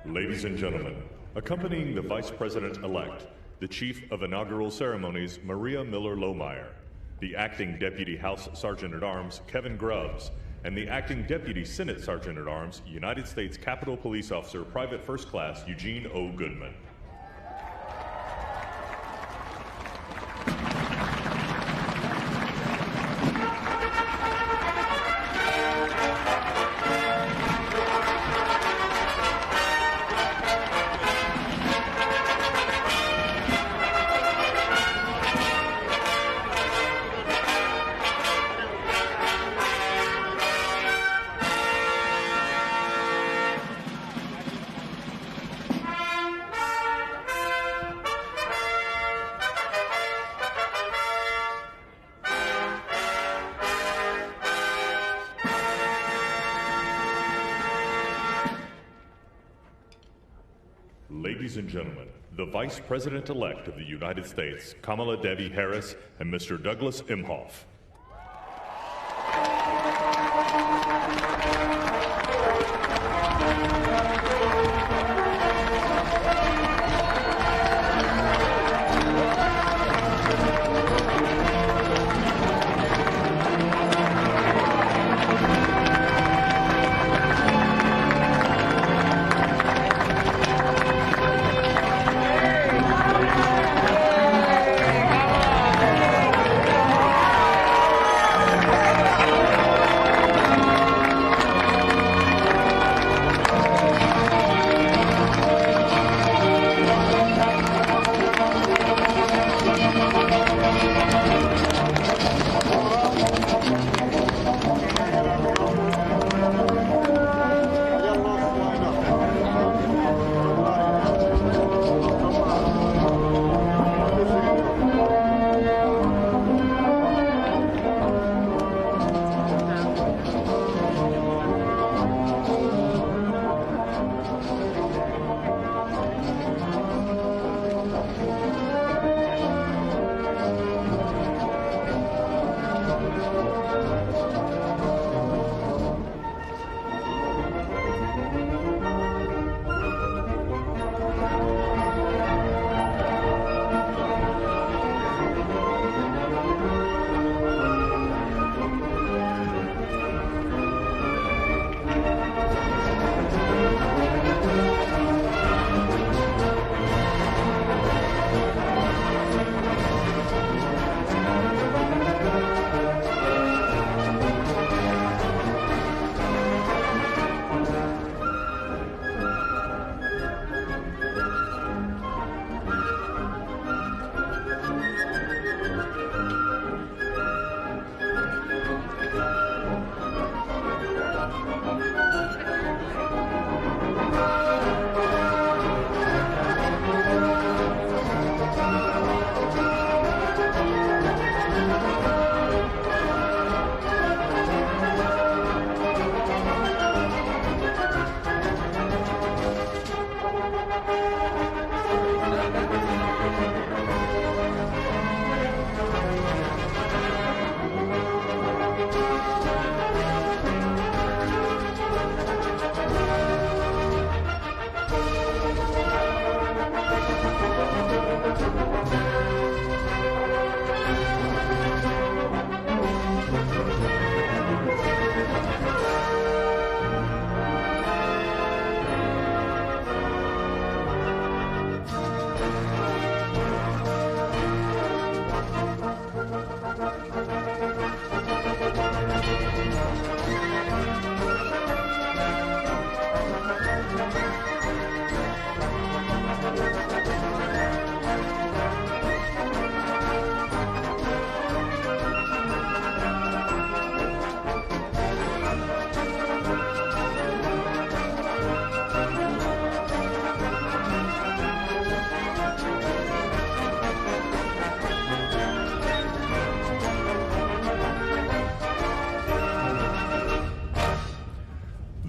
Ladies and gentlemen, accompanying the Vice President-elect, the Chief of Inaugural Ceremonies, Maria Miller-Lohmeyer, the Acting Deputy House Sergeant-at-Arms, Kevin Grubbs, and the Acting Deputy Senate Sergeant-at-Arms, United States Capitol Police Officer Private First Class Eugene O. Goodman. Ladies and gentlemen, the Vice President-elect of the United States, Kamala Devi Harris, and Mr. Douglas Emhoff.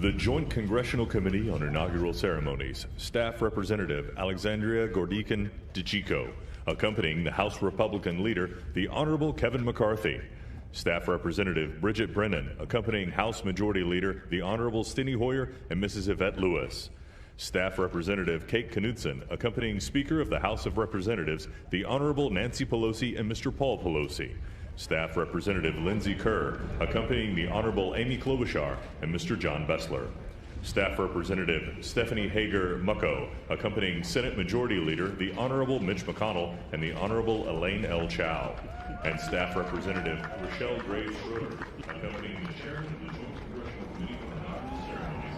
The Joint Congressional Committee on Inaugural Ceremonies, Staff Representative Alexandria Gordikan-DeChico, accompanying the House Republican Leader, the Honorable Kevin McCarthy. Staff Representative Bridget Brennan, accompanying House Majority Leader, the Honorable Steny Hoyer and Mrs. Yvette Lewis. Staff Representative Kate Knudsen, accompanying Speaker of the House of Representatives, the Honorable Nancy Pelosi and Mr. Paul Pelosi. Staff Representative Lindsey Kerr, accompanying the Honorable Amy Klobuchar and Mr. John Bessler. Staff Representative Stephanie Hager-Mucko, accompanying Senate Majority Leader, the Honorable Mitch McConnell and the Honorable Elaine L. Chao. And Staff Representative Rochelle Graves Schroeder, accompanying the Chairman of the Joint Congressional Committee on Inaugural Ceremonies,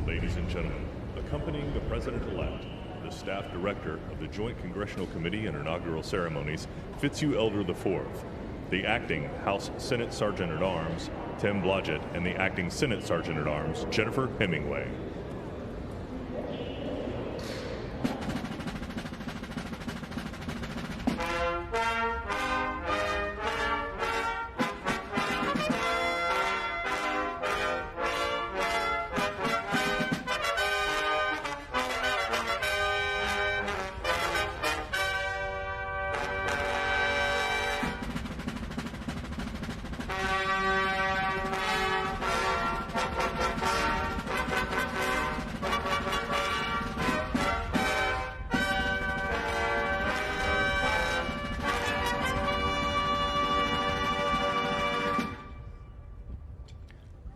Ladies and gentlemen, accompanying the President-elect, the Staff Director of the Joint Congressional Committee on Inaugural Ceremonies, Fitzhugh Elder IV, the Acting House Senate Sergeant-at-Arms, Tim Blodgett, and the Acting Senate Sergeant-at-Arms, Jennifer Hemingway.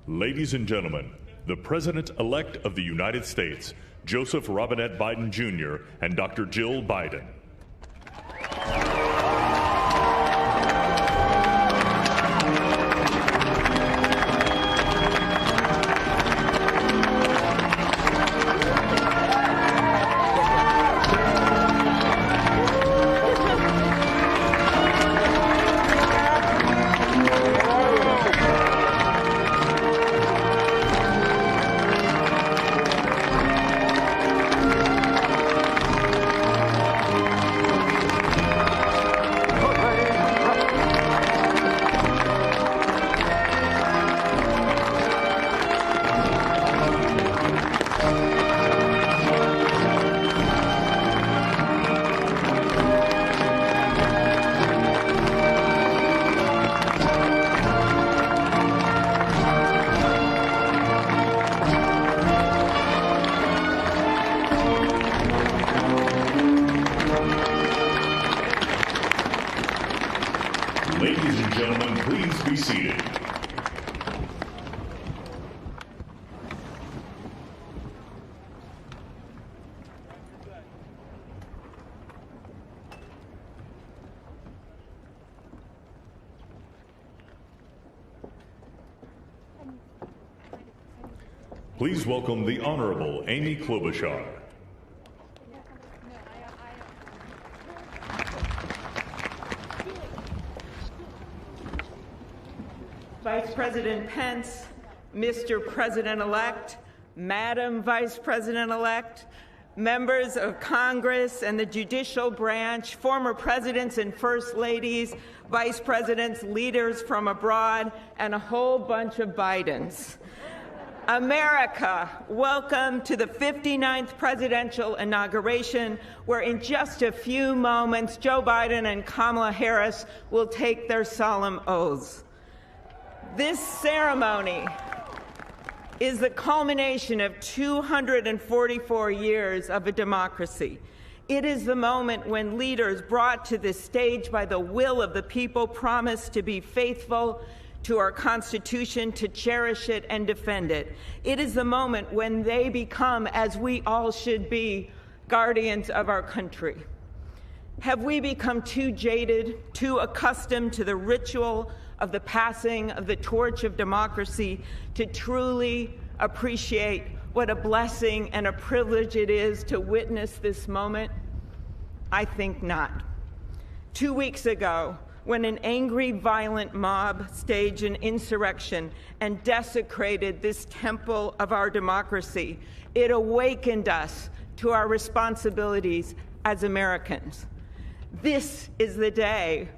Ladies and gentlemen, the President-elect of the United States, Joseph Robinette Biden Jr., and Dr. Jill Biden. Ladies and gentlemen, please be seated. Please welcome the Honorable Amy Klobuchar. Vice President Pence, Mr. President-elect, Madam Vice President-elect, members of Congress and the judicial branch, former presidents and first ladies, vice presidents, leaders from abroad, and a whole bunch of Bidens. America, welcome to the 59th presidential inauguration, where in just a few moments, Joe Biden and Kamala Harris will take their solemn oaths. This ceremony is the culmination of 244 years of a democracy. It is the moment when leaders brought to this stage by the will of the people promise to be faithful to our Constitution, to cherish it and defend it. It is the moment when they become, as we all should be, guardians of our country. Have we become too jaded, too accustomed to the ritual of the passing of the torch of democracy to truly appreciate what a blessing and a privilege it is to witness this moment? I think not. 2 weeks ago, when an angry, violent mob staged an insurrection and desecrated this temple of our democracy, it awakened us to our responsibilities as Americans. This is the day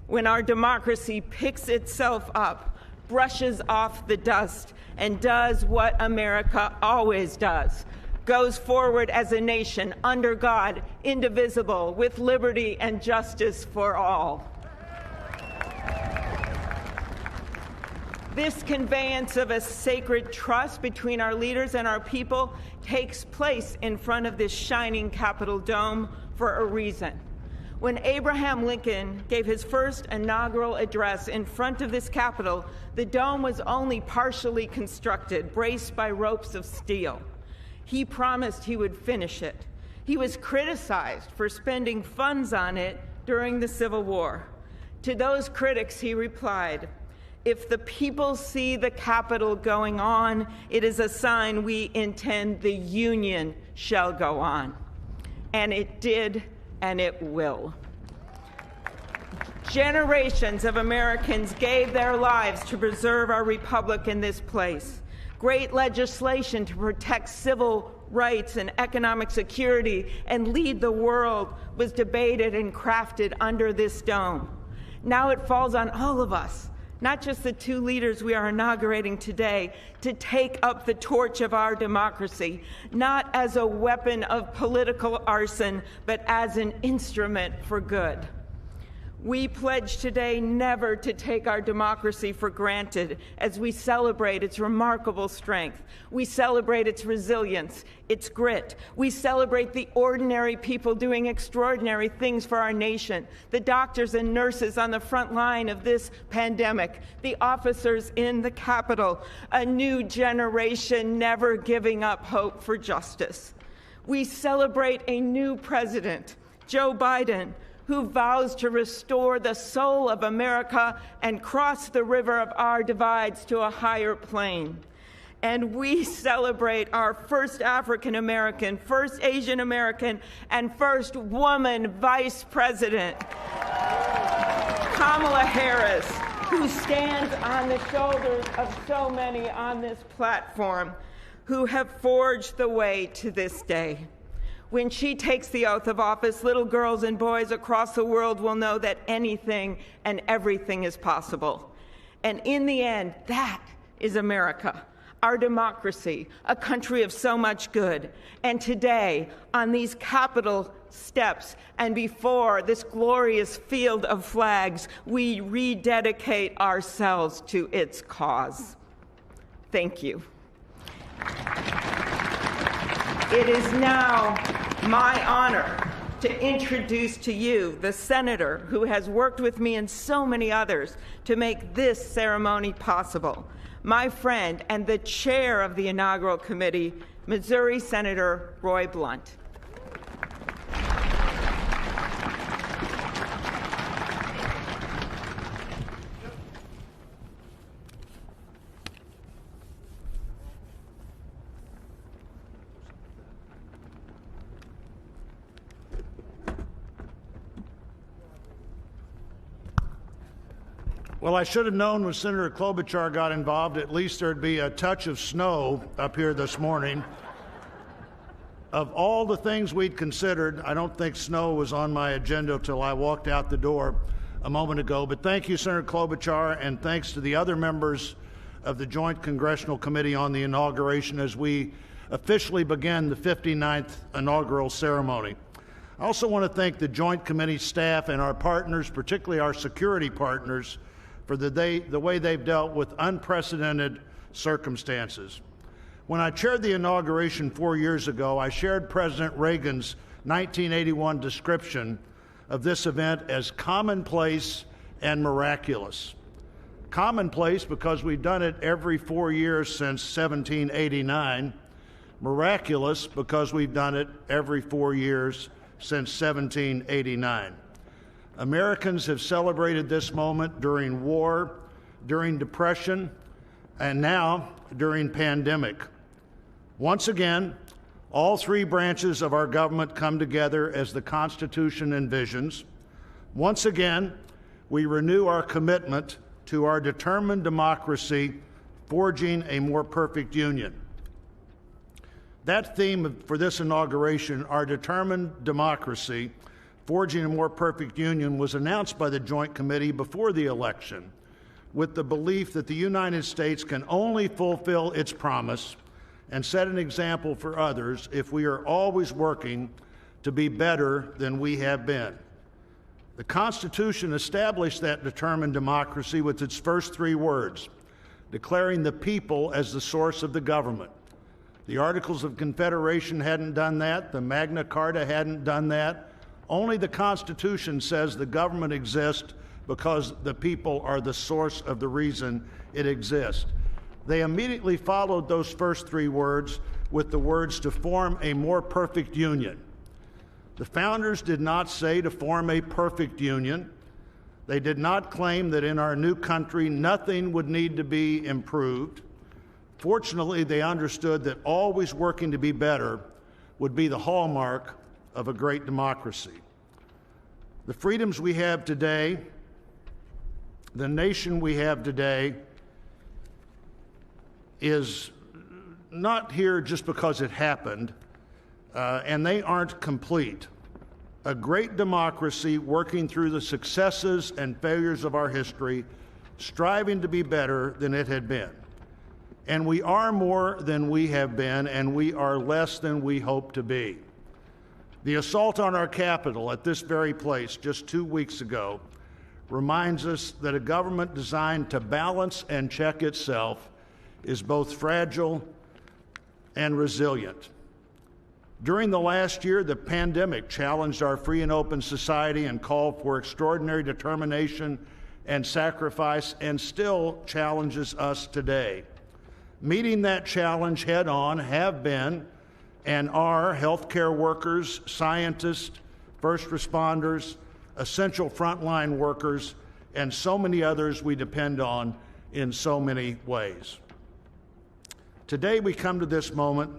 when our democracy picks itself up, brushes off the dust, and does what America always does: goes forward as a nation under God, indivisible, with liberty and justice for all. This conveyance of a sacred trust between our leaders and our people takes place in front of this shining Capitol dome for a reason. When Abraham Lincoln gave his first inaugural address in front of this Capitol, the dome was only partially constructed, braced by ropes of steel. He promised he would finish it. He was criticized for spending funds on it during the Civil War. To those critics, he replied, "If the people see the Capitol going on, it is a sign we intend the Union shall go on." And it did, and it will. Generations of Americans gave their lives to preserve our republic in this place. Great legislation to protect civil rights and economic security and lead the world was debated and crafted under this dome. Now it falls on all of us, not just the two leaders we are inaugurating today, to take up the torch of our democracy, not as a weapon of political arson, but as an instrument for good. We pledge today never to take our democracy for granted as we celebrate its remarkable strength. We celebrate its resilience, its grit. We celebrate the ordinary people doing extraordinary things for our nation, the doctors and nurses on the front line of this pandemic, the officers in the Capitol, a new generation never giving up hope for justice. We celebrate a new president, Joe Biden, who vows to restore the soul of America and cross the river of our divides to a higher plane. And we celebrate our first African American, first Asian American, and first woman vice president, Kamala Harris, who stands on the shoulders of so many on this platform who have forged the way to this day. When she takes the oath of office, little girls and boys across the world will know that anything and everything is possible. And in the end, that is America, our democracy, a country of so much good. And today, on these Capitol steps and before this glorious field of flags, we rededicate ourselves to its cause. Thank you. It is now my honor to introduce to you the senator who has worked with me and so many others to make this ceremony possible, my friend and the chair of the inaugural committee, Missouri Senator Roy Blunt. Well, I should have known when Senator Klobuchar got involved, at least there'd be a touch of snow up here this morning. Of all the things we'd considered, I don't think snow was on my agenda till I walked out the door a moment ago. But thank you, Senator Klobuchar, and thanks to the other members of the Joint Congressional Committee on the inauguration as we officially begin the 59th inaugural ceremony. I also want to thank the Joint Committee staff and our partners, particularly our security partners, for the way they've dealt with unprecedented circumstances. When I chaired the inauguration 4 years ago, I shared President Reagan's 1981 description of this event as commonplace and miraculous. Commonplace because we've done it every 4 years since 1789. Miraculous because we've done it every 4 years since 1789. Americans have celebrated this moment during war, during depression, and now during pandemic. Once again, all three branches of our government come together as the Constitution envisions. Once again, we renew our commitment to our determined democracy, forging a more perfect union. That theme for this inauguration, our determined democracy, forging a more perfect union, was announced by the Joint Committee before the election with the belief that the United States can only fulfill its promise and set an example for others if we are always working to be better than we have been. The Constitution established that determined democracy with its first three words, declaring the people as the source of the government. The Articles of Confederation hadn't done that. The Magna Carta hadn't done that. Only the Constitution says the government exists because the people are the source of the reason it exists. They immediately followed those first three words with the words to form a more perfect union. The founders did not say to form a perfect union. They did not claim that in our new country nothing would need to be improved. Fortunately, they understood that always working to be better would be the hallmark of a great democracy. The freedoms we have today, the nation we have today, is not here just because it happened, and they aren't complete. A great democracy working through the successes and failures of our history, striving to be better than it had been. And we are more than we have been, and we are less than we hope to be. The assault on our Capitol at this very place just 2 weeks ago reminds us that a government designed to balance and check itself is both fragile and resilient. During the last year, the pandemic challenged our free and open society and called for extraordinary determination and sacrifice, and still challenges us today. Meeting that challenge head on have been and are healthcare workers, scientists, first responders, essential frontline workers, and so many others we depend on in so many ways. Today we come to this moment,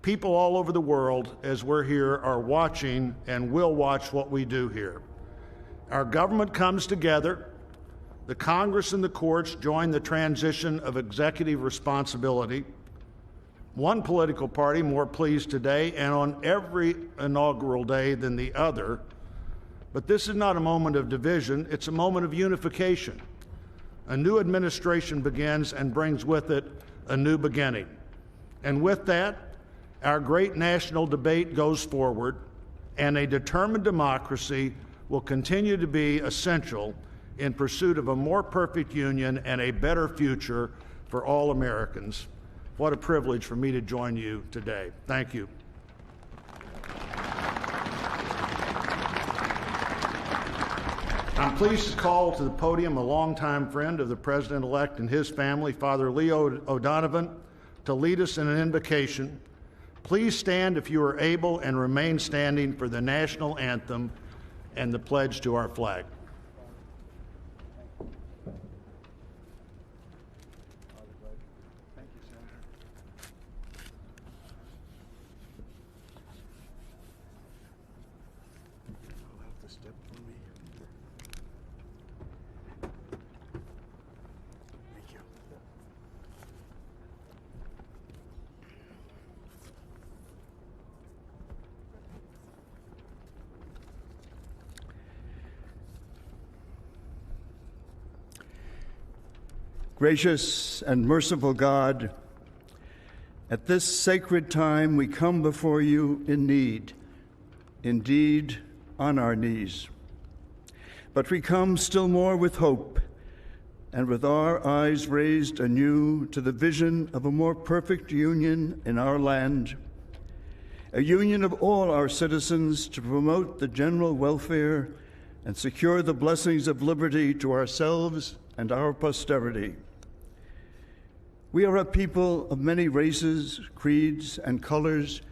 people all over the world, as we're here, are watching and will watch what we do here. Our government comes together. The Congress and the courts join the transition of executive responsibility. One political party more pleased today and on every inaugural day than the other. But this is not a moment of division, it's a moment of unification. A new administration begins and brings with it a new beginning. And with that, our great national debate goes forward, and a determined democracy will continue to be essential in pursuit of a more perfect union and a better future for all Americans. What a privilege for me to join you today. Thank you. I'm pleased to call to the podium a longtime friend of the President-elect and his family, Father Leo O'Donovan, to lead us in an invocation. Please stand if you are able and remain standing for the national anthem and the pledge to our flag. Gracious and merciful God, at this sacred time we come before you in need, indeed on our knees. But we come still more with hope and with our eyes raised anew to the vision of a more perfect union in our land, a union of all our citizens to promote the general welfare and secure the blessings of liberty to ourselves and our posterity. We are a people of many races, creeds, and colors,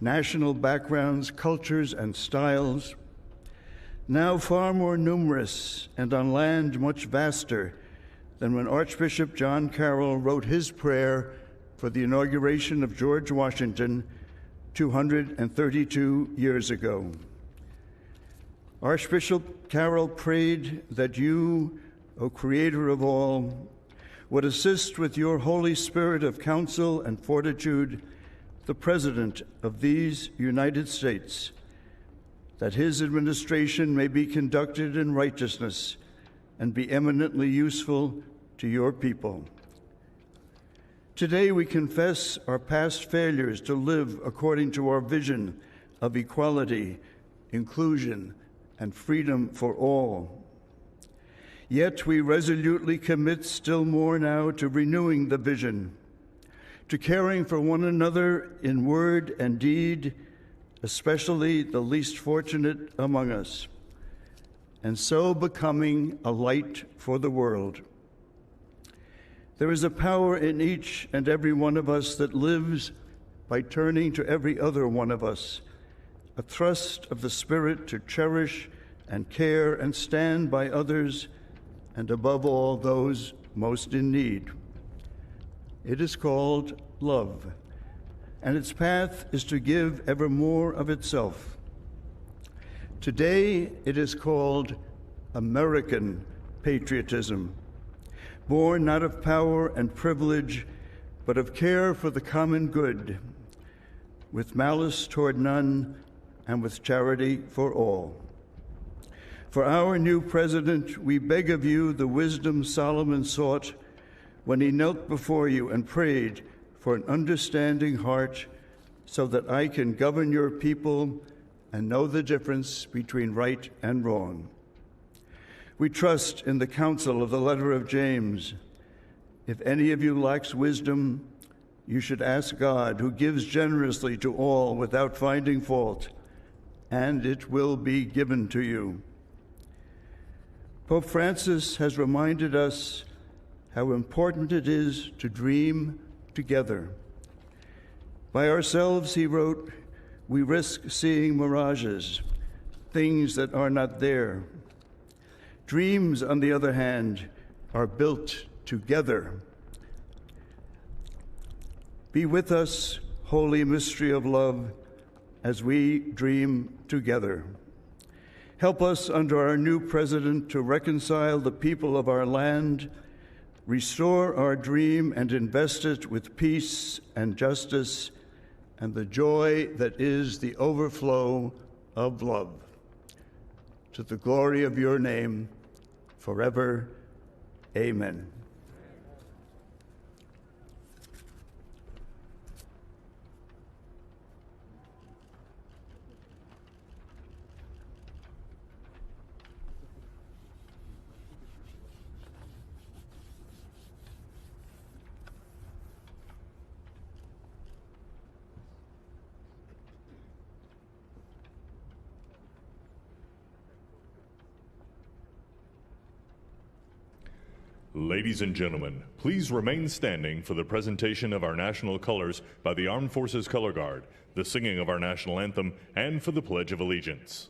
national backgrounds, cultures, and styles, now far more numerous and on land much vaster than when Archbishop John Carroll wrote his prayer for the inauguration of George Washington 232 years ago. Archbishop Carroll prayed that you, O Creator of all, would assist with your Holy Spirit of counsel and fortitude the President of these United States, that his administration may be conducted in righteousness and be eminently useful to your people. Today we confess our past failures to live according to our vision of equality, inclusion, and freedom for all. Yet we resolutely commit still more now to renewing the vision, to caring for one another in word and deed, especially the least fortunate among us, and so becoming a light for the world. There is a power in each and every one of us that lives by turning to every other one of us, a thrust of the Spirit to cherish and care and stand by others, and above all, those most in need. It is called love, and its path is to give ever more of itself. Today, it is called American patriotism, born not of power and privilege, but of care for the common good, with malice toward none and with charity for all. For our new president, we beg of you the wisdom Solomon sought when he knelt before you and prayed for an understanding heart so that I can govern your people and know the difference between right and wrong. We trust in the counsel of the letter of James. If any of you lacks wisdom, you should ask God, who gives generously to all without finding fault, and it will be given to you. Pope Francis has reminded us how important it is to dream together. By ourselves, he wrote, we risk seeing mirages, things that are not there. Dreams, on the other hand, are built together. Be with us, holy mystery of love, as we dream together. Help us under our new president to reconcile the people of our land, restore our dream and invest it with peace and justice and the joy that is the overflow of love. To the glory of your name, forever, amen. Ladies and gentlemen, please remain standing for the presentation of our national colors by the Armed Forces Color Guard, the singing of our national anthem, and for the Pledge of Allegiance.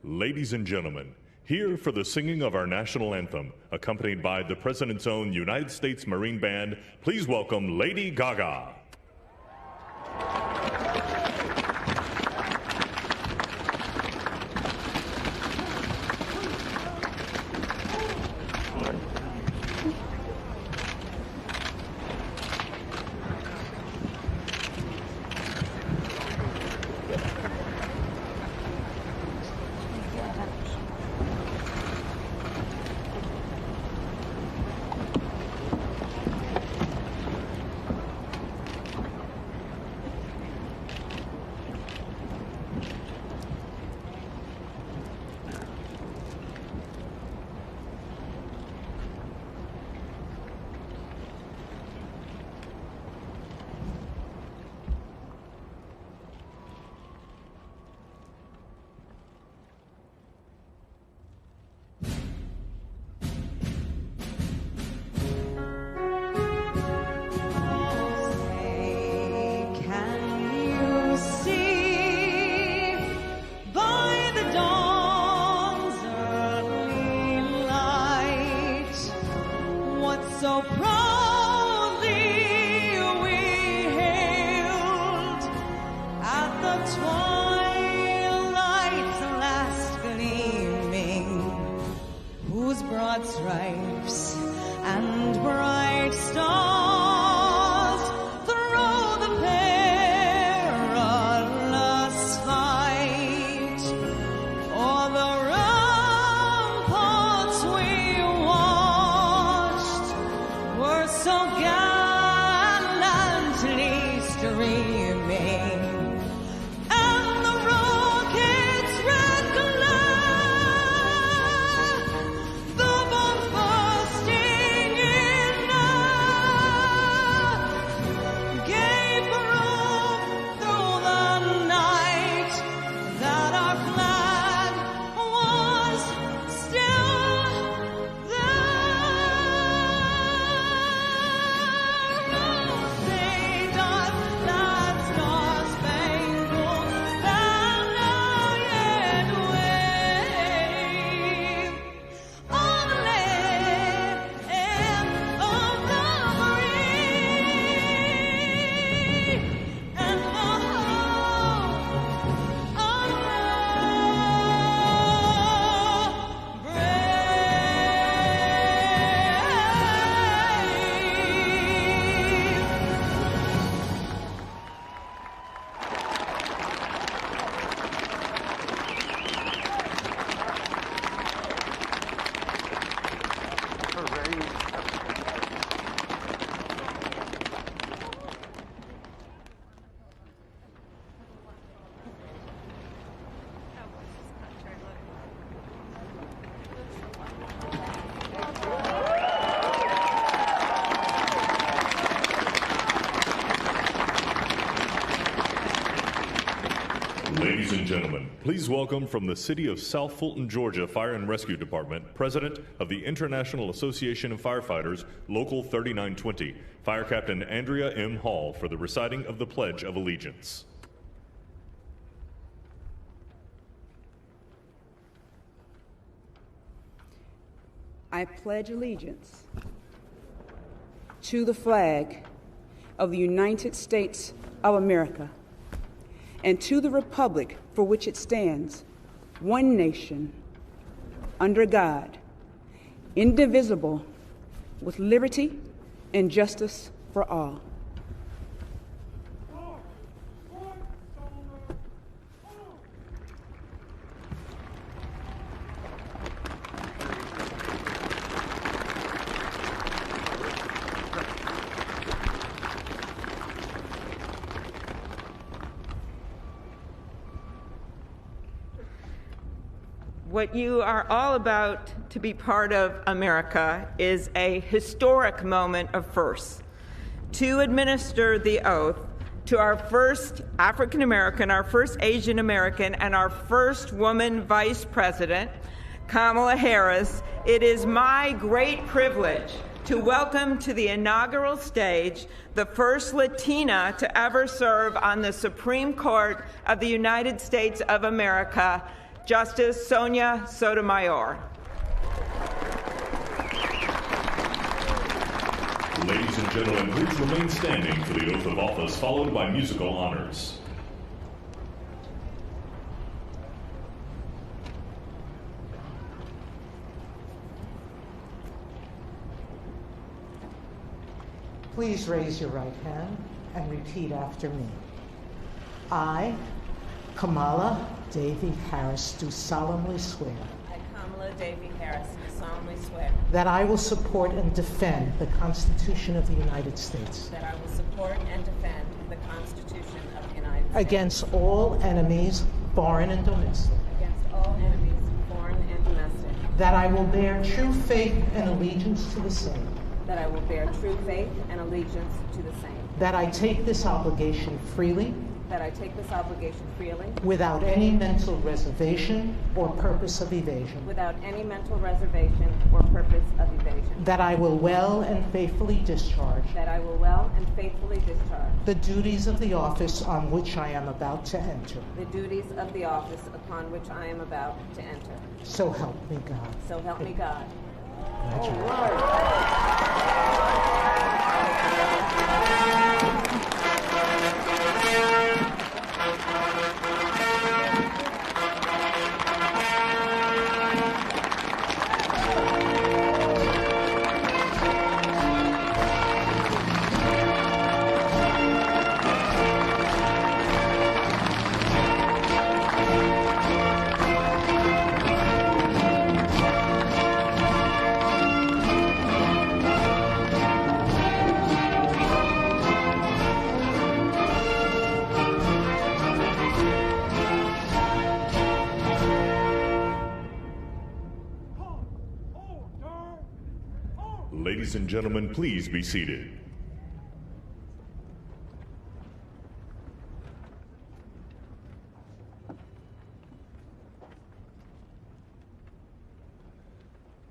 Ladies and gentlemen, here for the singing of our national anthem, accompanied by the President's own United States Marine Band, please welcome Lady Gaga. So proudly we hailed at the twilight's last gleaming, whose broad stripes and bright stars through the perilous fight o'er the ramparts we were so gallantly streaming, and the rocket's red glare, the bomb bursting in air, gave proof through the night that our flag was still there. Ladies and gentlemen, please welcome from the city of South Fulton, Georgia Fire and Rescue Department, President of the International Association of Firefighters, Local 3920, Fire Captain Andrea M. Hall, for the reciting of the Pledge of Allegiance. I pledge allegiance to the flag of the United States of America and to the republic for which it stands, one nation, under God, indivisible, with liberty and justice for all. What you are all about to be part of, America, is a historic moment of firsts. To administer the oath to our first African American, our first Asian American, and our first woman vice president, Kamala Harris, it is my great privilege to welcome to the inaugural stage the first Latina to ever serve on the Supreme Court of the United States of America, Justice Sonia Sotomayor. Ladies and gentlemen, please remain standing for the oath of office, followed by musical honors. Please raise your right hand and repeat after me. I, Kamala Davy Harris, do solemnly swear. I, Kamala Davy Harris, do solemnly swear. That I will support and defend the Constitution of the United States. That I will support and defend the Constitution of the United States. Against all enemies, foreign and domestic. Against all enemies, foreign and domestic. That I will bear true faith and allegiance to the same. That I will bear true faith and allegiance to the same. That I take this obligation freely. That I take this obligation freely. Without any mental reservation or purpose of evasion. Without any mental reservation or purpose of evasion. That I will well and faithfully discharge. That I will well and faithfully discharge. The duties of the office on which I am about to enter. The duties of the office upon which I am about to enter. So help me God. So help me God. Ladies and gentlemen, please be seated.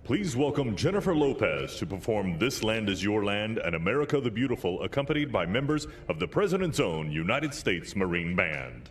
Please welcome Jennifer Lopez to perform This Land Is Your Land and America the Beautiful, accompanied by members of the President's own United States Marine Band.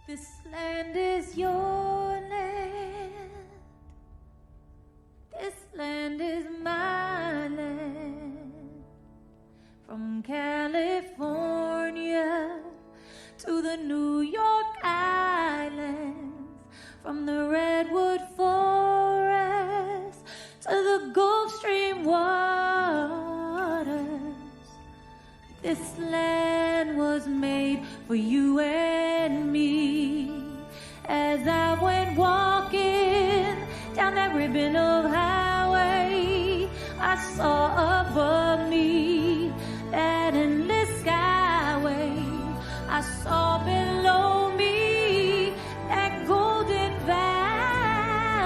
This land is your land. This land is my land. From California to the New York Islands, from the Redwood Forest to the Gulf Stream waters. This land was made for you and me. As I went walking down that ribbon of highway, I saw above me that endless skyway. I saw below me that golden valley.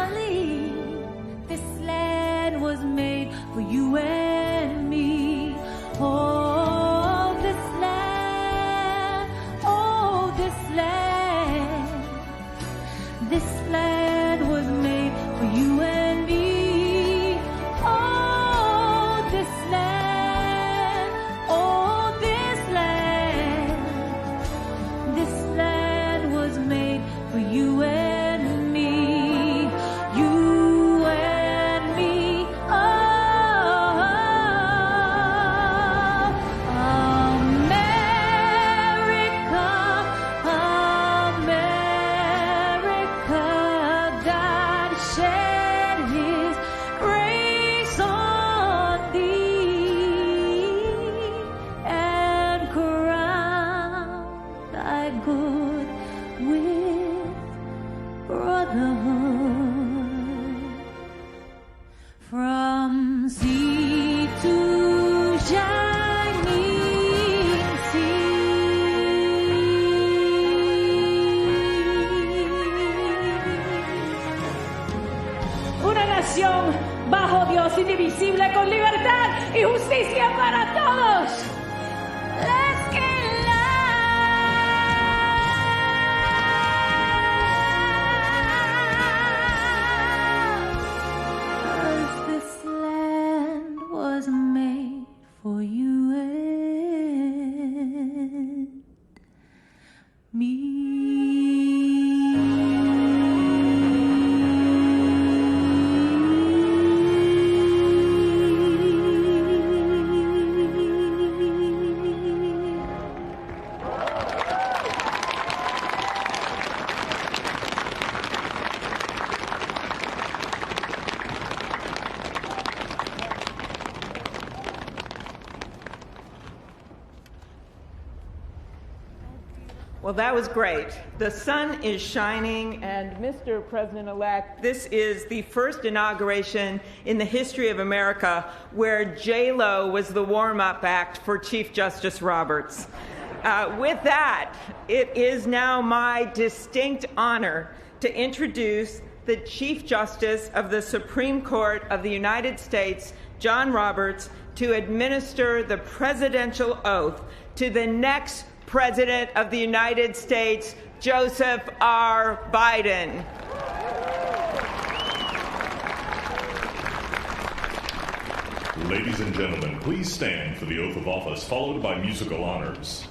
This land was made for you and me. Oh, this land, oh, this land. This land was made for you and me. Oh, this land. nación bajo Dios indivisible con libertad y justicia para todos. Let's get loud. This land was made for you and me. Well, that was great. The sun is shining, and Mr. President-elect, this is the first inauguration in the history of America where J-Lo was the warm-up act for Chief Justice Roberts. With that, it is now my distinct honor to introduce the Chief Justice of the Supreme Court of the United States, John Roberts, to administer the presidential oath to the next President of the United States, Joseph R. Biden. Ladies and gentlemen, please stand for the oath of office, followed by musical honors.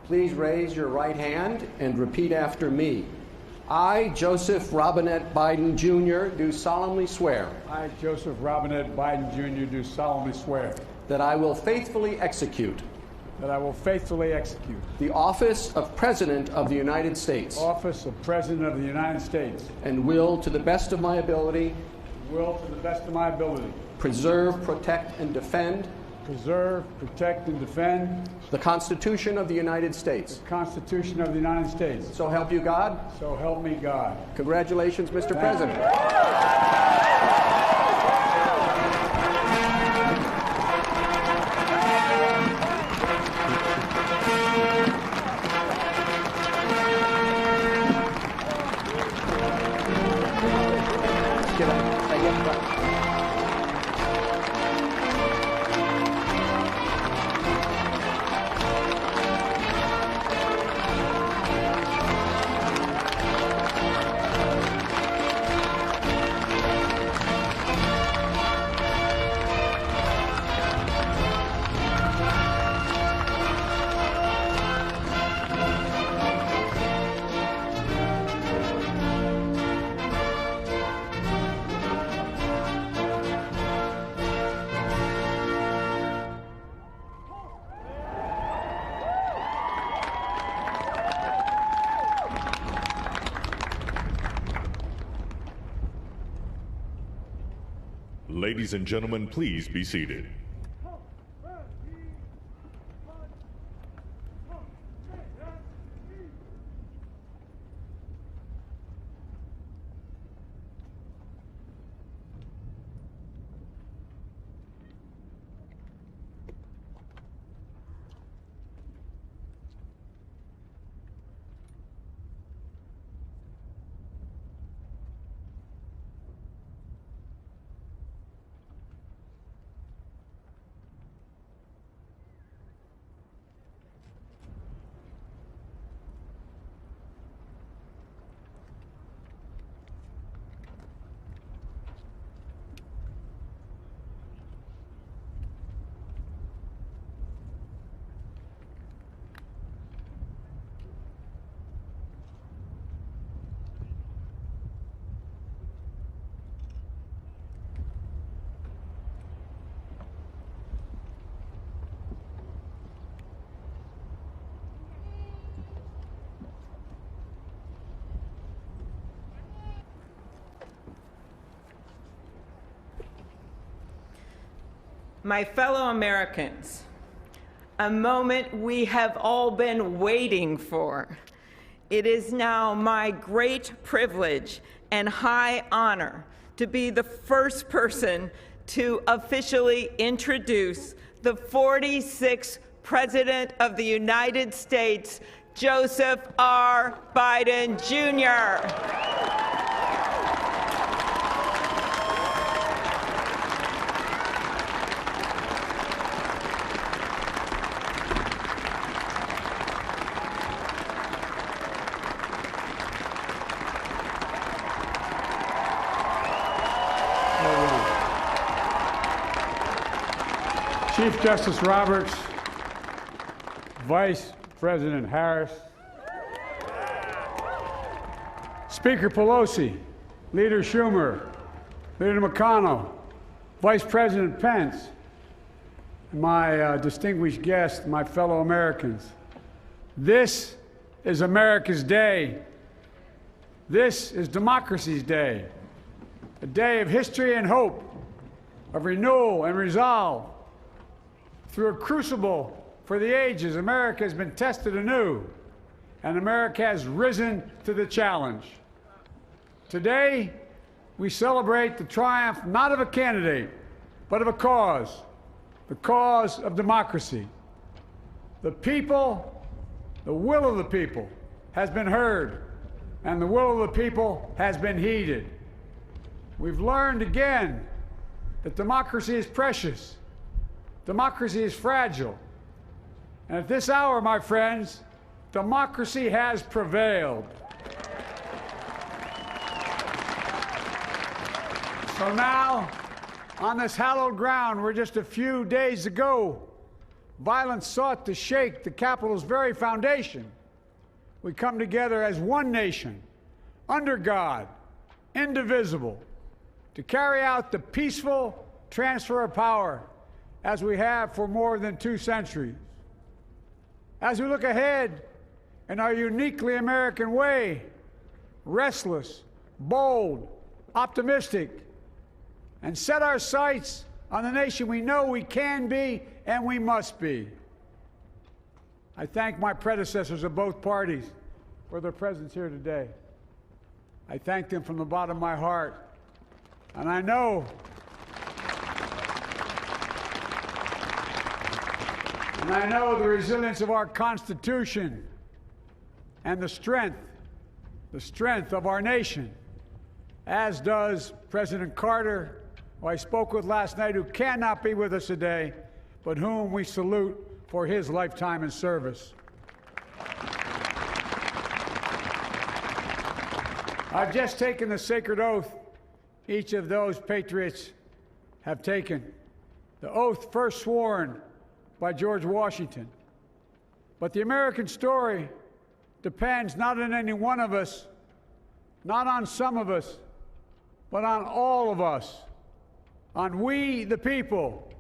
Please raise your right hand and repeat after me. I, Joseph Robinette Biden Jr., do solemnly swear I, Joseph Robinette Biden Jr., do solemnly swear that I will faithfully execute the office of President of the United States office of President of the United States and will, to the best of my ability, preserve, protect, and defend the Constitution of the United States. So help you God. So help me God. Congratulations, Mr. President. Ladies and gentlemen, please be seated. My fellow Americans, a moment we have all been waiting for. It is now my great privilege and high honor to be the first person to officially introduce the 46th President of the United States, Joseph R. Biden, Jr. Chief Justice Roberts, Vice President Harris, Speaker Pelosi, Leader Schumer, Leader McConnell, Vice President Pence, and my distinguished guests, my fellow Americans. This is America's day. This is democracy's day, a day of history and hope, of renewal and resolve. Through a crucible for the ages, America has been tested anew, and America has risen to the challenge. Today, we celebrate the triumph not of a candidate, but of a cause, the cause of democracy. The people, the will of the people has been heard, and the will of the people has been heeded. We've learned again that democracy is precious. Democracy is fragile. And at this hour, my friends, democracy has prevailed. So now, on this hallowed ground where just a few days ago, violence sought to shake the Capitol's very foundation, we come together as one nation, under God, indivisible, to carry out the peaceful transfer of power as we have for more than 2 centuries. As we look ahead in our uniquely American way, restless, bold, optimistic, and set our sights on the nation we know we can be and we must be. I thank my predecessors of both parties for their presence here today. I thank them from the bottom of my heart. And I know the resilience of our Constitution and the strength of our nation, as does President Carter, who I spoke with last night, who cannot be with us today, but whom we salute for his lifetime in service. I've just taken the sacred oath each of those patriots have taken, the oath first sworn by George Washington. But the American story depends not on any one of us, not on some of us, but on all of us, on we, the people,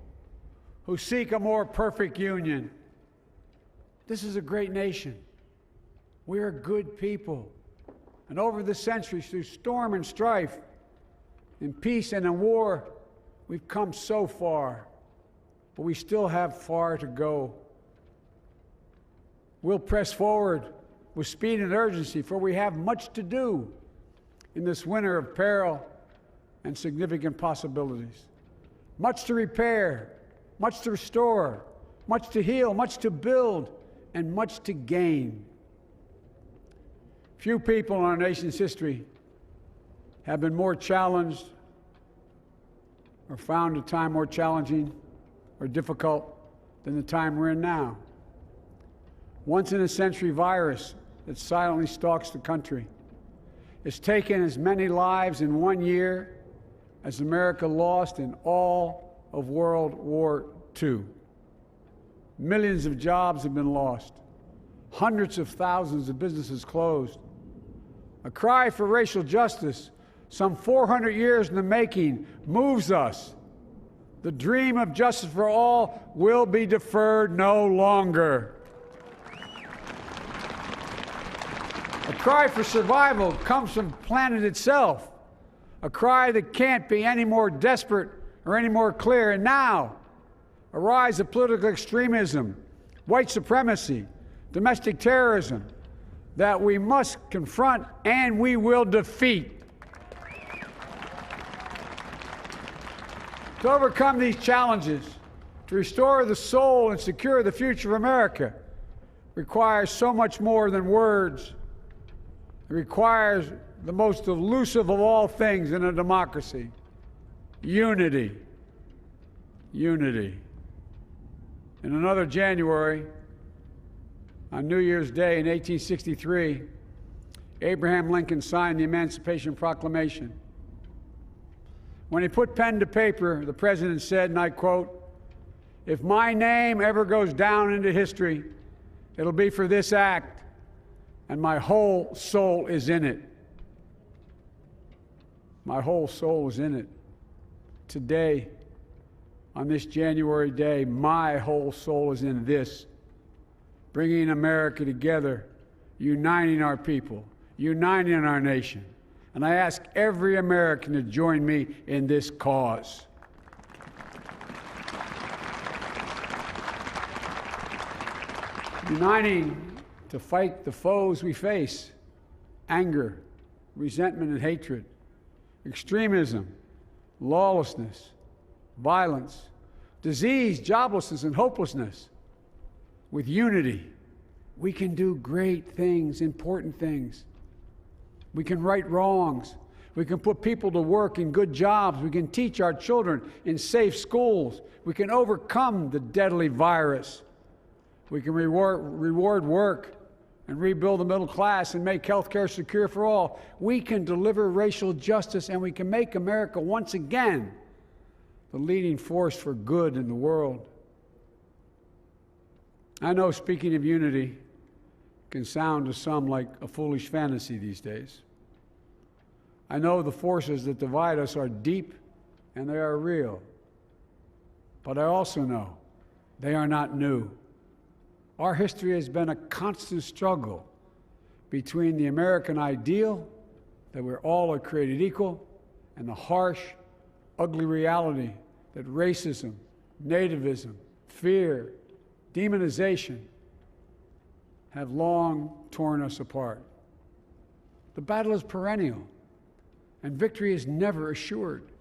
who seek a more perfect union. This is a great nation. We are good people. And over the centuries, through storm and strife, in peace and in war, we've come so far. But we still have far to go. We'll press forward with speed and urgency, for we have much to do in this winter of peril and significant possibilities. Much to repair, much to restore, much to heal, much to build, and much to gain. Few people in our nation's history have been more challenged or found a time more challenging or difficult than the time we're in now. Once-in-a-century virus that silently stalks the country has taken as many lives in 1 year as America lost in all of World War II. Millions of jobs have been lost. Hundreds of thousands of businesses closed. A cry for racial justice, some 400 years in the making, moves us. The dream of justice for all will be deferred no longer. A cry for survival comes from the planet itself, a cry that can't be any more desperate or any more clear. And now, a rise of political extremism, white supremacy, domestic terrorism that we must confront and we will defeat. To overcome these challenges, to restore the soul and secure the future of America, requires so much more than words. It requires the most elusive of all things in a democracy: unity. Unity. In another January, on New Year's Day in 1863, Abraham Lincoln signed the Emancipation Proclamation. When he put pen to paper, the president said, and I quote, "If my name ever goes down into history, it'll be for this act, and my whole soul is in it." My whole soul is in it. Today, on this January day, my whole soul is in this, bringing America together, uniting our people, uniting our nation. And I ask every American to join me in this cause. Uniting to fight the foes we face: anger, resentment and hatred, extremism, lawlessness, violence, disease, joblessness, and hopelessness. With unity, we can do great things, important things. We can right wrongs. We can put people to work in good jobs. We can teach our children in safe schools. We can overcome the deadly virus. We can reward work and rebuild the middle class and make health care secure for all. We can deliver racial justice, and we can make America once again the leading force for good in the world. I know speaking of unity can sound to some like a foolish fantasy these days. I know the forces that divide us are deep and they are real. But I also know they are not new. Our history has been a constant struggle between the American ideal that we're all are created equal and the harsh, ugly reality that racism, nativism, fear, demonization have long torn us apart. The battle is perennial, and victory is never assured.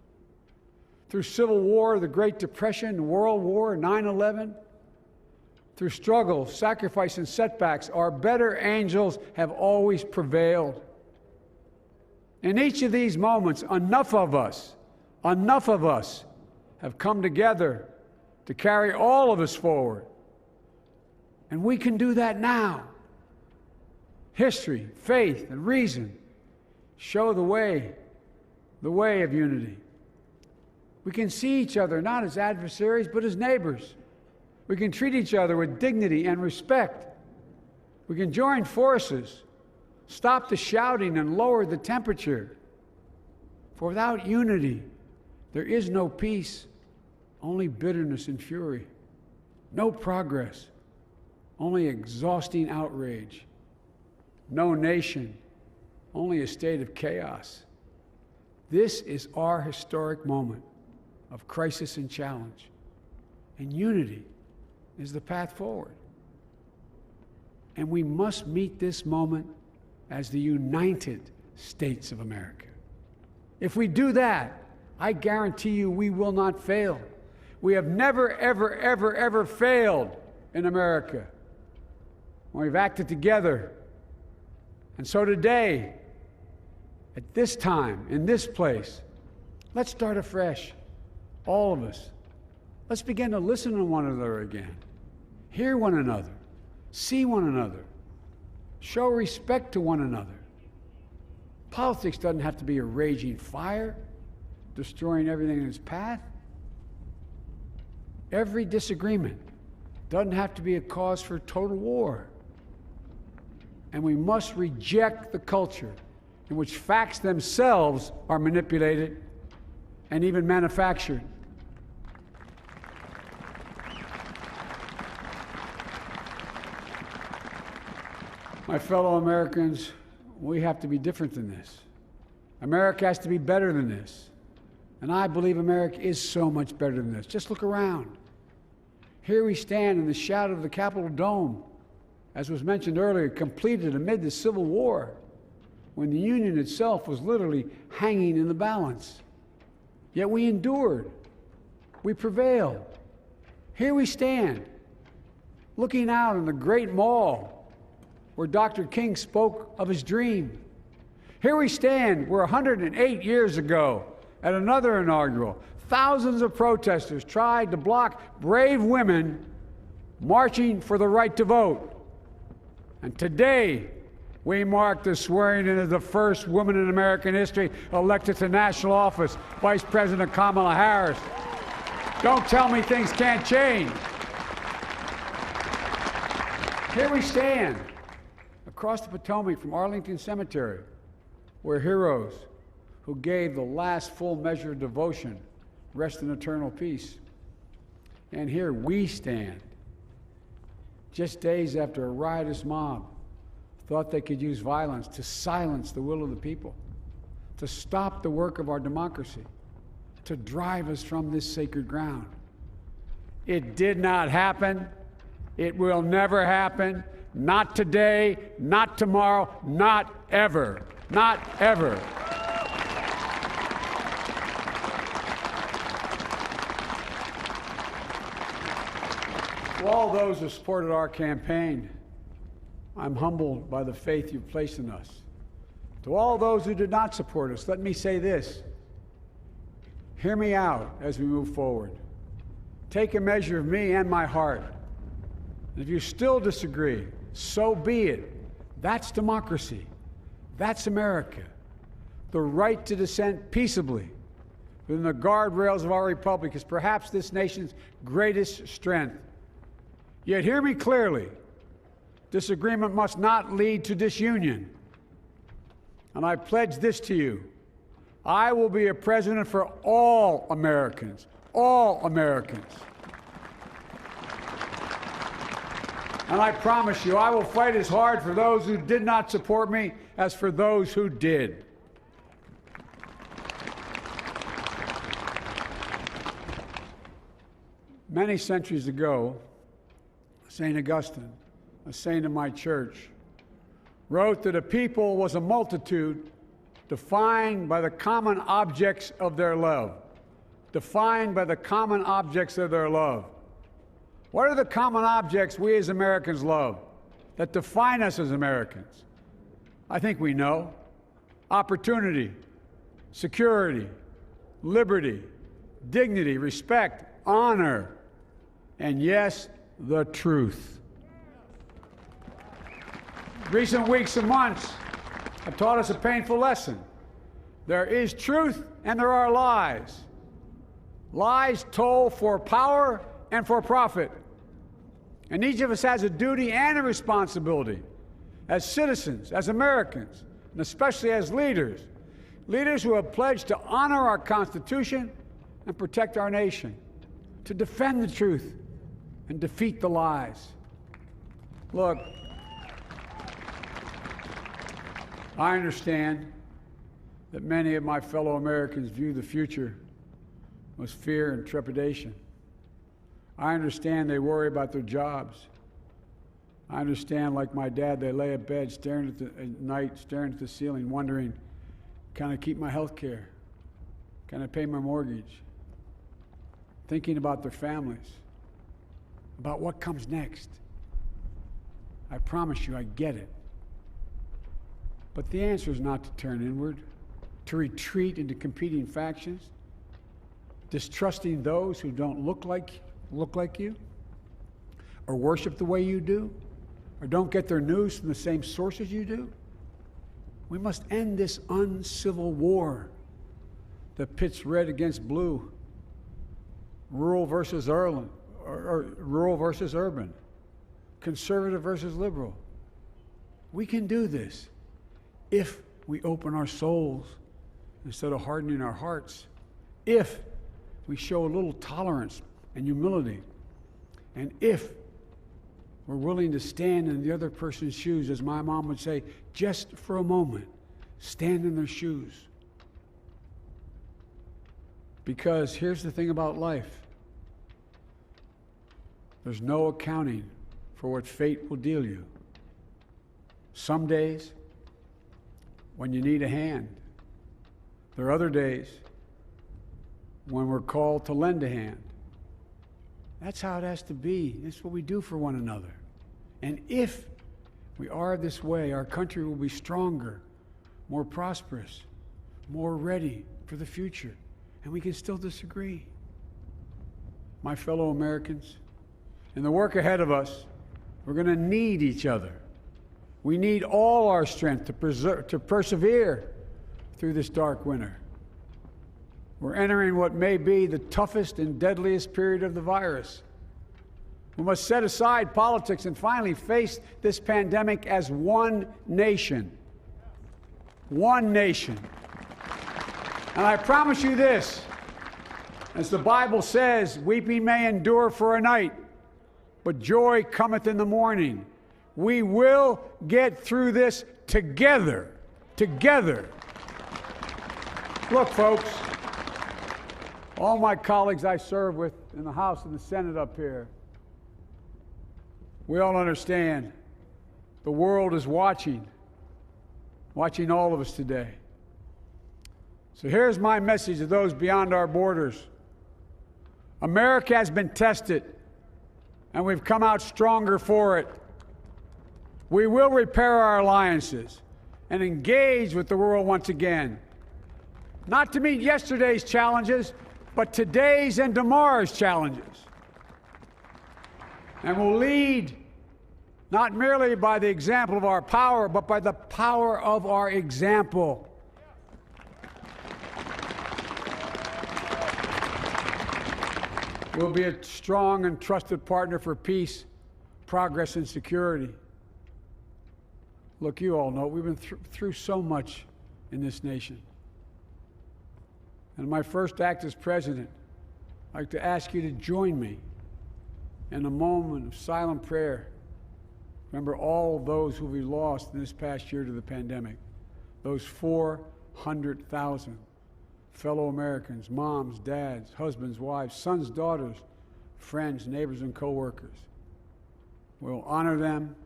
Through Civil War, the Great Depression, World War, 9/11, through struggle, sacrifice, and setbacks, our better angels have always prevailed. In each of these moments, enough of us have come together to carry all of us forward. And we can do that now. History, faith, and reason show the way of unity. We can see each other not as adversaries, but as neighbors. We can treat each other with dignity and respect. We can join forces, stop the shouting, and lower the temperature. For without unity, there is no peace, only bitterness and fury. No progress, only exhausting outrage. No nation, only a state of chaos. This is our historic moment of crisis and challenge, and unity is the path forward. And we must meet this moment as the United States of America. If we do that, I guarantee you we will not fail. We have never, ever, ever, ever failed in America when we've acted together. And so today, at this time, in this place, let's start afresh, all of us. Let's begin to listen to one another again, hear one another, see one another, show respect to one another. Politics doesn't have to be a raging fire, destroying everything in its path. Every disagreement doesn't have to be a cause for total war. And we must reject the culture in which facts themselves are manipulated and even manufactured. My fellow Americans, we have to be different than this. America has to be better than this. And I believe America is so much better than this. Just look around. Here we stand in the shadow of the Capitol Dome, as was mentioned earlier, completed amid the Civil War, when the Union itself was literally hanging in the balance. Yet we endured. We prevailed. Here we stand, looking out on the great mall where Dr. King spoke of his dream. Here we stand where 108 years ago, at another inaugural, thousands of protesters tried to block brave women marching for the right to vote. And today, we mark the swearing in of the first woman in American history elected to national office, Vice President Kamala Harris. Don't tell me things can't change. Here we stand, across the Potomac from Arlington Cemetery, where heroes who gave the last full measure of devotion rest in eternal peace. And here we stand, just days after a riotous mob thought they could use violence to silence the will of the people, to stop the work of our democracy, to drive us from this sacred ground. It did not happen. It will never happen. Not today, not tomorrow, not ever. Not ever. To all those who supported our campaign, I'm humbled by the faith you've placed in us. To all those who did not support us, let me say this. Hear me out as we move forward. Take a measure of me and my heart. And if you still disagree, so be it. That's democracy. That's America. The right to dissent peaceably within the guardrails of our republic is perhaps this nation's greatest strength. Yet hear me clearly. Disagreement must not lead to disunion. And I pledge this to you. I will be a president for all Americans. All Americans. And I promise you, I will fight as hard for those who did not support me as for those who did. Many centuries ago, St. Augustine, a saint of my church, wrote that a people was a multitude defined by the common objects of their love. Defined by the common objects of their love. What are the common objects we as Americans love that define us as Americans? I think we know. Opportunity, security, liberty, dignity, respect, honor, and yes, the truth. Recent weeks and months have taught us a painful lesson. There is truth and there are lies. Lies told for power and for profit. And each of us has a duty and a responsibility as citizens, as Americans, and especially as leaders. Leaders who have pledged to honor our Constitution and protect our nation, to defend the truth and defeat the lies. Look, I understand that many of my fellow Americans view the future with fear and trepidation. I understand they worry about their jobs. I understand, like my dad, they lay at bed at night, staring at the ceiling, wondering, can I keep my health care? Can I pay my mortgage? Thinking about their families, about what comes next. I promise you, I get it. But the answer is not to turn inward, to retreat into competing factions, distrusting those who don't look like you, or worship the way you do, or don't get their news from the same sources you do. We must end this uncivil war that pits red against blue, rural versus urban, conservative versus liberal. We can do this if we open our souls instead of hardening our hearts, if we show a little tolerance and humility, and if we're willing to stand in the other person's shoes, as my mom would say, just for a moment, stand in their shoes. Because here's the thing about life. There's no accounting for what fate will deal you. Some days, when you need a hand. There are other days when we're called to lend a hand. That's how it has to be. That's what we do for one another. And if we are this way, our country will be stronger, more prosperous, more ready for the future. And we can still disagree. My fellow Americans, in the work ahead of us, we're going to need each other. We need all our strength to persevere through this dark winter. We're entering what may be the toughest and deadliest period of the virus. We must set aside politics and finally face this pandemic as one nation. One nation. And I promise you this, as the Bible says, weeping may endure for a night, but joy cometh in the morning. We will get through this together. Together. Look, folks, all my colleagues I serve with in the House and the Senate up here, we all understand the world is watching all of us today. So here's my message to those beyond our borders. America has been tested, and we've come out stronger for it. We will repair our alliances and engage with the world once again, not to meet yesterday's challenges, but today's and tomorrow's challenges. And we'll lead not merely by the example of our power, but by the power of our example. We'll be a strong and trusted partner for peace, progress, and security. Look, you all know we've been through so much in this nation. And my first act as president, I'd like to ask you to join me in a moment of silent prayer. Remember all those who we lost in this past year to the pandemic. Those 400,000 fellow Americans, moms, dads, husbands, wives, sons, daughters, friends, neighbors, and co-workers. We'll honor them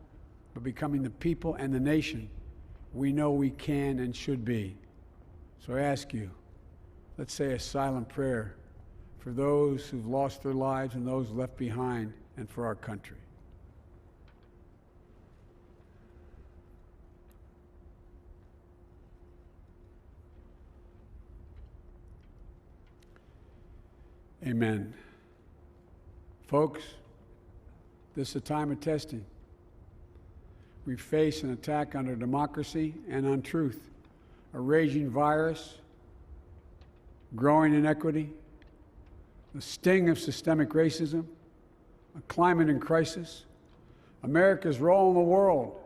by becoming the people and the nation we know we can and should be. So I ask you, let's say a silent prayer for those who've lost their lives and those left behind, and for our country. Amen. Folks, this is a time of testing. We face an attack on our democracy and on truth, a raging virus, growing inequity, the sting of systemic racism, a climate in crisis, America's role in the world.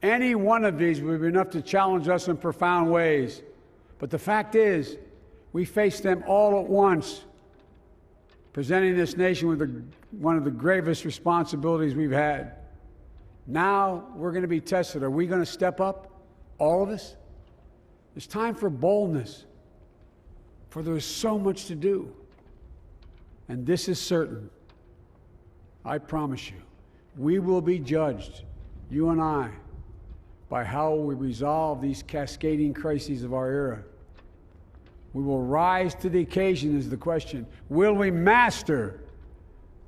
Any one of these would be enough to challenge us in profound ways. But the fact is, we face them all at once, presenting this nation with one of the gravest responsibilities we've had. Now we're going to be tested. Are we going to step up, all of us? It's time for boldness, for there is so much to do. And this is certain. I promise you, we will be judged, you and I, by how we resolve these cascading crises of our era. We will rise to the occasion is the question. Will we master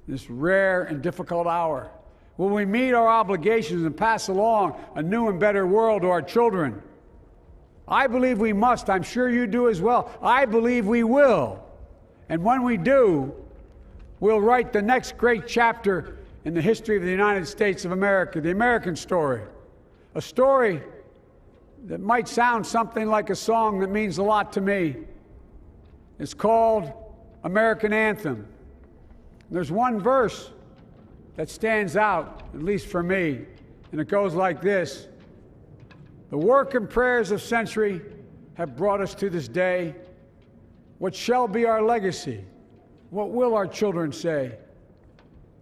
this rare and difficult hour? Will we meet our obligations and pass along a new and better world to our children? I believe we must. I'm sure you do as well. I believe we will. And when we do, we'll write the next great chapter in the history of the United States of America, the American story. A story that might sound something like a song that means a lot to me. It's called American Anthem. There's one verse that stands out, at least for me, and it goes like this. The work and prayers of century have brought us to this day. What shall be our legacy? What will our children say?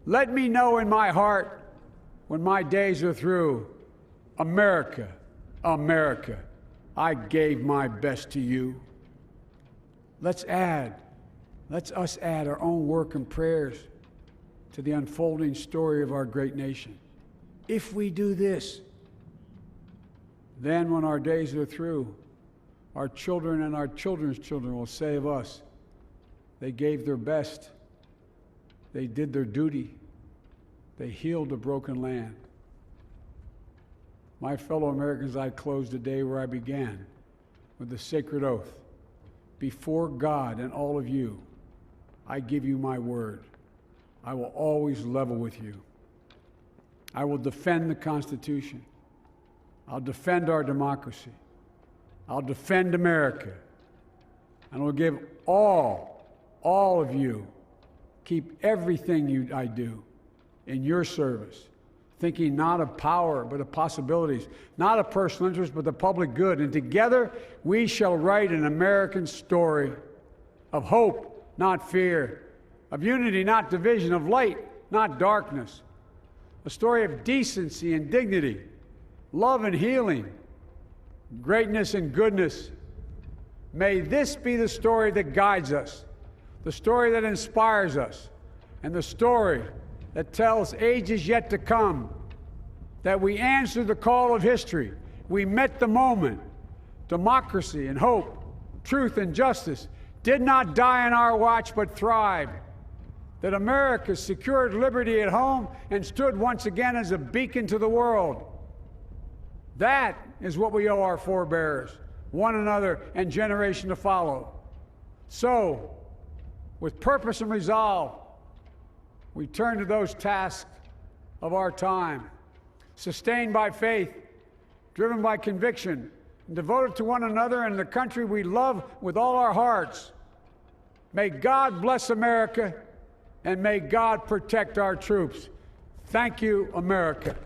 Let me know in my heart when my days are through. America, America, I gave my best to you. Let's us add our own work and prayers to the unfolding story of our great nation. If we do this, then when our days are through, our children and our children's children will say of us, they gave their best, they did their duty, they healed a broken land. My fellow Americans, I close the day where I began, with the sacred oath. Before God and all of you, I give you my word. I will always level with you. I will defend the Constitution. I'll defend our democracy. I'll defend America. And I'll give all of you, keep everything I do in your service, thinking not of power, but of possibilities, not of personal interest, but the public good. And together, we shall write an American story of hope, not fear, of unity, not division, of light, not darkness, a story of decency and dignity, love and healing, greatness and goodness. May this be the story that guides us, the story that inspires us, and the story that tells ages yet to come that we answered the call of history. We met the moment. Democracy and hope, truth and justice did not die on our watch but thrived. That America secured liberty at home and stood once again as a beacon to the world. That is what we owe our forebears, one another, and generation to follow. So, with purpose and resolve, we turn to those tasks of our time, sustained by faith, driven by conviction, and devoted to one another and the country we love with all our hearts. May God bless America, and may God protect our troops. Thank you, America.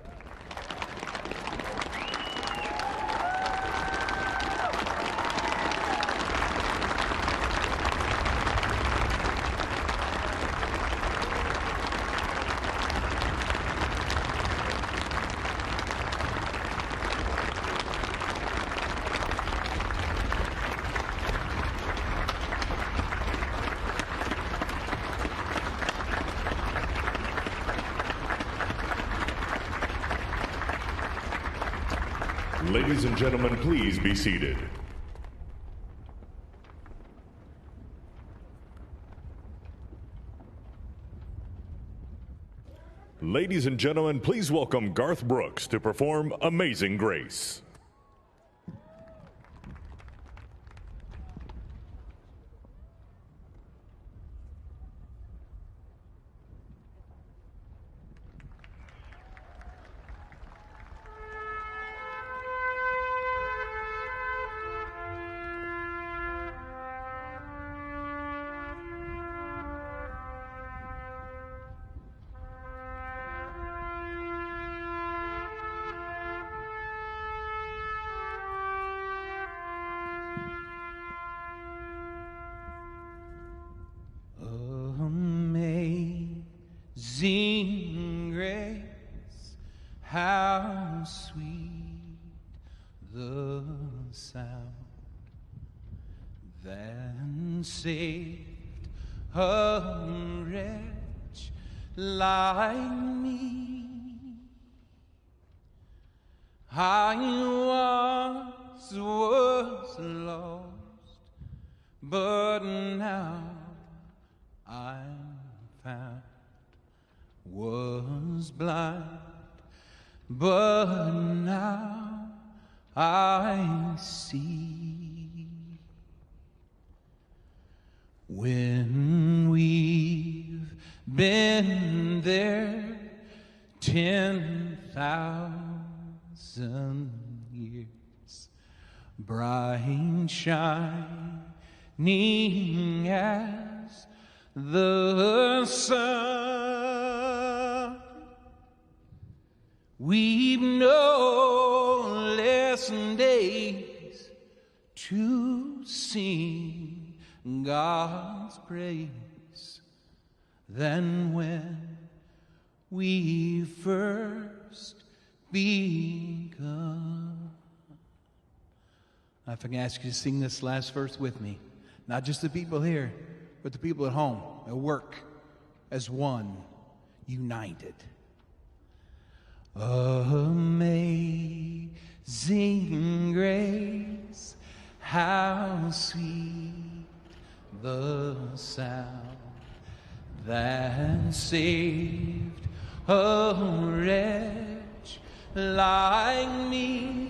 Ladies and gentlemen, please be seated. Ladies and gentlemen, please welcome Garth Brooks to perform Amazing Grace. Amazing grace, how sweet the sound that saved a wretch like me. I was lost, but now I'm found. Was blind, but now I see. When we've been there 10,000 years, bright shining as the sun, we've no less days to sing God's praise than when we first begun. If I can ask you to sing this last verse with me, not just the people here, but the people at home, at work, as one. united. Amazing grace, how sweet the sound that saved a wretch like me.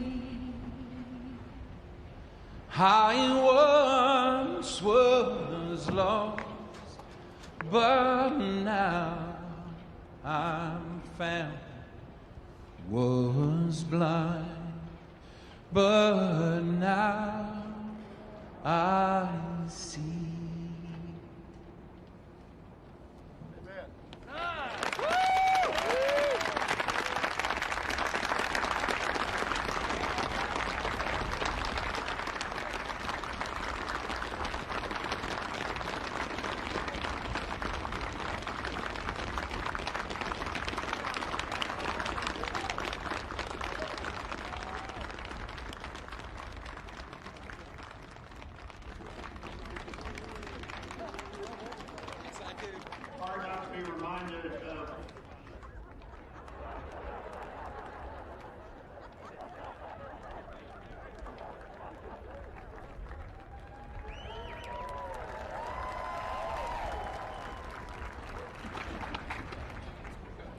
I once was lost, but now I'm found. Was blind, but now I see.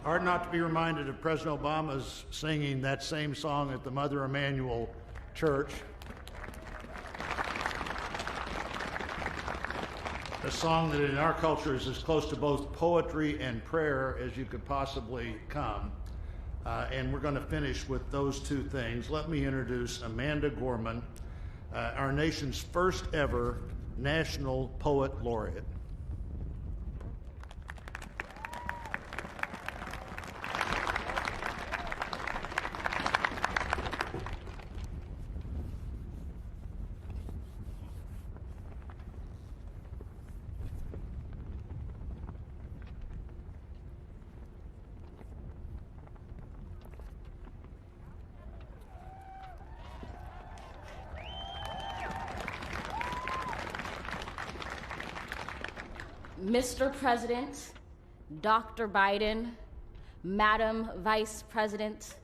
Hard not to be reminded of President Obama's singing that same song at the Mother Emanuel Church. A song that in our culture is as close to both poetry and prayer as you could possibly come. And we're going to finish with those two things. Let me introduce Amanda Gorman, our nation's first ever National Poet Laureate. Mr. President, Dr. Biden, Madam Vice President,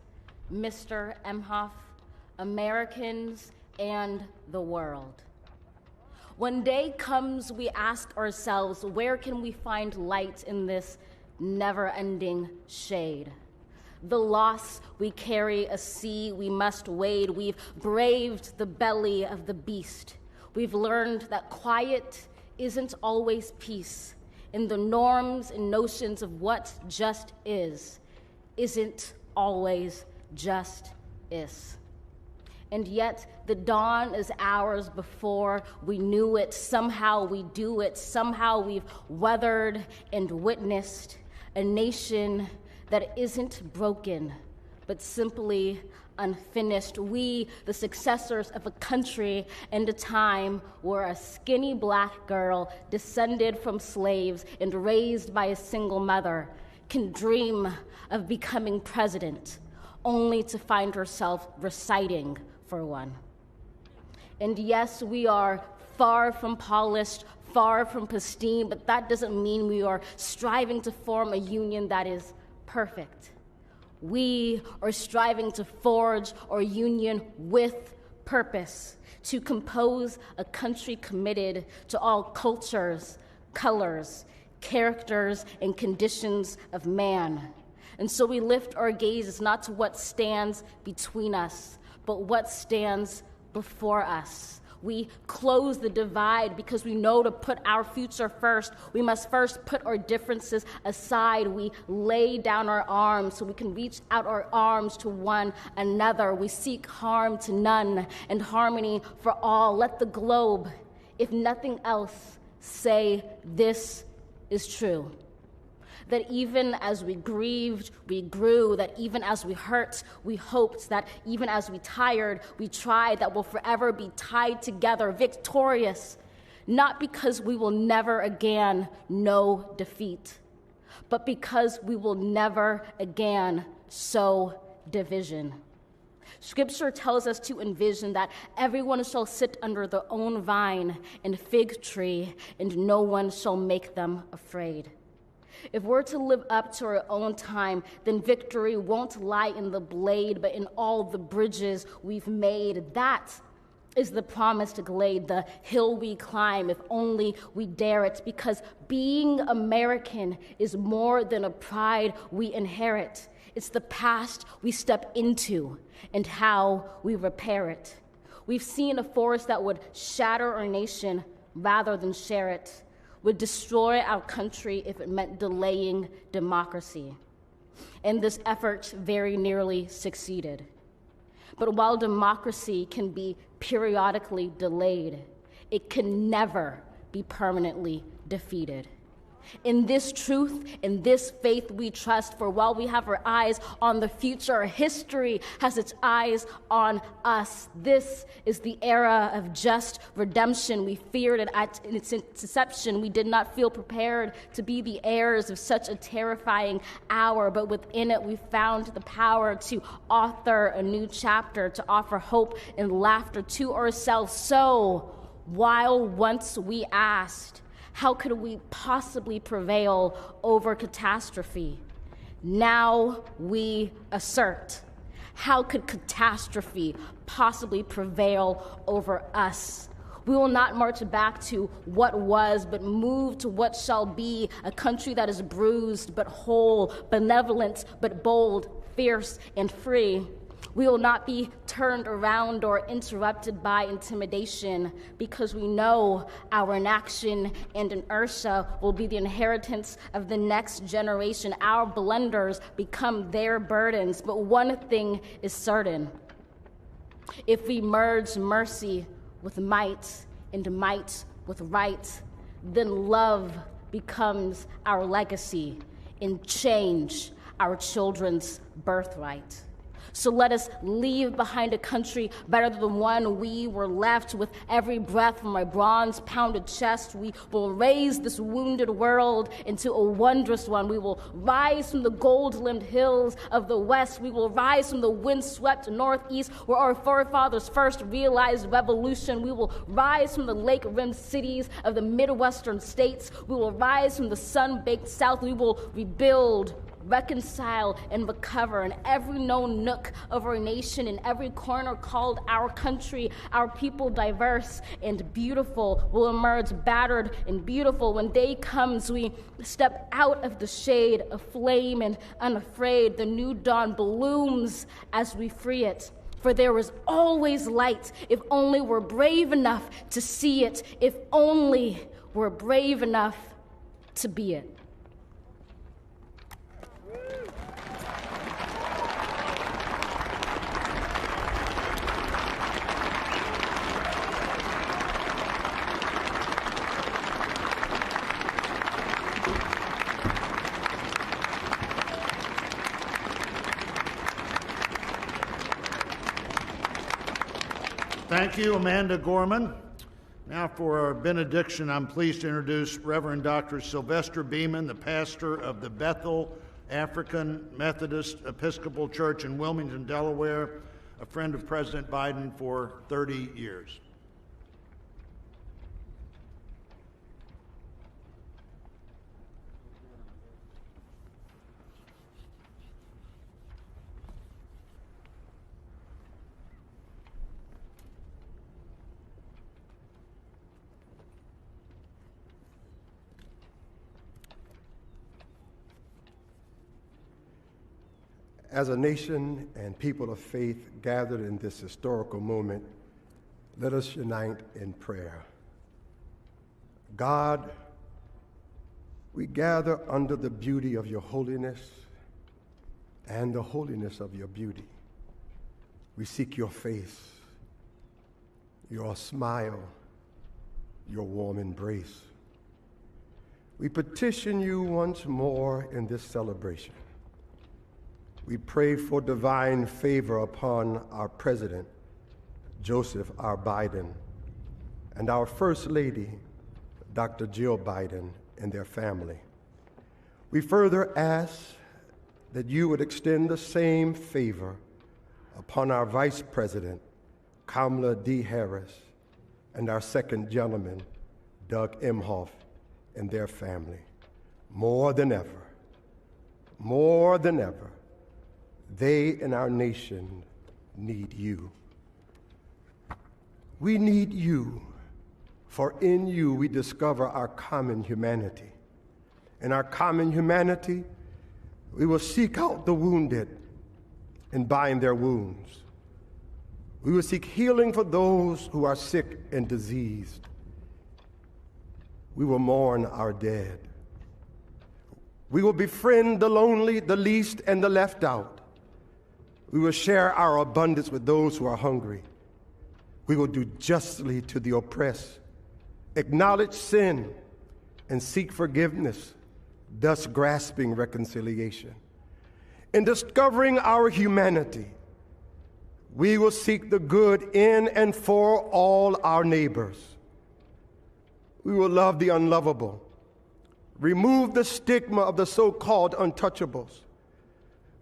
Mr. Emhoff, Americans, and the world. When day comes, we ask ourselves, where can we find light in this never-ending shade? The loss we carry, a sea we must wade. We've braved the belly of the beast. We've learned that quiet isn't always peace, and the norms and notions of what just isn't always just is. And yet the dawn is ours before we knew it. Somehow we do it. Somehow we've weathered and witnessed a nation that isn't broken, but simply unfinished. We, the successors of a country and a time where a skinny black girl descended from slaves and raised by a single mother can dream of becoming president, only to find herself reciting for one. And yes, we are far from polished, far from pristine, but that doesn't mean we are striving to form a union that is perfect. We are striving to forge our union with purpose, to compose a country committed to all cultures, colors, characters, and conditions of man. And so we lift our gazes not to what stands between us, but what stands before us. We close the divide because we know to put our future first, we must first put our differences aside. We lay down our arms so we can reach out our arms to one another. We seek harm to none and harmony for all. Let the globe, if nothing else, say this is true. That even as we grieved, we grew, that even as we hurt, we hoped, that even as we tired, we tried, that we'll forever be tied together, victorious, not because we will never again know defeat, but because we will never again sow division. Scripture tells us to envision that everyone shall sit under their own vine and fig tree, and no one shall make them afraid. If we're to live up to our own time, then victory won't lie in the blade, but in all the bridges we've made. That is the promised glade, the hill we climb, if only we dare it, because being American is more than a pride we inherit. It's the past we step into and how we repair it. We've seen a force that would shatter our nation rather than share it, would destroy our country if it meant delaying democracy. And this effort very nearly succeeded. But while democracy can be periodically delayed, it can never be permanently defeated. In this truth, in this faith we trust, for while we have our eyes on the future, history has its eyes on us. This is the era of just redemption. We feared it at its inception. We did not feel prepared to be the heirs of such a terrifying hour, but within it we found the power to author a new chapter, to offer hope and laughter to ourselves. So, while once we asked, how could we possibly prevail over catastrophe? Now we assert, how could catastrophe possibly prevail over us? We will not march back to what was, but move to what shall be, a country that is bruised but whole, benevolent but bold, fierce and free. We will not be turned around or interrupted by intimidation, because we know our inaction and inertia will be the inheritance of the next generation. Our blunders become their burdens. But one thing is certain: if we merge mercy with might and might with right, then love becomes our legacy and change our children's birthright. So let us leave behind a country better than the one we were left. With every breath from my bronze-pounded chest, we will raise this wounded world into a wondrous one. We will rise from the gold-limbed hills of the West. We will rise from the wind-swept Northeast, where our forefathers first realized revolution. We will rise from the lake-rimmed cities of the Midwestern states. We will rise from the sun-baked South. We will rebuild, reconcile, and recover in every known nook of our nation, in every corner called our country. Our people, diverse and beautiful, will emerge battered and beautiful. When day comes, we step out of the shade, aflame and unafraid. The new dawn blooms as we free it. For there is always light, if only we're brave enough to see it, if only we're brave enough to be it. Thank you, Amanda Gorman. Now for our benediction, I'm pleased to introduce Reverend Dr. Sylvester Beeman, the pastor of the Bethel African Methodist Episcopal Church in Wilmington, Delaware, a friend of President Biden for 30 years. As a nation and people of faith gathered in this historical moment, let us unite in prayer. God, we gather under the beauty of your holiness and the holiness of your beauty. We seek your face, your smile, your warm embrace. We petition you once more in this celebration. We pray for divine favor upon our President, Joseph R. Biden, and our First Lady, Dr. Jill Biden, and their family. We further ask that you would extend the same favor upon our Vice President, Kamala D. Harris, and our Second Gentleman, Doug Emhoff, and their family. more than ever, they in our nation need you. We need you, for in you we discover our common humanity. In our common humanity, we will seek out the wounded and bind their wounds. We will seek healing for those who are sick and diseased. We will mourn our dead. We will befriend the lonely, the least, and the left out. We will share our abundance with those who are hungry. We will do justly to the oppressed, acknowledge sin, and seek forgiveness, thus grasping reconciliation. In discovering our humanity, we will seek the good in and for all our neighbors. We will love the unlovable, remove the stigma of the so-called untouchables.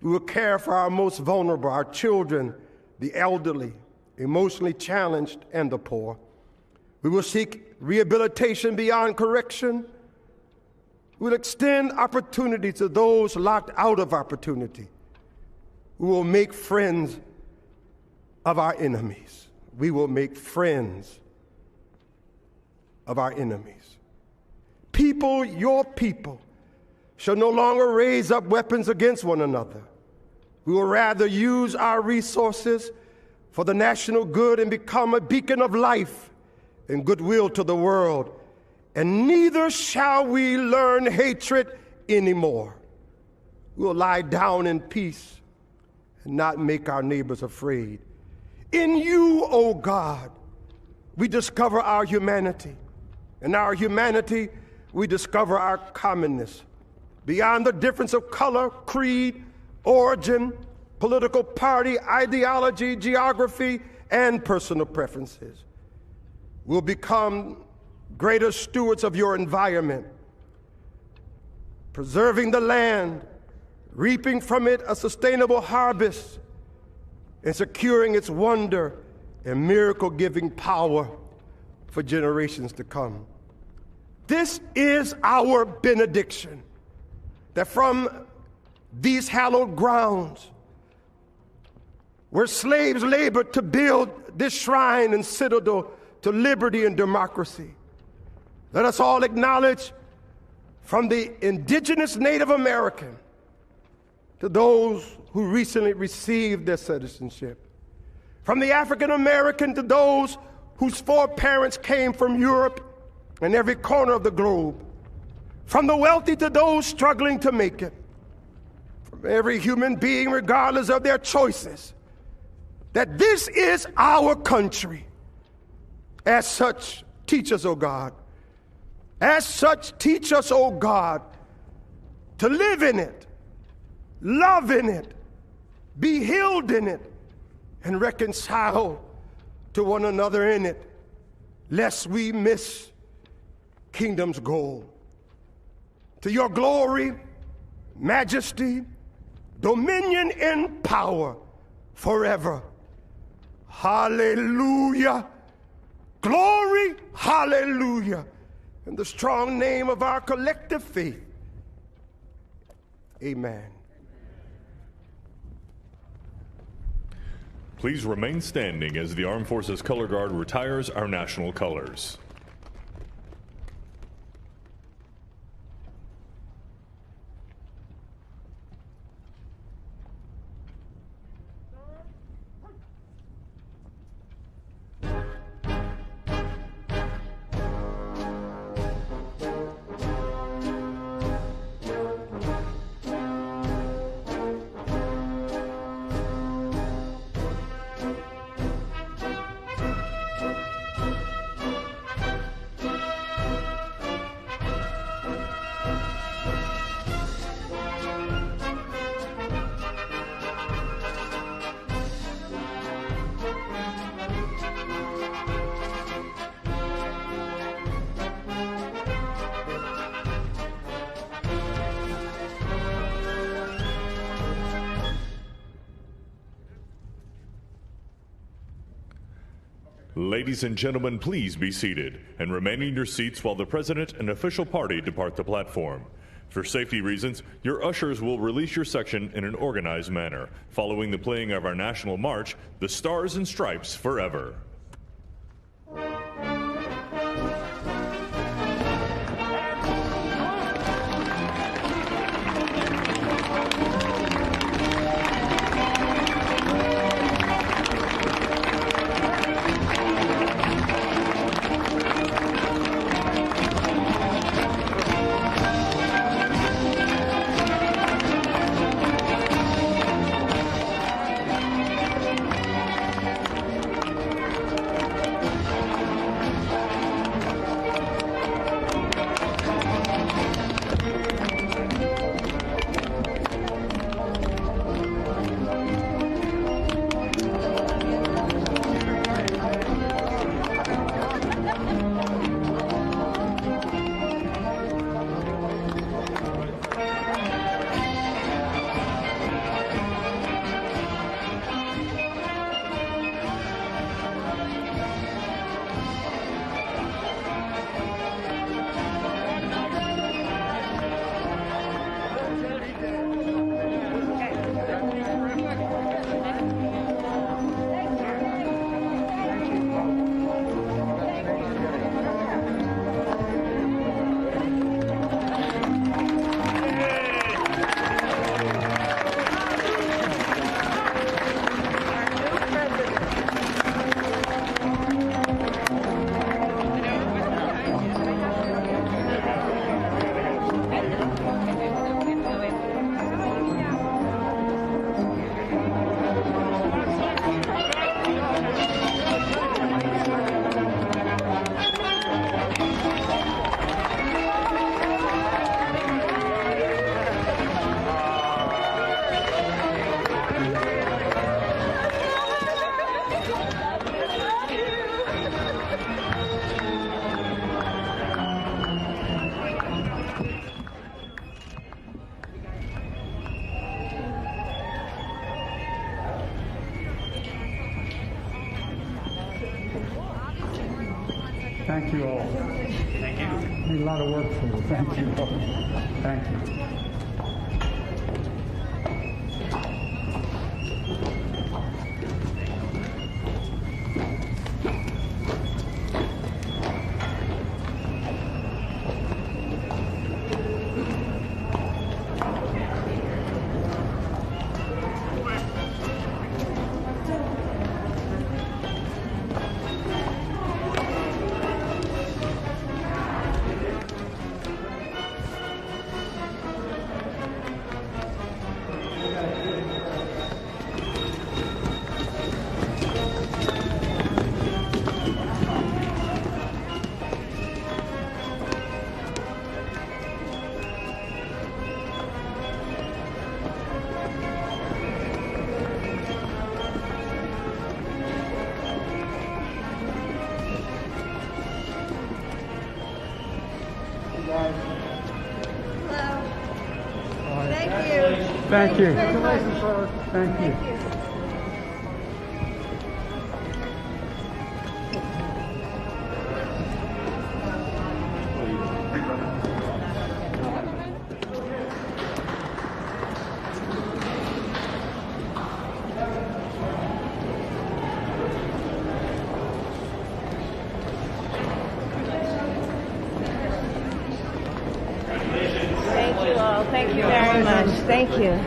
We will care for our most vulnerable, our children, the elderly, emotionally challenged, and the poor. We will seek rehabilitation beyond correction. We will extend opportunity to those locked out of opportunity. We will make friends of our enemies. We will make friends of our enemies. People, your people, shall no longer raise up weapons against one another. We will rather use our resources for the national good and become a beacon of life and goodwill to the world. And neither shall we learn hatred anymore. We will lie down in peace and not make our neighbors afraid. In you, O God, we discover our humanity. In our humanity, we discover our commonness. Beyond the difference of color, creed, origin, political party, ideology, geography, and personal preferences. We'll become greater stewards of your environment, preserving the land, reaping from it a sustainable harvest, and securing its wonder and miracle-giving power for generations to come. This is our benediction, that from these hallowed grounds, where slaves labored to build this shrine and citadel to liberty and democracy, let us all acknowledge, from the indigenous Native American to those who recently received their citizenship, from the African American to those whose foreparents came from Europe and every corner of the globe, from the wealthy to those struggling to make it, from every human being, regardless of their choices, that this is our country. As such, teach us, O God. As such, teach us, O God, to live in it, love in it, be healed in it, and reconcile to one another in it, lest we miss kingdom's goal. To your glory, majesty, dominion, and power forever. Hallelujah. Glory, hallelujah. In the strong name of our collective faith. Amen. Please remain standing as the Armed Forces Color Guard retires our national colors. Ladies and gentlemen, please be seated and remain in your seats while the President and official party depart the platform. For safety reasons, your ushers will release your section in an organized manner, following the playing of our national march, The Stars and Stripes Forever. Thank you all. Thank you. Need a lot of work for you. Thank you all. Thank you. Thank you. Thank you. Thank you all. Thank you very much. Thank you.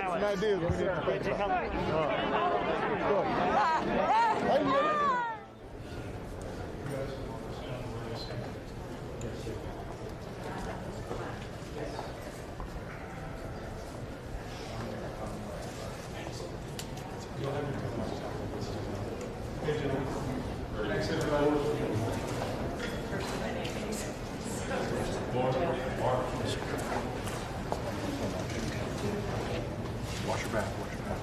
thoughts and ideas. Watch your back, watch your back.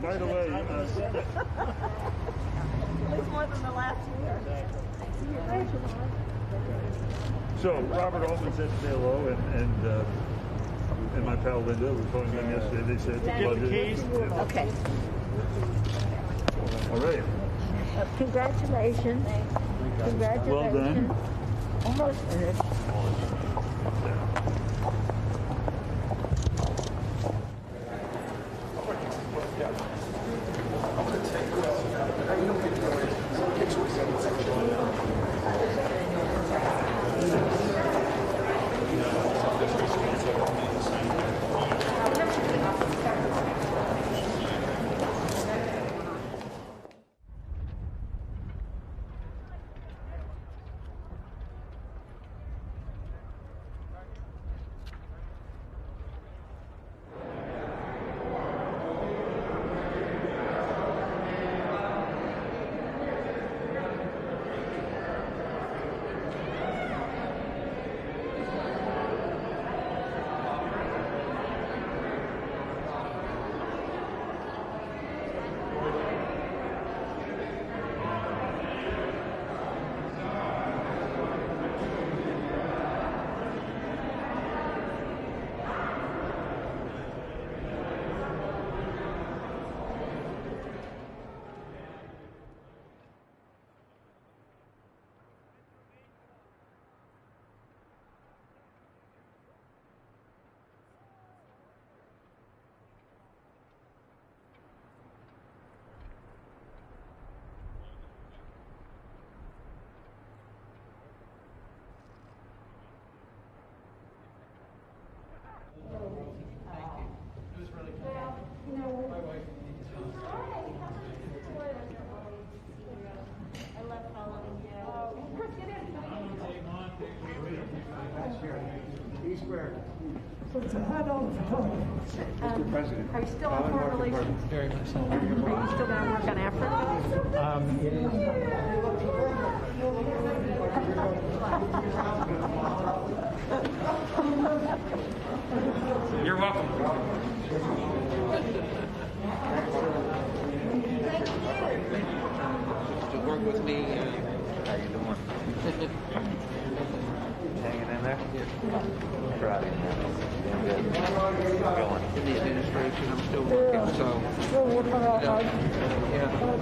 By the way, At least more than the last year. so Robert Altman said to say hello, and my pal Linda, we phoned them yesterday. They said Get the keys. Okay. All right. Congratulations. Congratulations. Well done. Almost finished. Mr. President. Are you still on foreign relations? Very much so. Are you still going to work on Africa? It is. You're welcome. To work with me. How you doing? Hanging in there? Yeah. Proud of you. Going. In the administration, I'm still working, so. Still working on that. Yeah.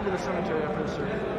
to the cemetery after this, sir.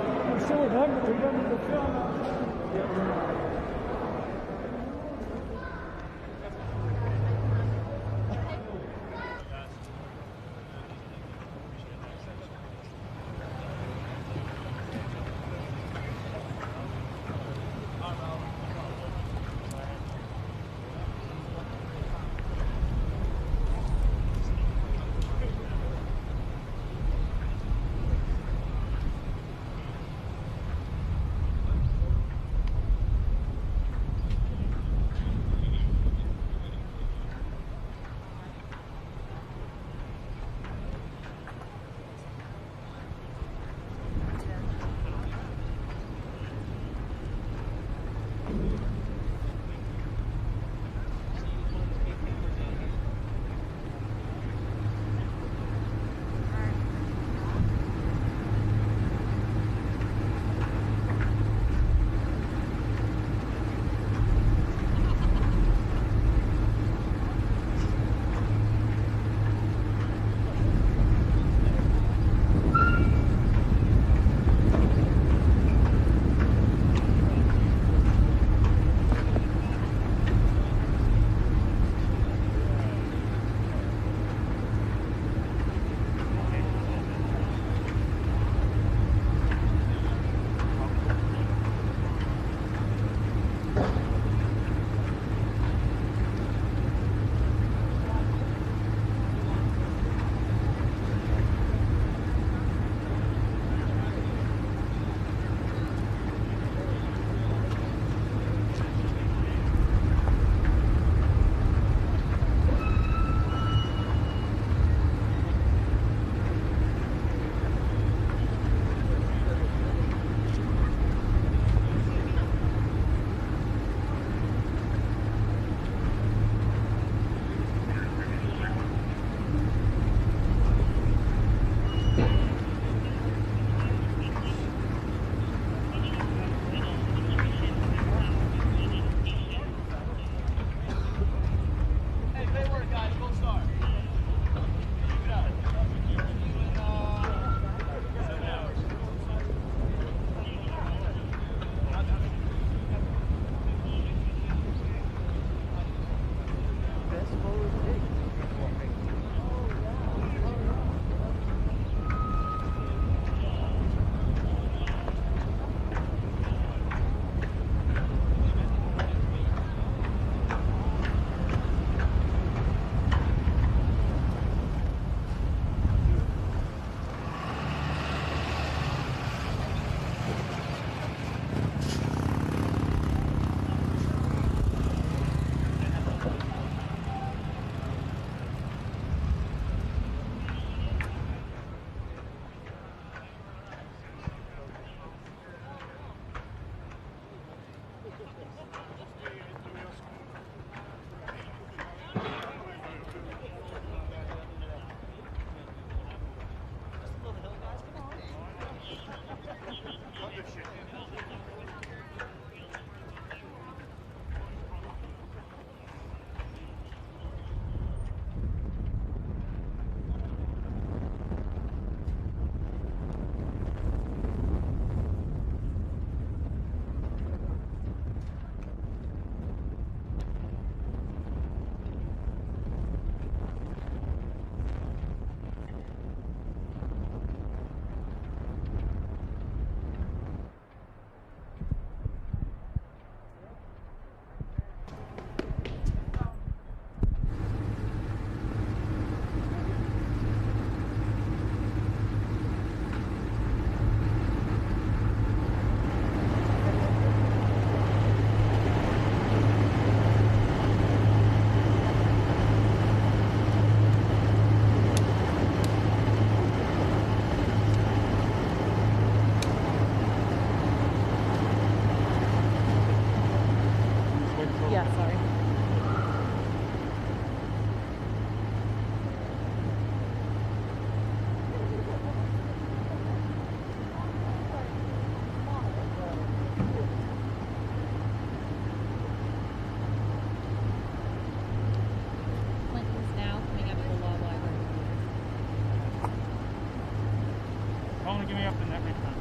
picking me up in every time.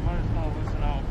Might as well listen out.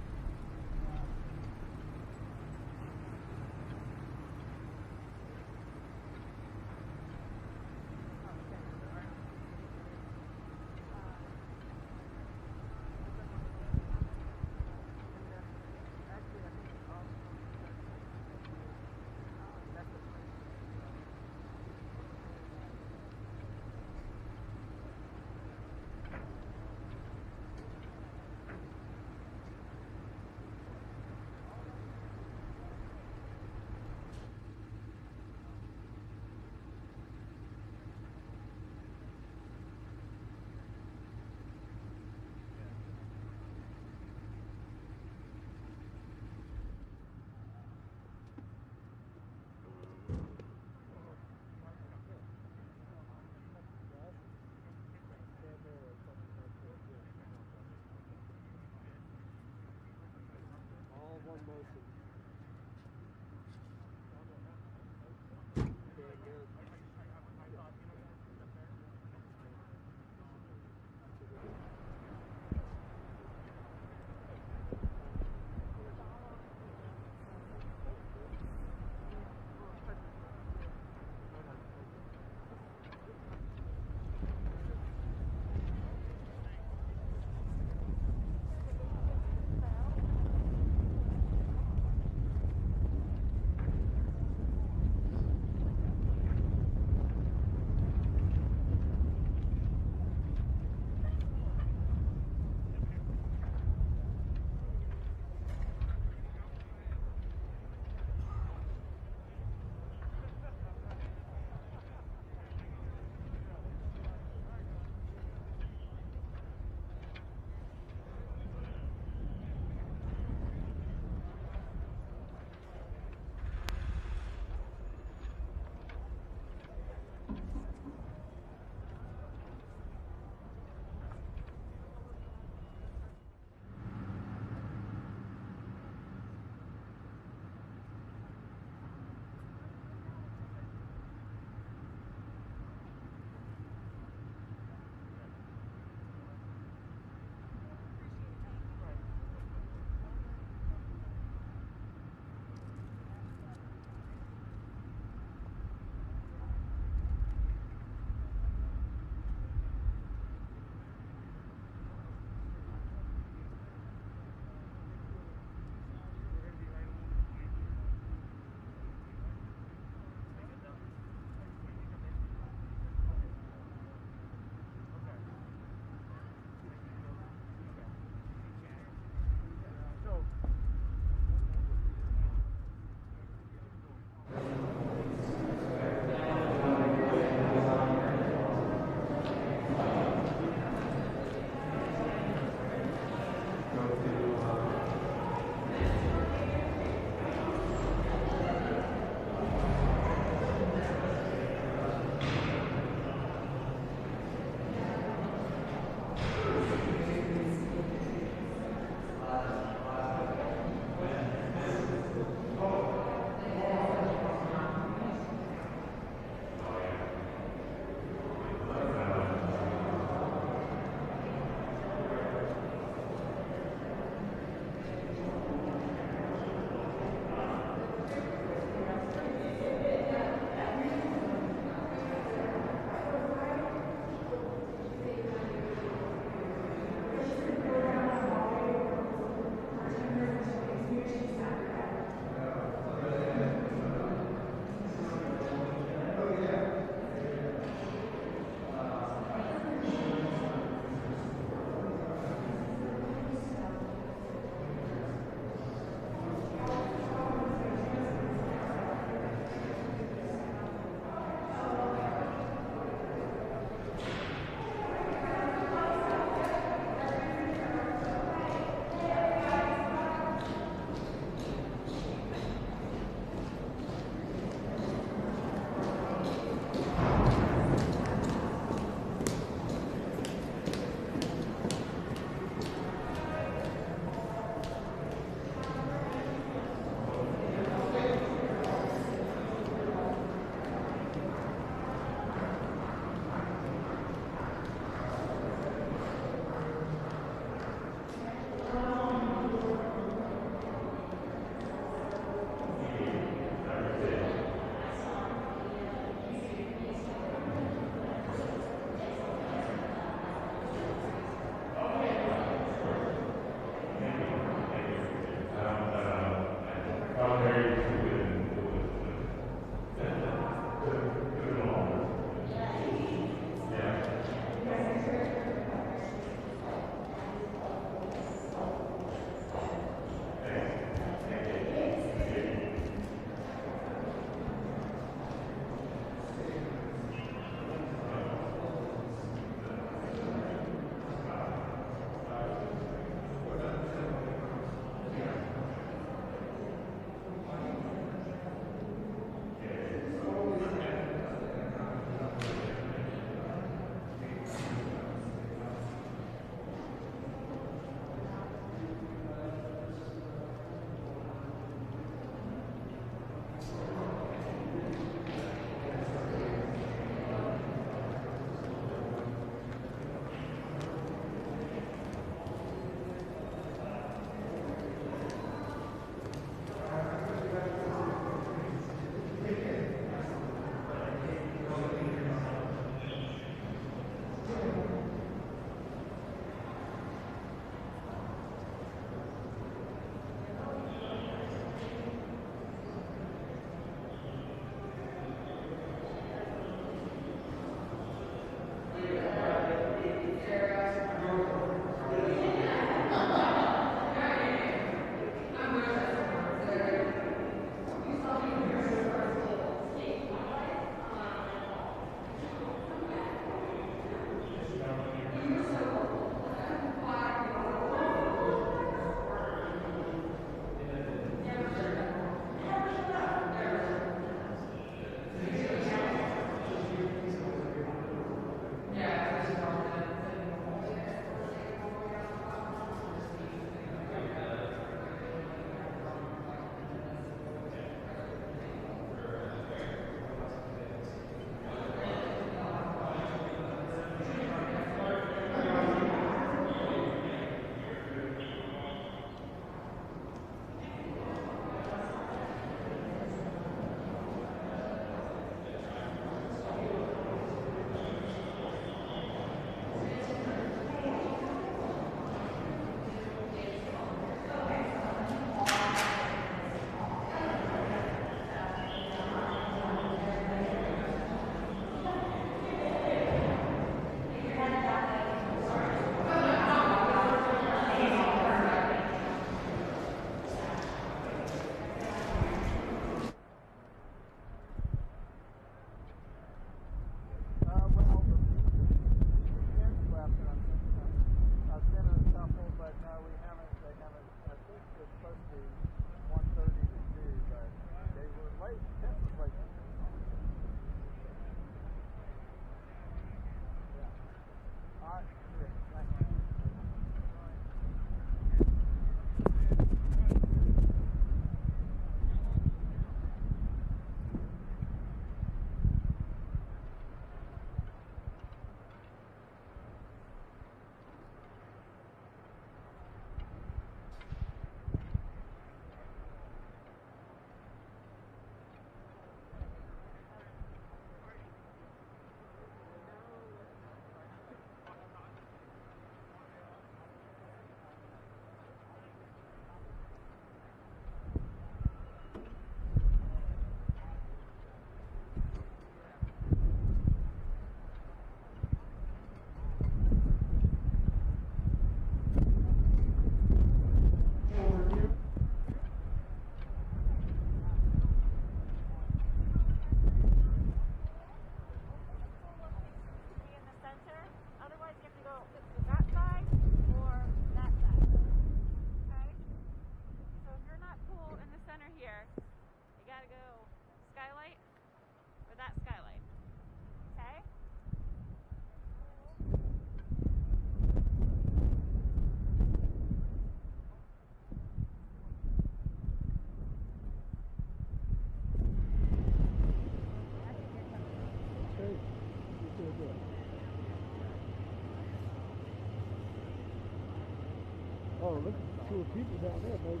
Oh, look, two people down there, maybe.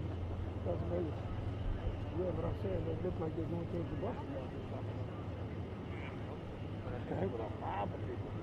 That's maybe. Yeah, but I'm saying they look like they're going towards the bus stop or something. Okay, with a mob of people.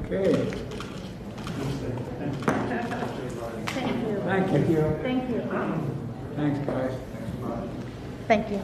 Okay. Thank you. Thank you. Thanks, guys. Thank you.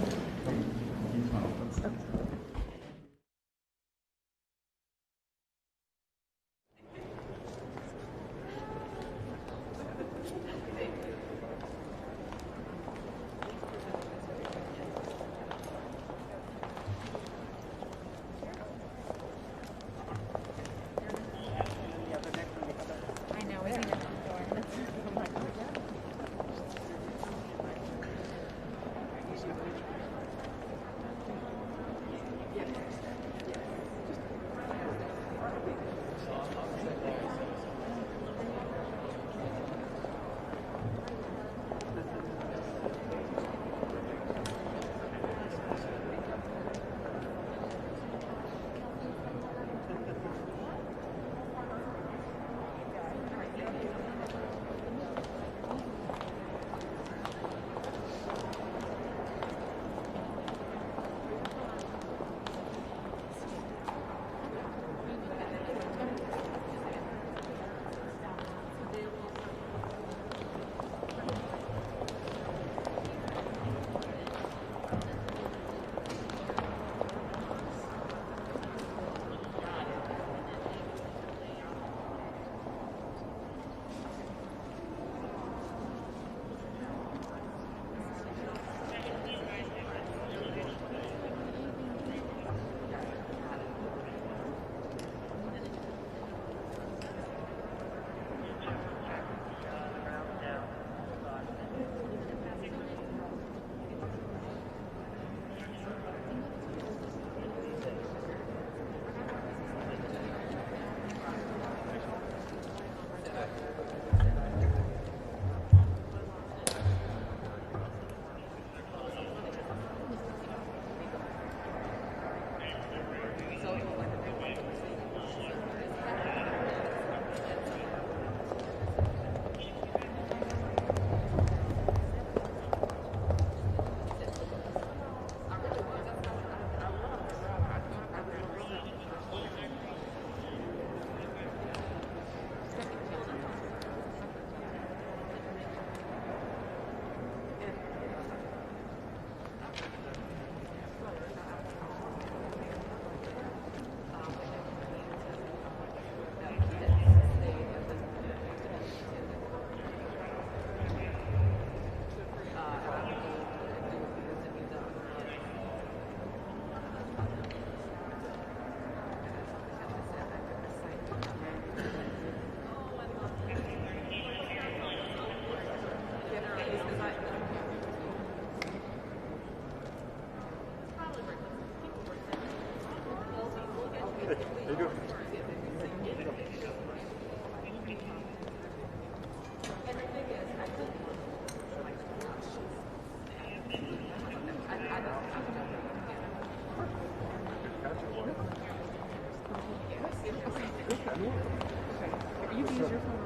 You can use your phone.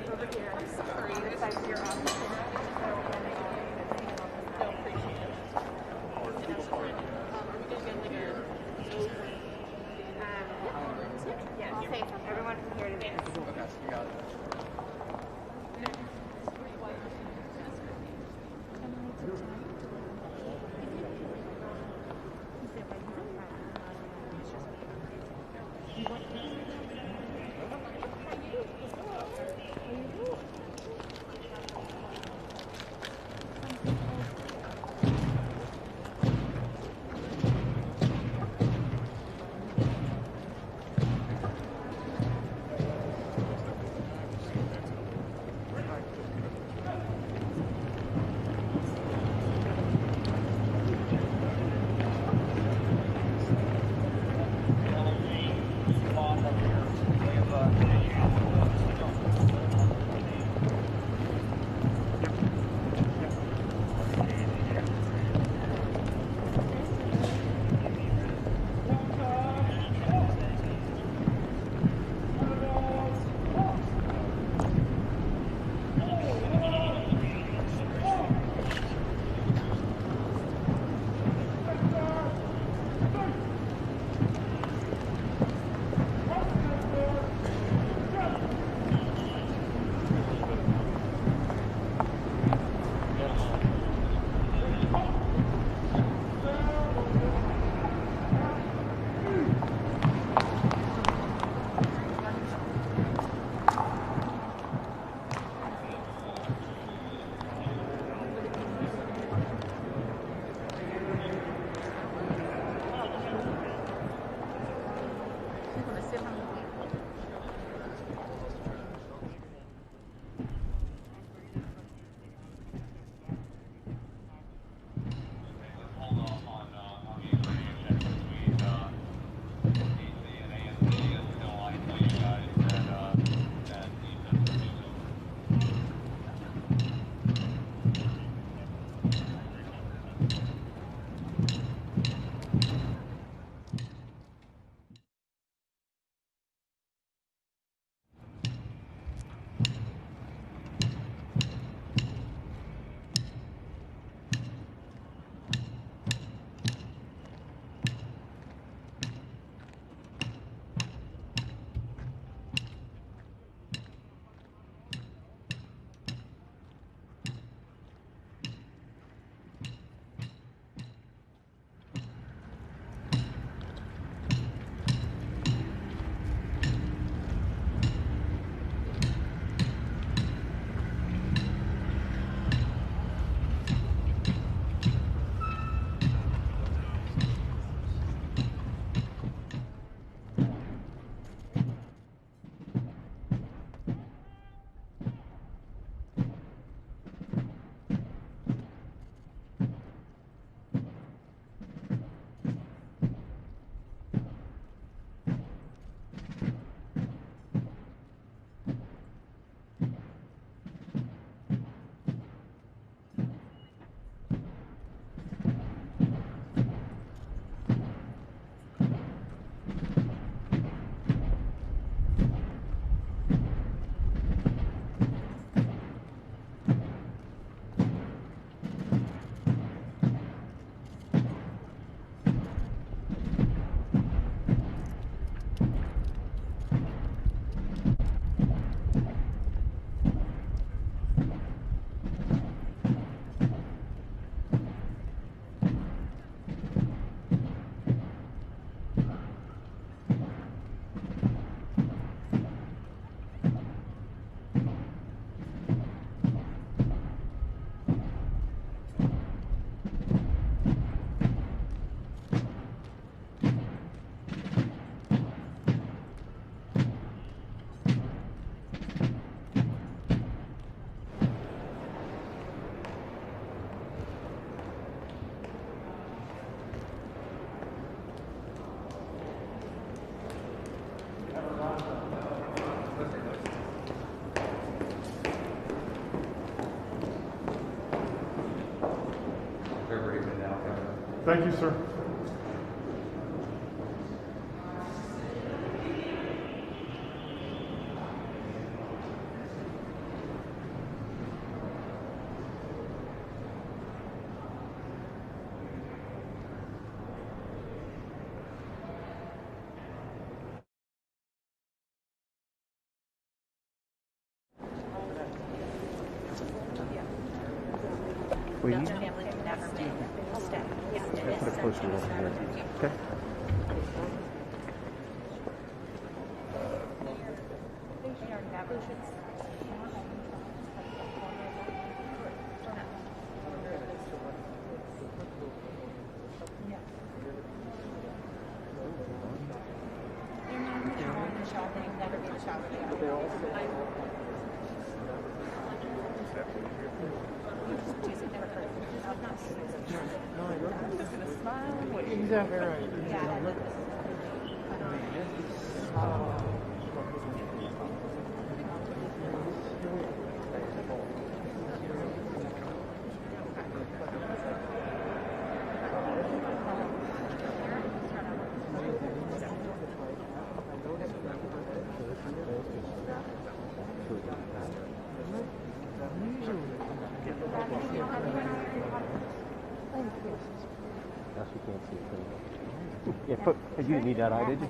Over here. I'm sorry. This is your office. Yeah, okay. Everyone from here to there. Okay, you got it. Thank you, sir. Will you? family would never make a step. Yeah, Okay, put it closer over here. Okay. They are never never be the shop. Exactly right. Gosh, you can't see it. Yeah, but you didn't need that eye, did you?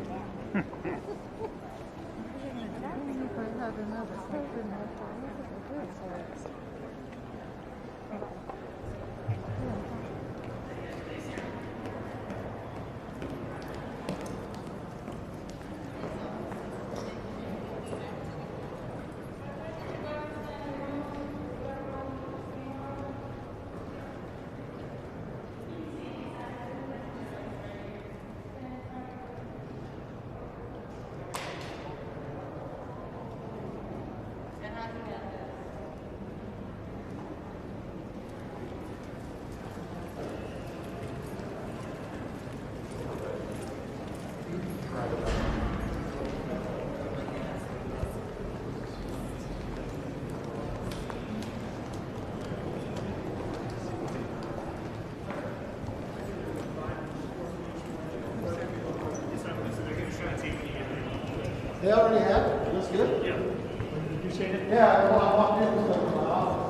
They already have it? That's good? Yeah. Did you see it? Yeah, well, I walked in with them in my office.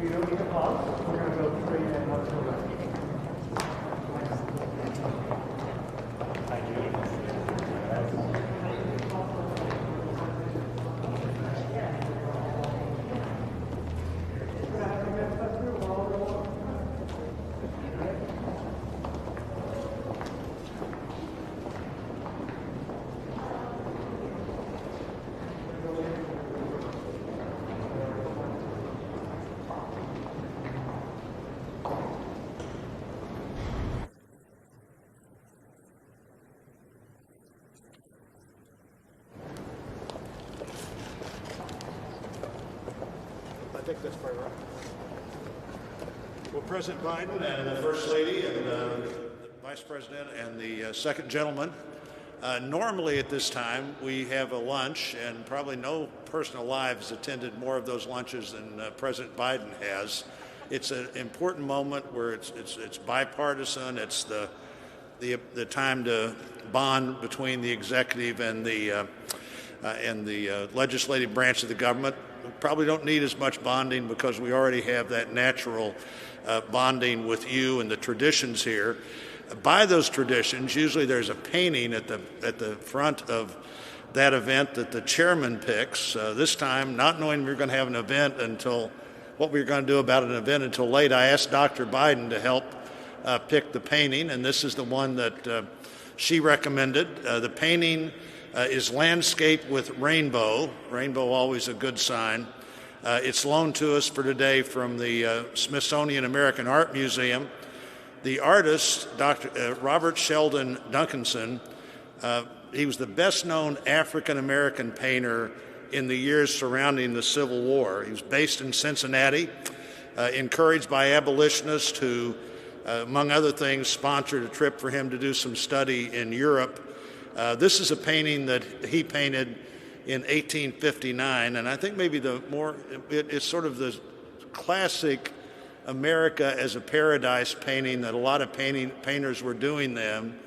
We don't need to pause. We're going to go straight and up to the left. I think that's probably right. Well, President Biden and the First Lady and the Vice President and the Second Gentleman, normally at this time we have a lunch, and probably no person alive has attended more of those lunches than President Biden has. It's an important moment where it's bipartisan. It's the time to bond between the executive and the legislative branch of the government. We probably don't need as much bonding because we already have that natural bonding with you and the traditions here. By those traditions, usually there's a painting at the front of that event that the chairman picks. This time, not knowing we were going to have an event until what we were going to do about an event until late, I asked Dr. Biden to help picked the painting, and this is the one that she recommended. The painting is landscape with rainbow. Rainbow, always a good sign. It's loaned to us for today from the Smithsonian American Art Museum. The artist, Dr. Robert Sheldon Duncanson, he was the best-known African-American painter in the years surrounding the Civil War. He was based in Cincinnati, encouraged by abolitionists who, among other things, sponsored a trip for him to do some study in Europe. This is a painting that he painted in 1859, and I think maybe it's sort of the classic America as a paradise painting that a lot of painters were doing then.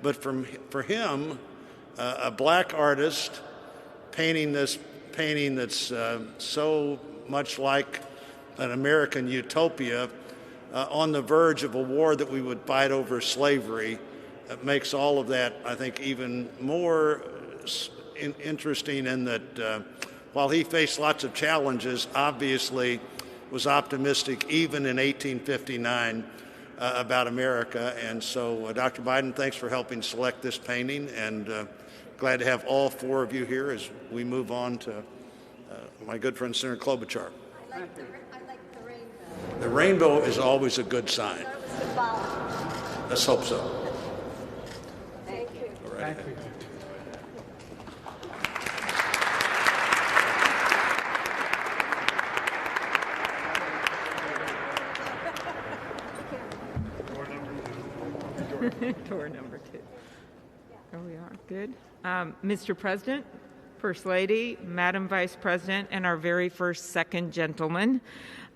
But for him, a black artist painting this painting that's so much like an American utopia on the verge of a war that we would fight over slavery, makes all of that, I think, even more interesting in that while he faced lots of challenges, obviously was optimistic even in 1859 about America. And so, Dr. Biden, thanks for helping select this painting, and glad to have all four of you here as we move on to my good friend Senator Klobuchar. I like the rainbow. The rainbow is always a good sign. Let's hope so. Thank you. All right. Thank you. Tour number 2. There we are. Good. Mr. President, First Lady, Madam Vice President, and our very first second gentleman,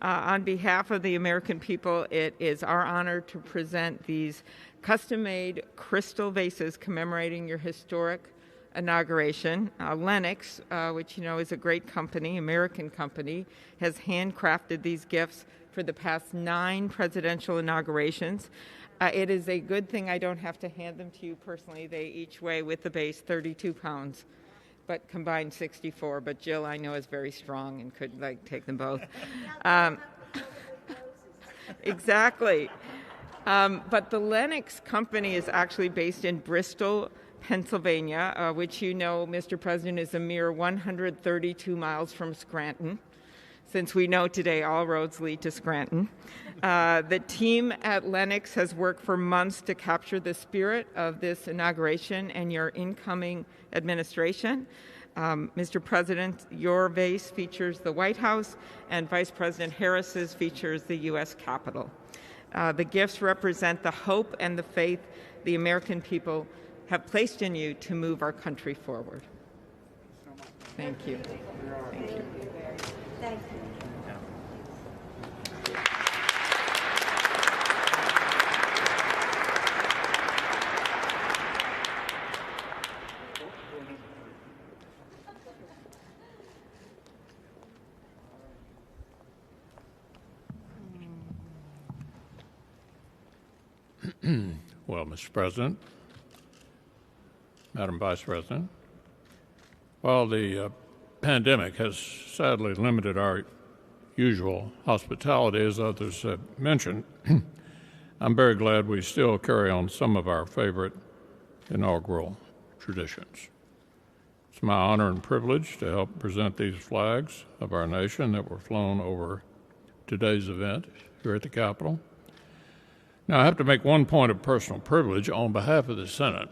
on behalf of the American people, it is our honor to present these custom-made crystal vases commemorating your historic inauguration. Lennox, which you know is a great company, American company, has handcrafted these gifts for the past 9 presidential inaugurations. It is a good thing I don't have to hand them to you personally. They each weigh with the base 32 pounds, but combined 64. But Jill, I know, is very strong and could take them both. Exactly. But the Lennox company is actually based in Bristol, Pennsylvania, which you know, Mr. President, is a mere 132 miles from Scranton, since we know today all roads lead to Scranton. The team at Lennox has worked for months to capture the spirit of this inauguration and your incoming administration. Mr. President, your vase features the White House, and Vice President Harris's features the U.S. Capitol. The gifts represent the hope and the faith the American people have placed in you to move our country forward. Thank you. Thank you. Thank you. Well, Mr. President, Madam Vice President, while the pandemic has sadly limited our usual hospitality, as others have mentioned, I'm very glad we still carry on some of our favorite inaugural traditions. It's my honor and privilege to help present these flags of our nation that were flown over today's event here at the Capitol. Now, I have to make one point of personal privilege on behalf of the Senate.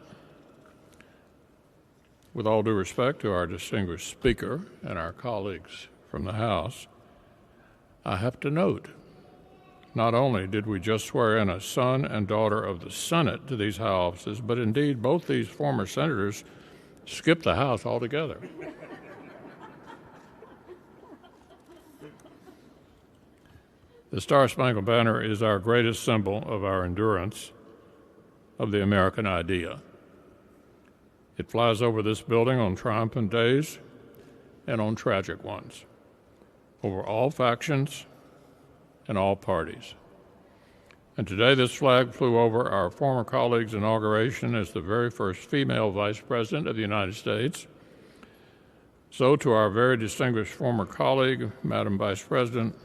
With all due respect to our distinguished Speaker and our colleagues from the House, I have to note, not only did we just swear in a son and daughter of the Senate to these high offices, but indeed both these former senators skipped the House altogether. The Star-Spangled Banner is our greatest symbol of our endurance of the American idea. It flies over this building on triumphant days and on tragic ones, over all factions and all parties. And today this flag flew over our former colleague's inauguration as the very first female Vice President of the United States. So to our very distinguished former colleague, Madam Vice President,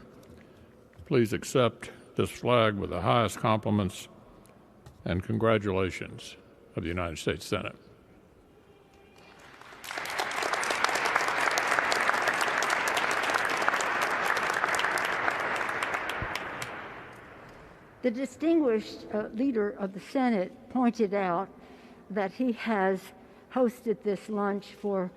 please accept this flag with the highest compliments and congratulations of the United States Senate. The distinguished leader of the Senate pointed out that he has hosted this lunch for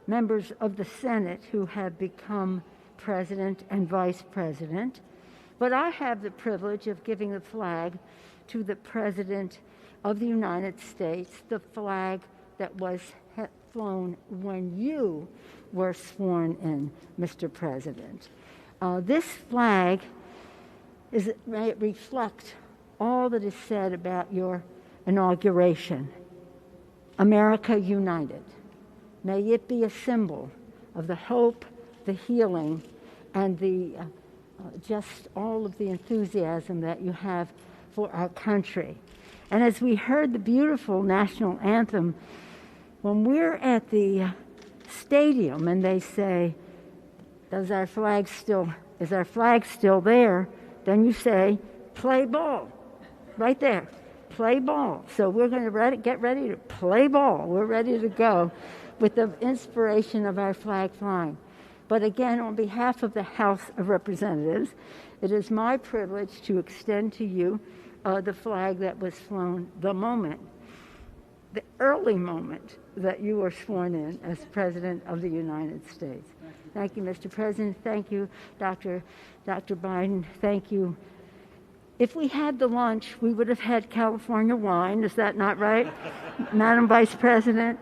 members of the Senate who have become president and vice president. But I have the privilege of giving the flag to the President of the United States, the flag that was flown when you were sworn in, Mr. President. This flag may it reflect all that is said about your inauguration. America united. May it be a symbol of the hope, the healing, and the just all of the enthusiasm that you have for our country. And as we heard the beautiful national anthem, when we're at the stadium and they say, is our flag still there? Then you say, play ball, right there, play ball. So we're going to get ready to play ball. We're ready to go with the inspiration of our flag flying. But again, on behalf of the House of Representatives, it is my privilege to extend to you the flag that was flown the early moment that you were sworn in as President of the United States. Thank you, Mr. President. Thank you, Dr. Biden. Thank you. If we had the lunch, we would have had California wine. Is that not right? Madam Vice President,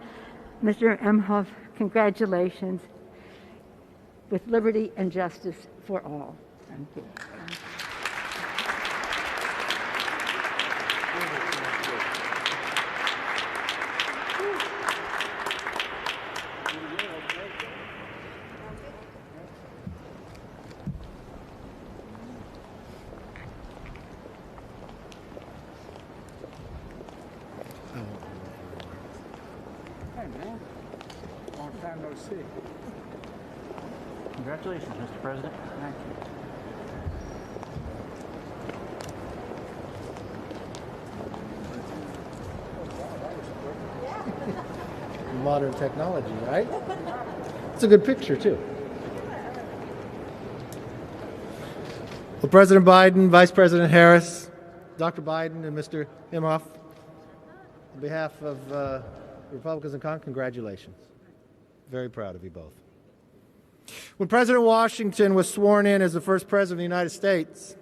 Mr. Emhoff, congratulations. With liberty and justice for all. Thank you. Congratulations, Mr. President. Thank you. Modern technology, right? It's a good picture, too. Well, President Biden, Vice President Harris, Dr. Biden, and Mr. Imhoff, on behalf of Republicans in Congress, congratulations. Very proud of you both. When President Washington was sworn in as the first president of the United States,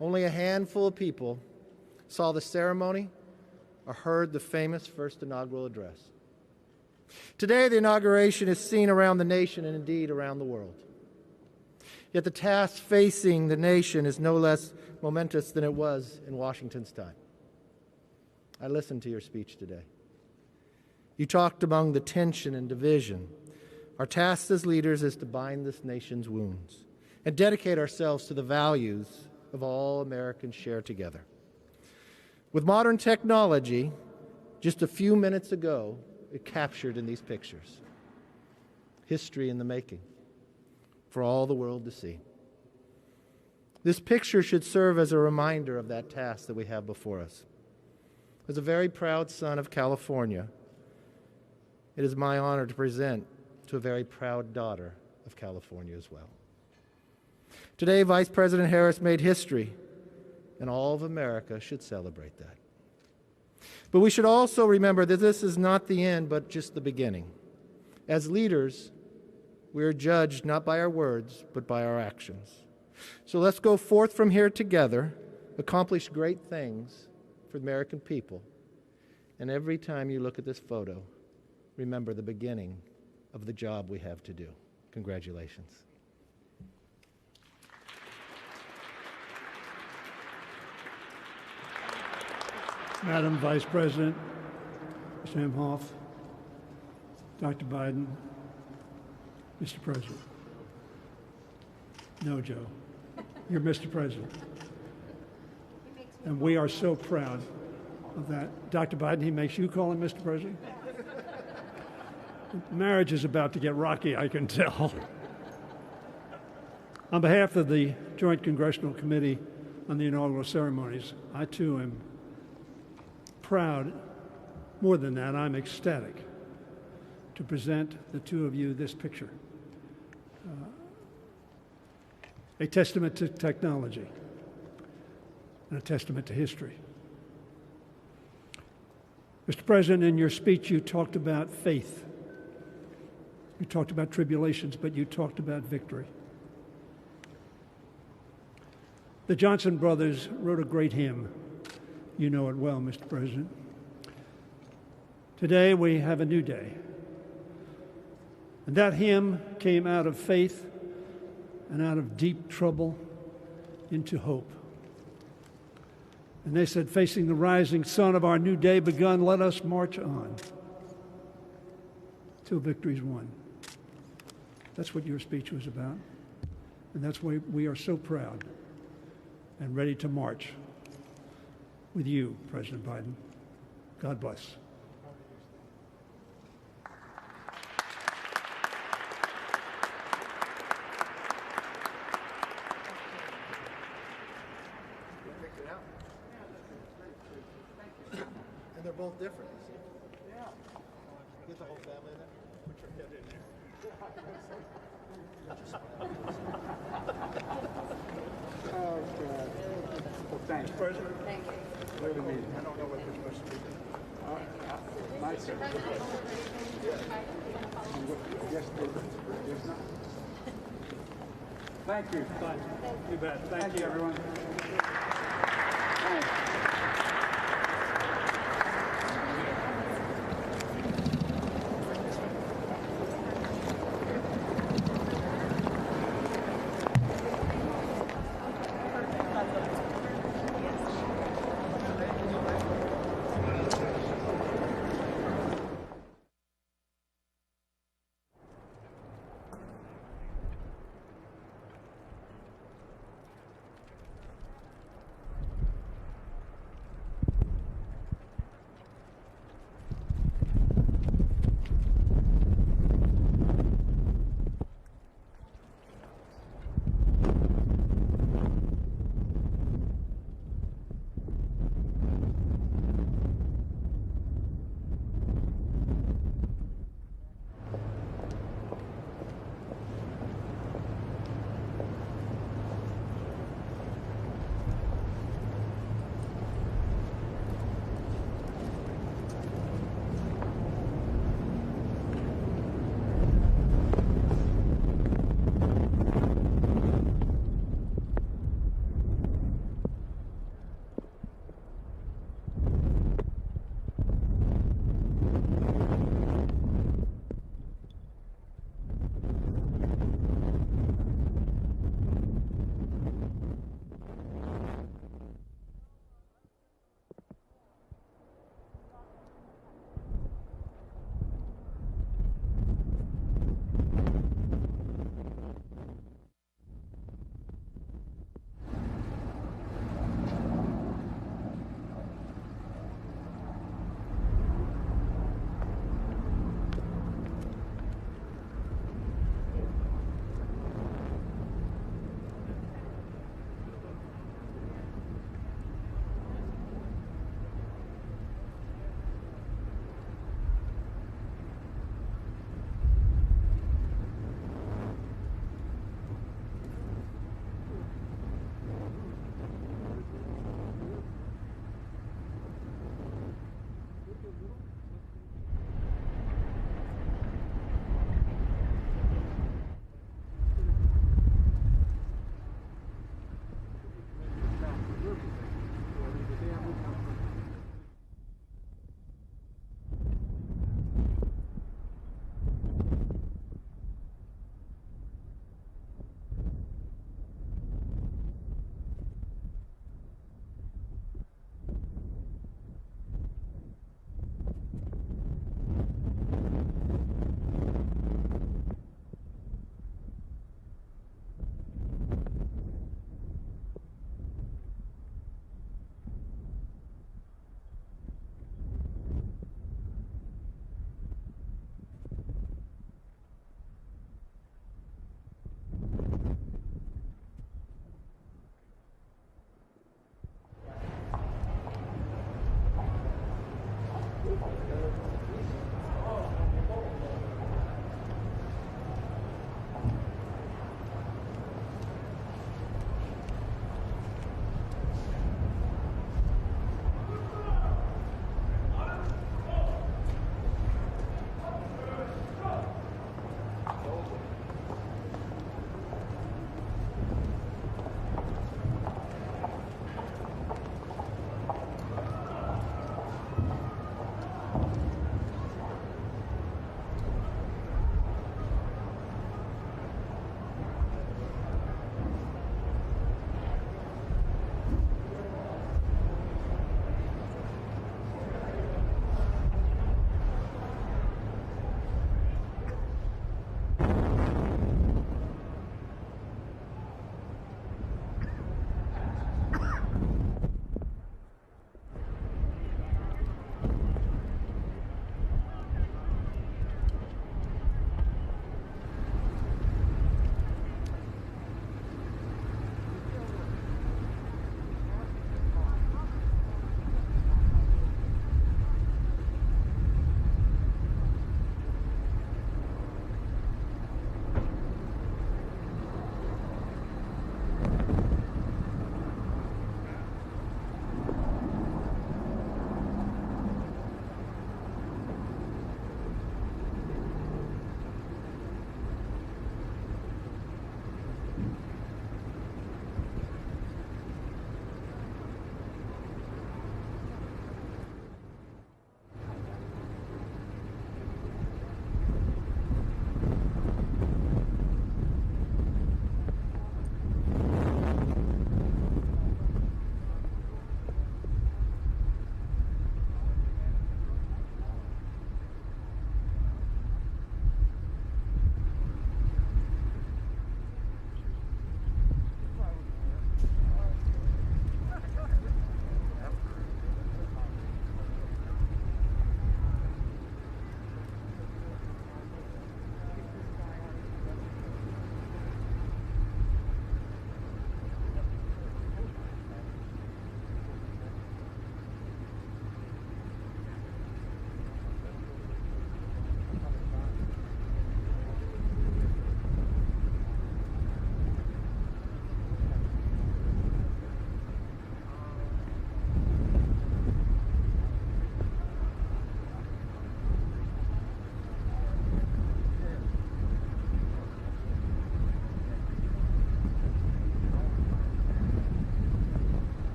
only a handful of people saw the ceremony or heard the famous first inaugural address. Today, the inauguration is seen around the nation and indeed around the world. Yet the task facing the nation is no less momentous than it was in Washington's time. I listened to your speech today. You talked among the tension and division. Our task as leaders is to bind this nation's wounds and dedicate ourselves to the values of all Americans share together. With modern technology, just a few minutes ago, it captured in these pictures. History in the making for all the world to see. This picture should serve as a reminder of that task that we have before us. As a very proud son of California, it is my honor to present to a very proud daughter of California as well. Today, Vice President Harris made history, and all of America should celebrate that. But we should also remember that this is not the end, but just the beginning. As leaders, we are judged not by our words, but by our actions. So let's go forth from here together, accomplish great things for the American people, and every time you look at this photo, remember the beginning of the job we have to do. Congratulations. Madam Vice President, Mr. Imhoff, Dr. Biden, Mr. President. No, Joe, you're Mr. President. And we are so proud of that. Dr. Biden, he makes you call him Mr. President? Marriage is about to get rocky, I can tell. On behalf of the Joint Congressional Committee on the Inaugural Ceremonies, I too am proud, more than that, I'm ecstatic to present the two of you this picture. A testament to technology and a testament to history. Mr. President, in your speech you talked about faith. You talked about tribulations, but you talked about victory. The Johnson brothers wrote a great hymn. You know it well, Mr. President. Today we have a new day. And that hymn came out of faith and out of deep trouble into hope. And they said, facing the rising sun of our new day begun, let us march on till victory's won. That's what your speech was about. And that's why we are so proud and ready to march with you, President Biden. God bless. And they're both different. Yeah. Get the whole family in there. Put your head in there. Oh, God. Well, thanks. President. Thank you. What do we need? I don't know what this must be. Nice. Yes, yes, no. Thank you. You bet. Thank you, everyone. Thanks.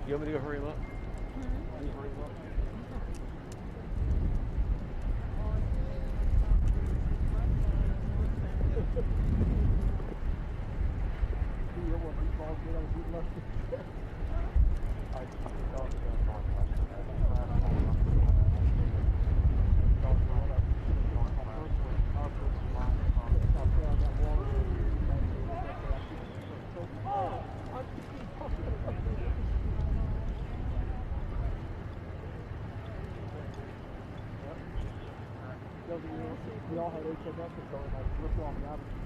You want me to go hurry him up? Can you hurry him up? We all had HMS control, and I flipped on the average.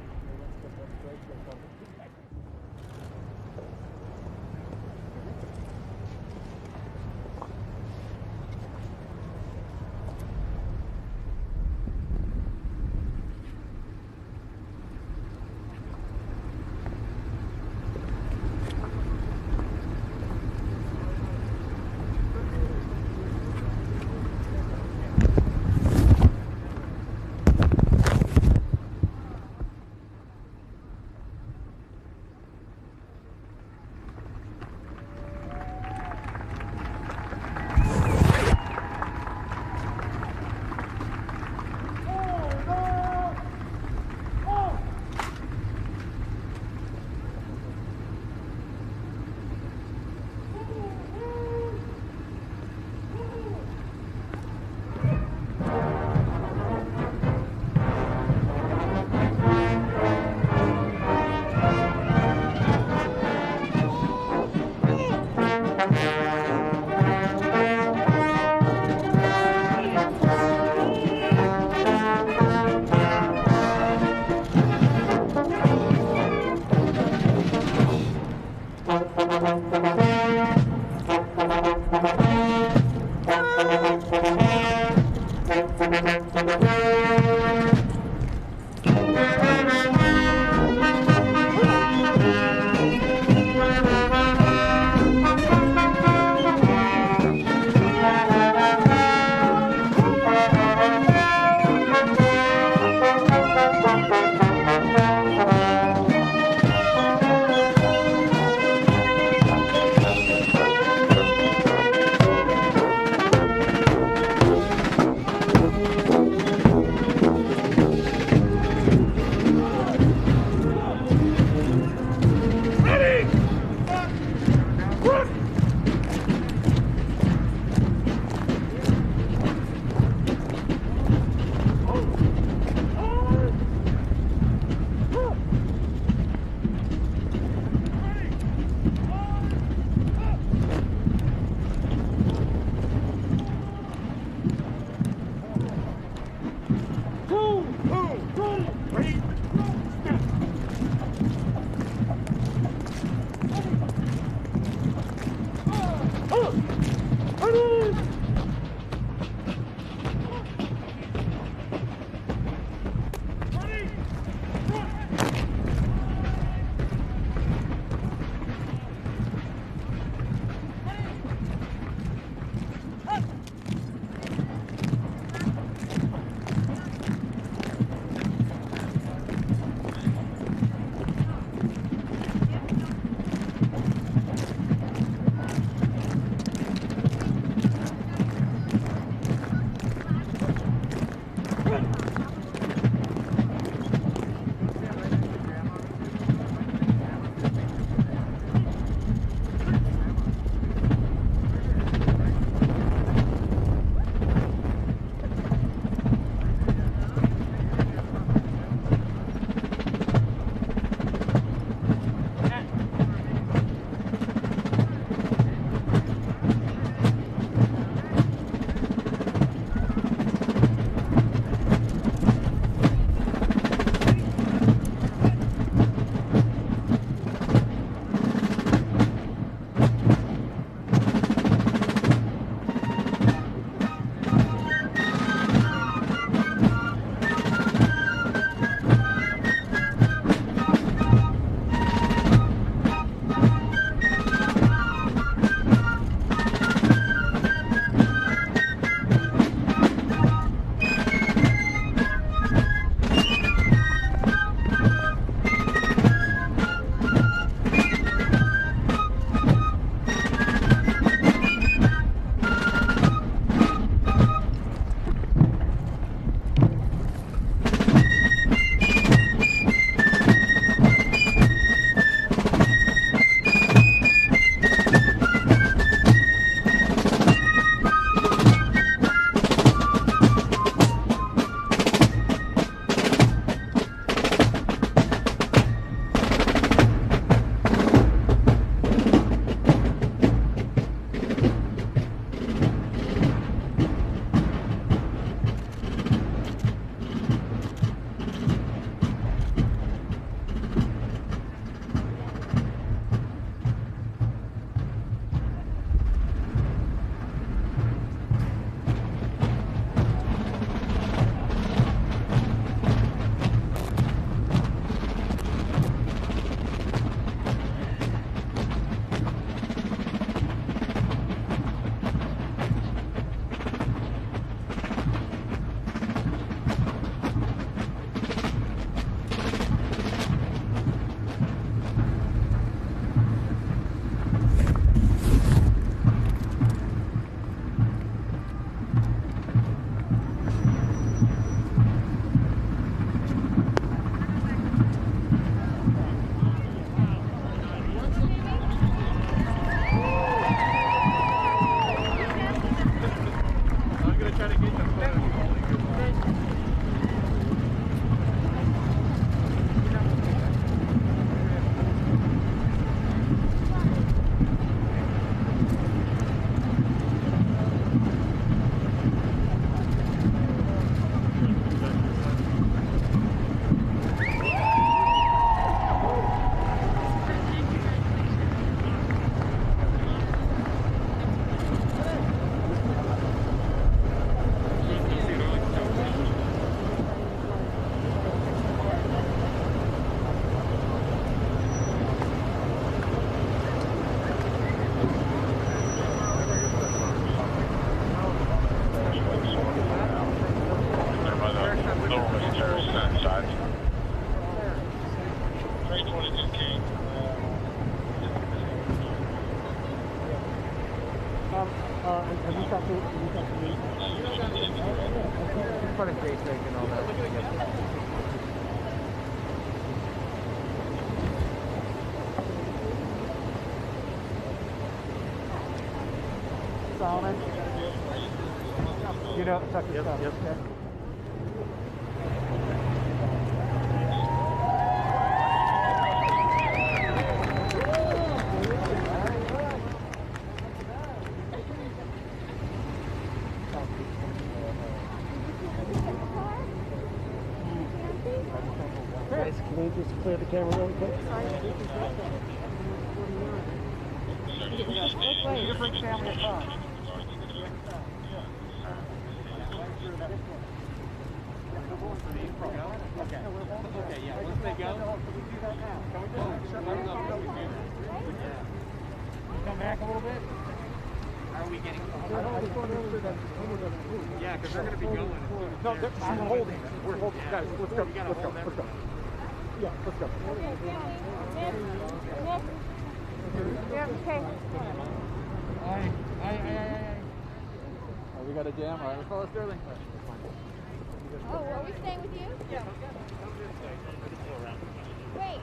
Have you talked to me? In front of Grace Lake and all that. Solomon? You know, talk to Solomon. Yep. Okay? Can you just clear the camera really quick? Different family of five. Okay, yeah, once they go. Can we do that now? Can we do that? Come back a little bit? How are we getting? Yeah, because they're going to be going. No, I'm holding. We're holding. Guys, let's go. Let's go. Let's go. Yeah, let's go. Okay. Oh, we got a jam. All right, let's follow Sterling. Oh, are we staying with you? Yeah. Wait.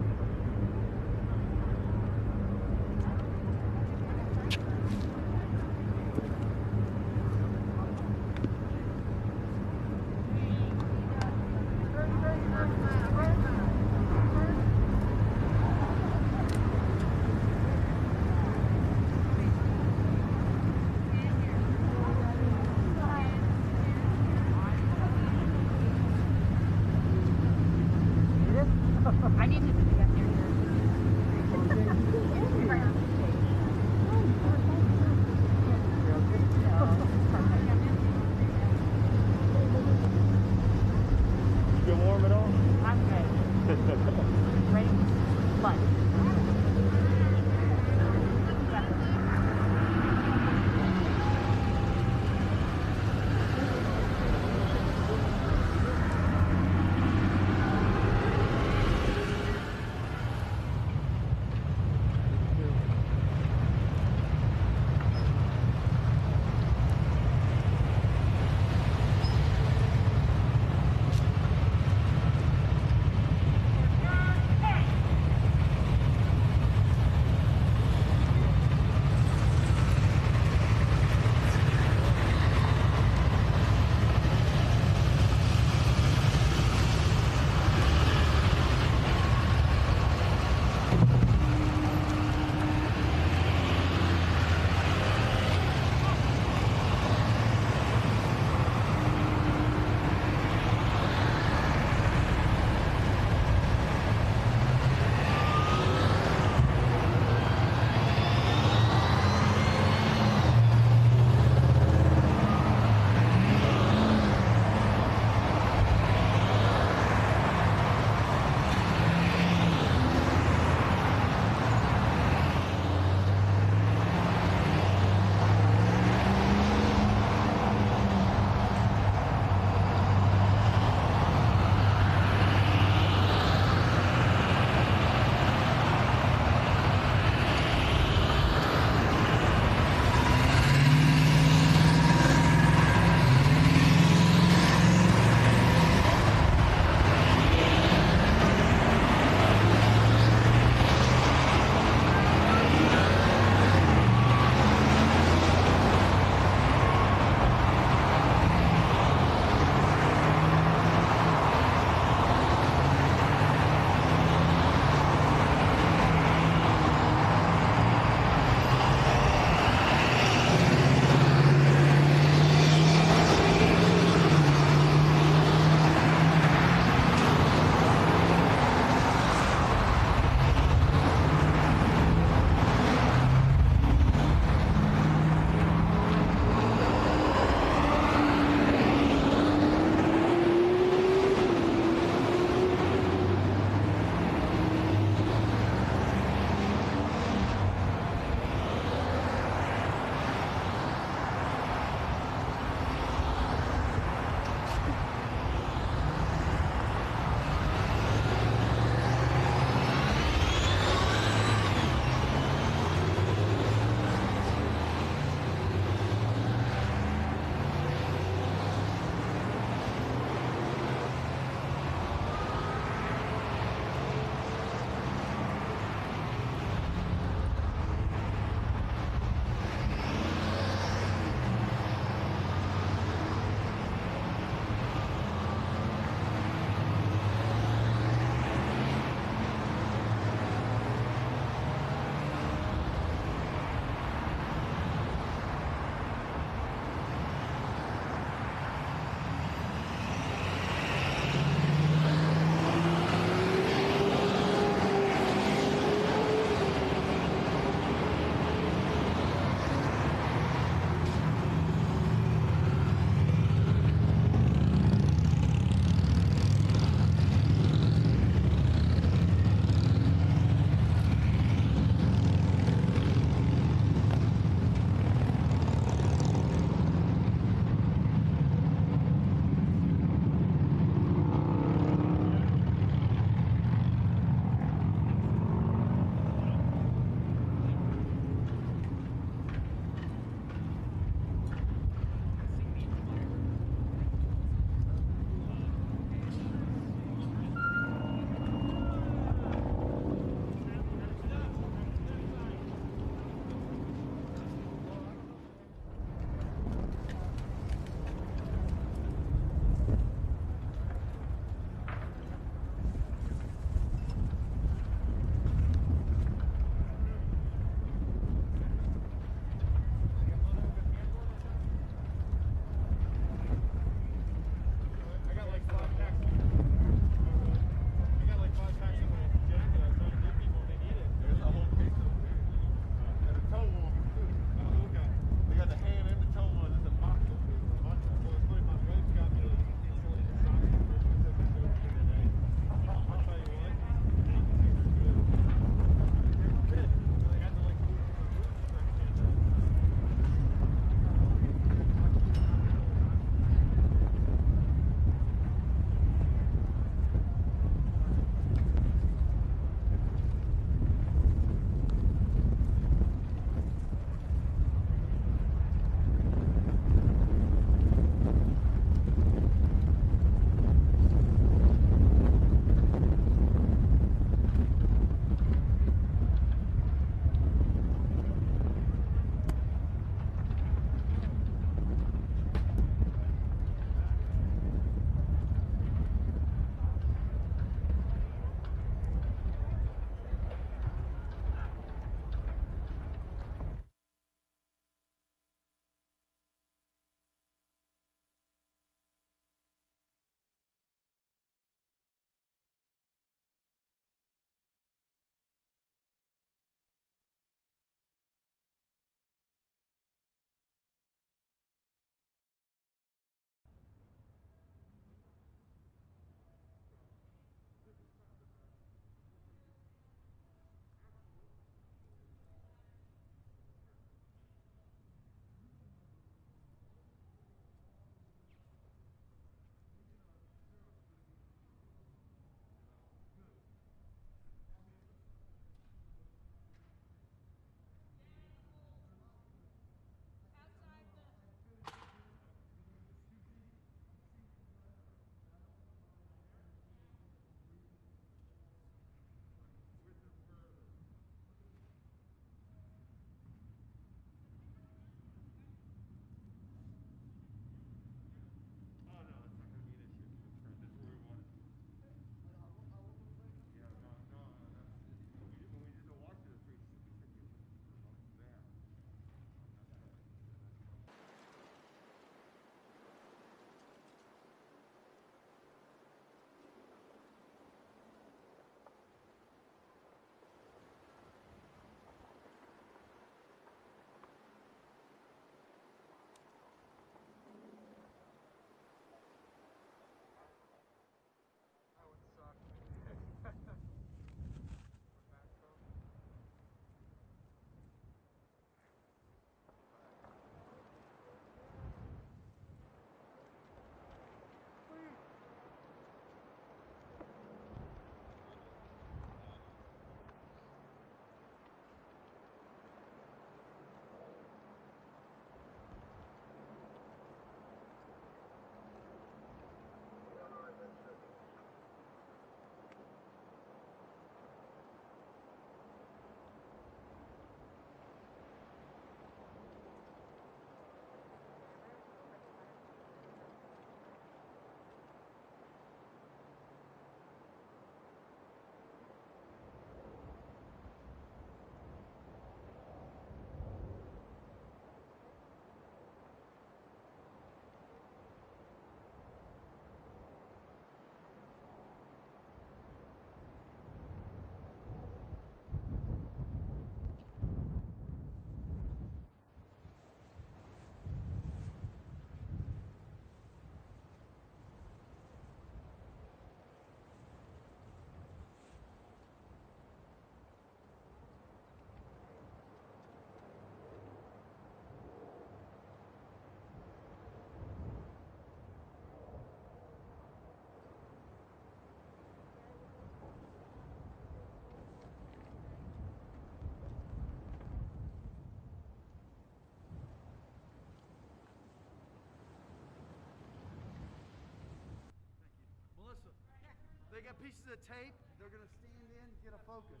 They got pieces of tape. They're going to stand in, get a focus.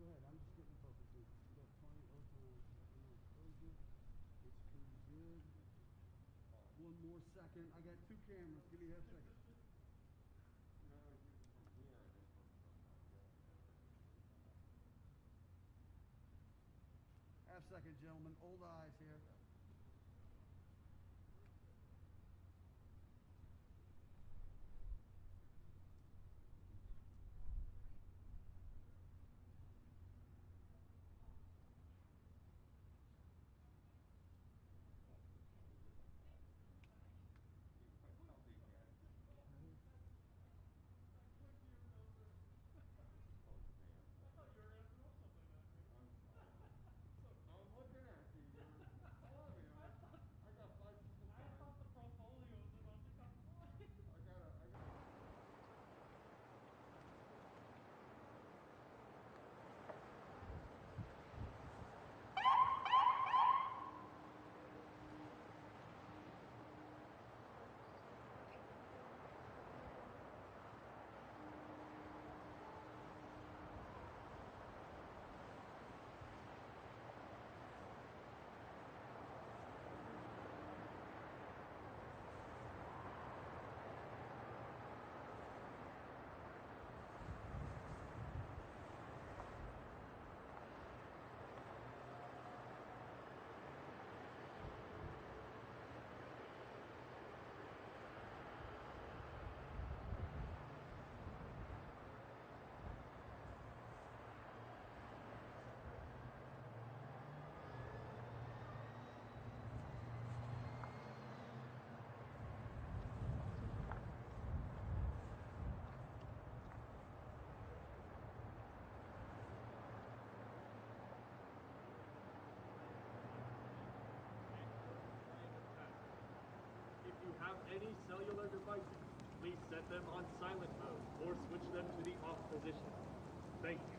Go ahead, I'm just getting focused. You got 20 time. It's pretty good. One more second. I got 2 cameras. Give me half a second. Half second, gentlemen. Old eyes here. If you have any cellular devices, please set them on silent mode or switch them to the off position. Thank you.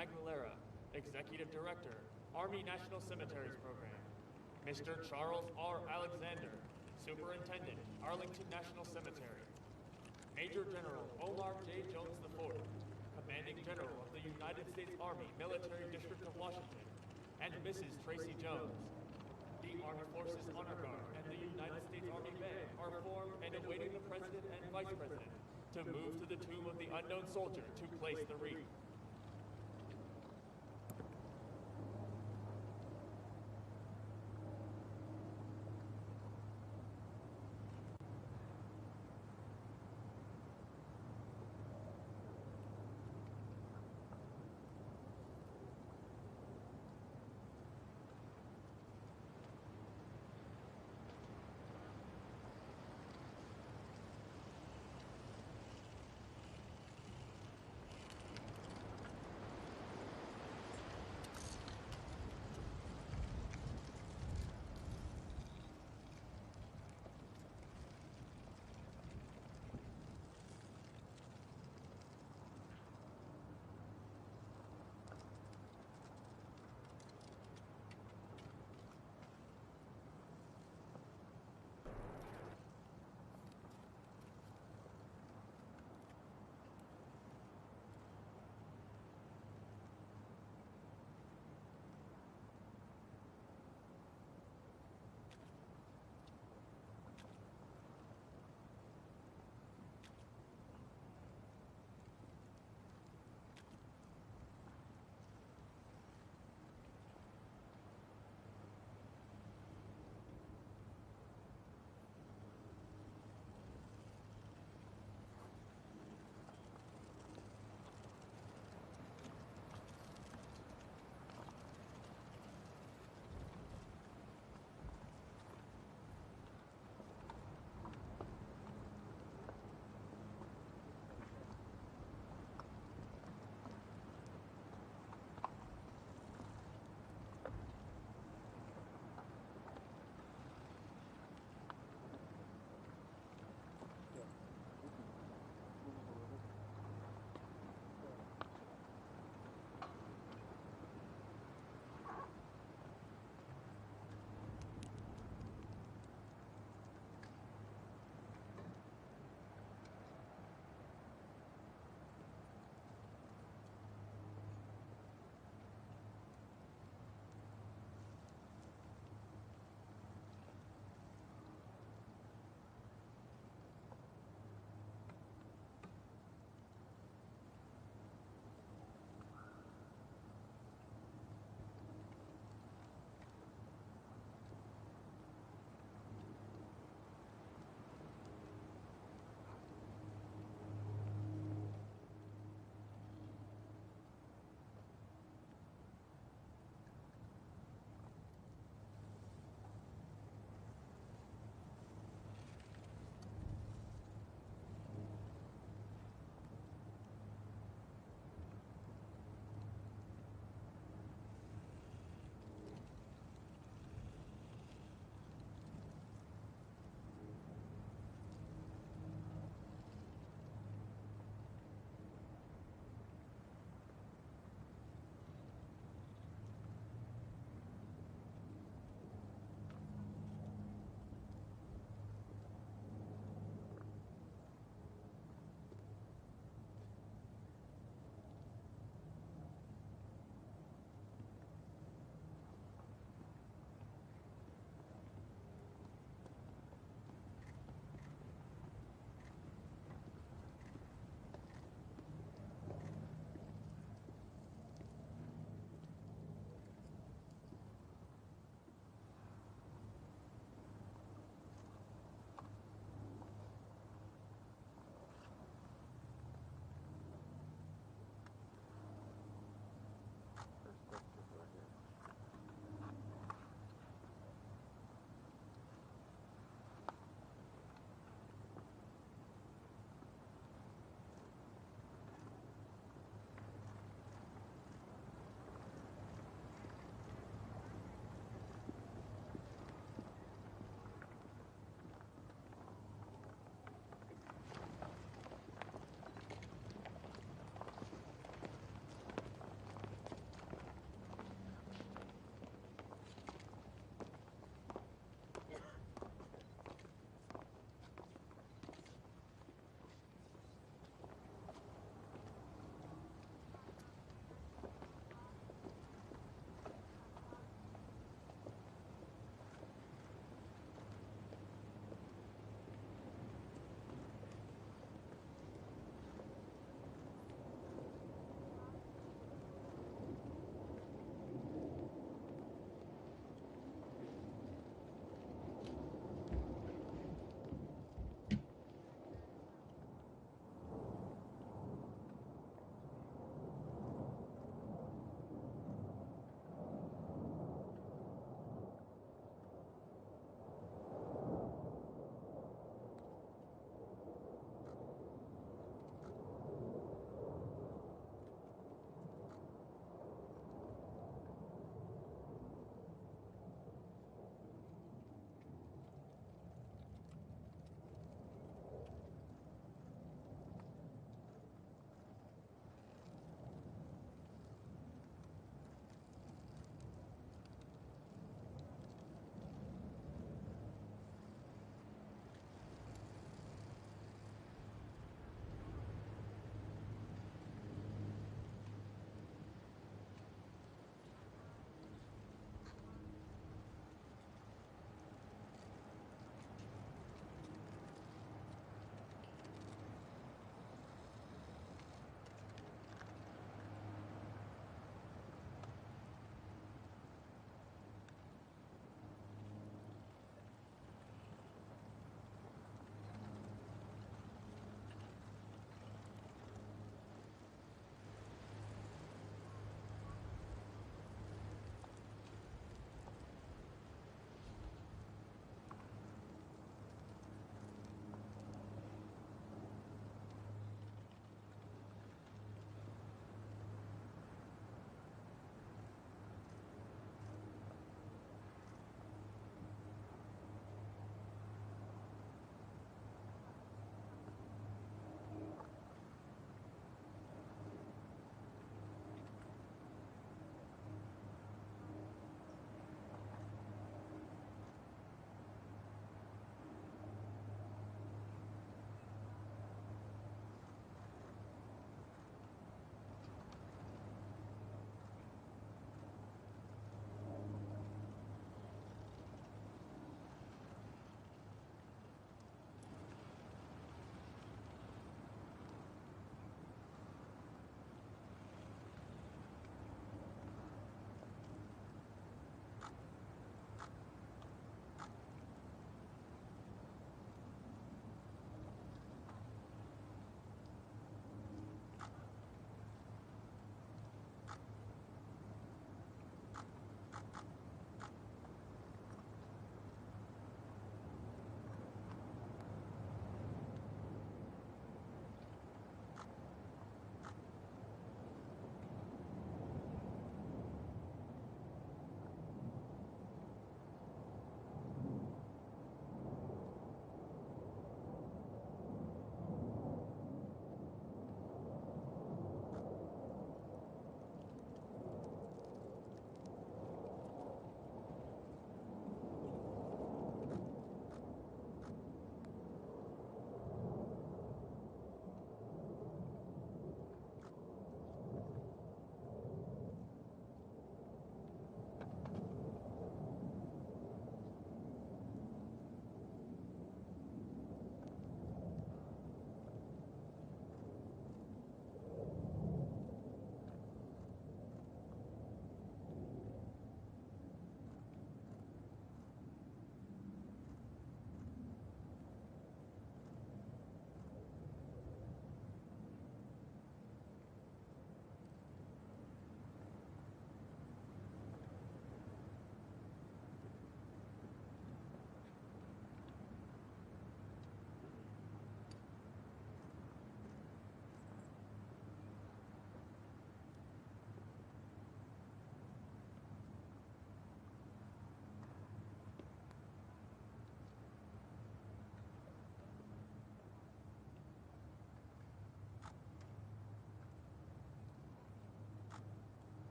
Aguilera, Executive Director, Army National Cemeteries Program. Mr. Charles R. Alexander, Superintendent, Arlington National Cemetery. Major General Omar J. Jones IV, Commanding General of the United States Army Military District of Washington, and Mrs. Tracy Jones. The Armed Forces Honor Guard and the United States Army Band are formed and awaiting the President and Vice President to move to the tomb of the unknown soldier to place the wreath.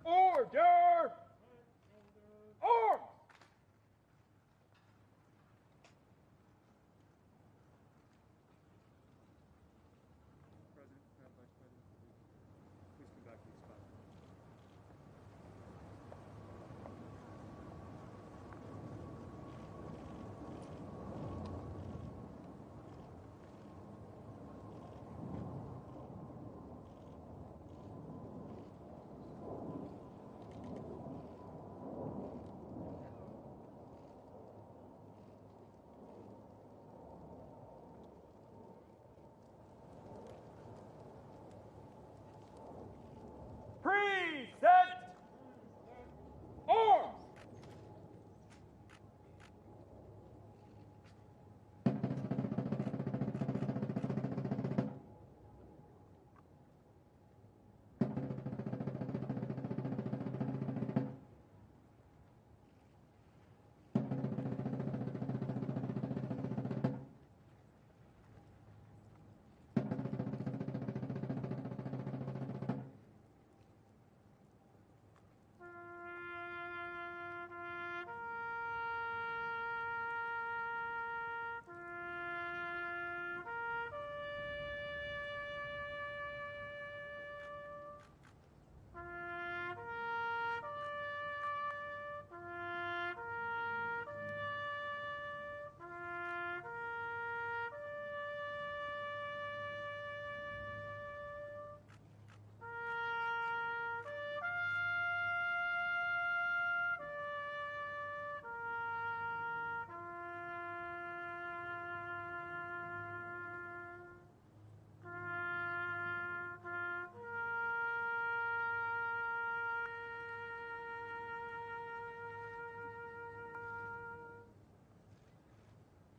Order! Arms! President, Madam Vice President, please come back to your spot. Present! Arms!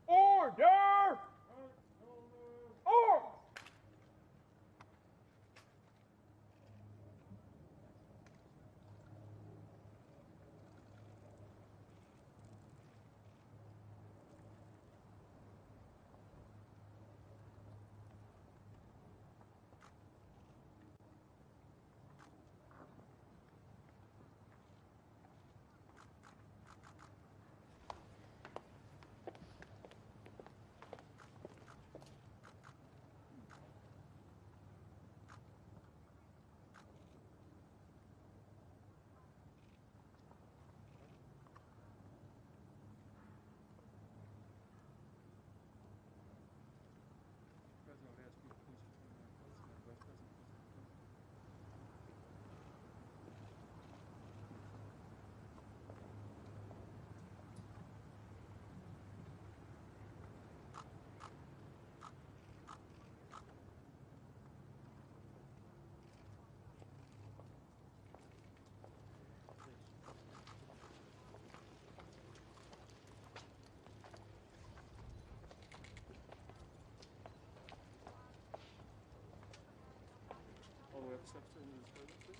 Order! Arms! President, I would ask you to please join my place. Madam Vice President, please. All the way up the steps to the president, please.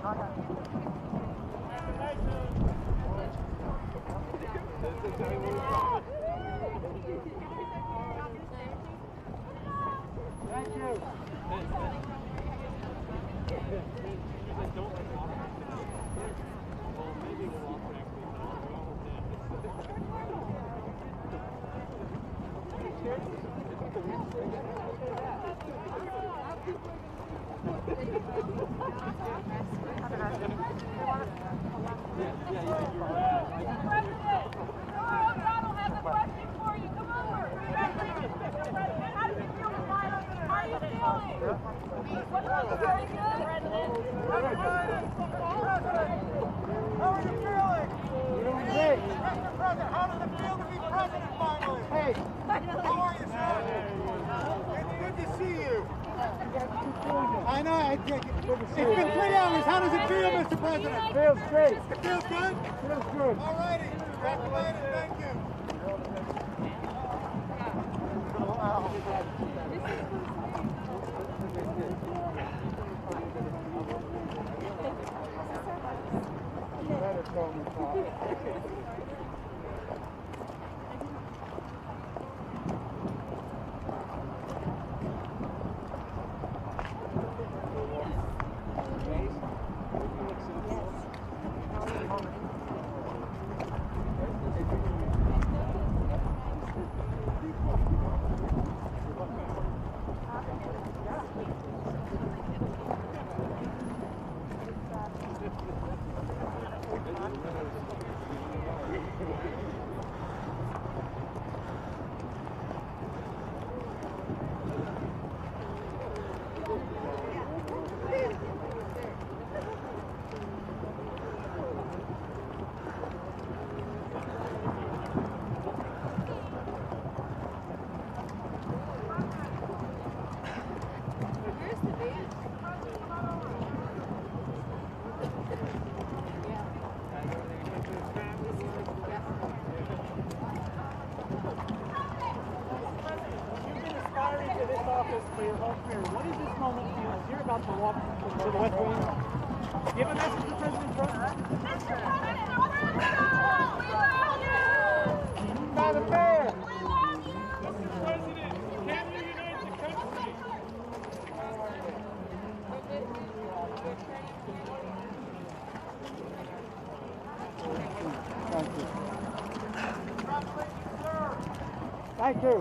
I know. It's been 3 hours. How does it feel, Mr. President? It feels great. It feels good? It feels good. All righty. Congratulations. Thank you. Thank you.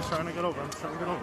Trying to get over. I'm trying to get over.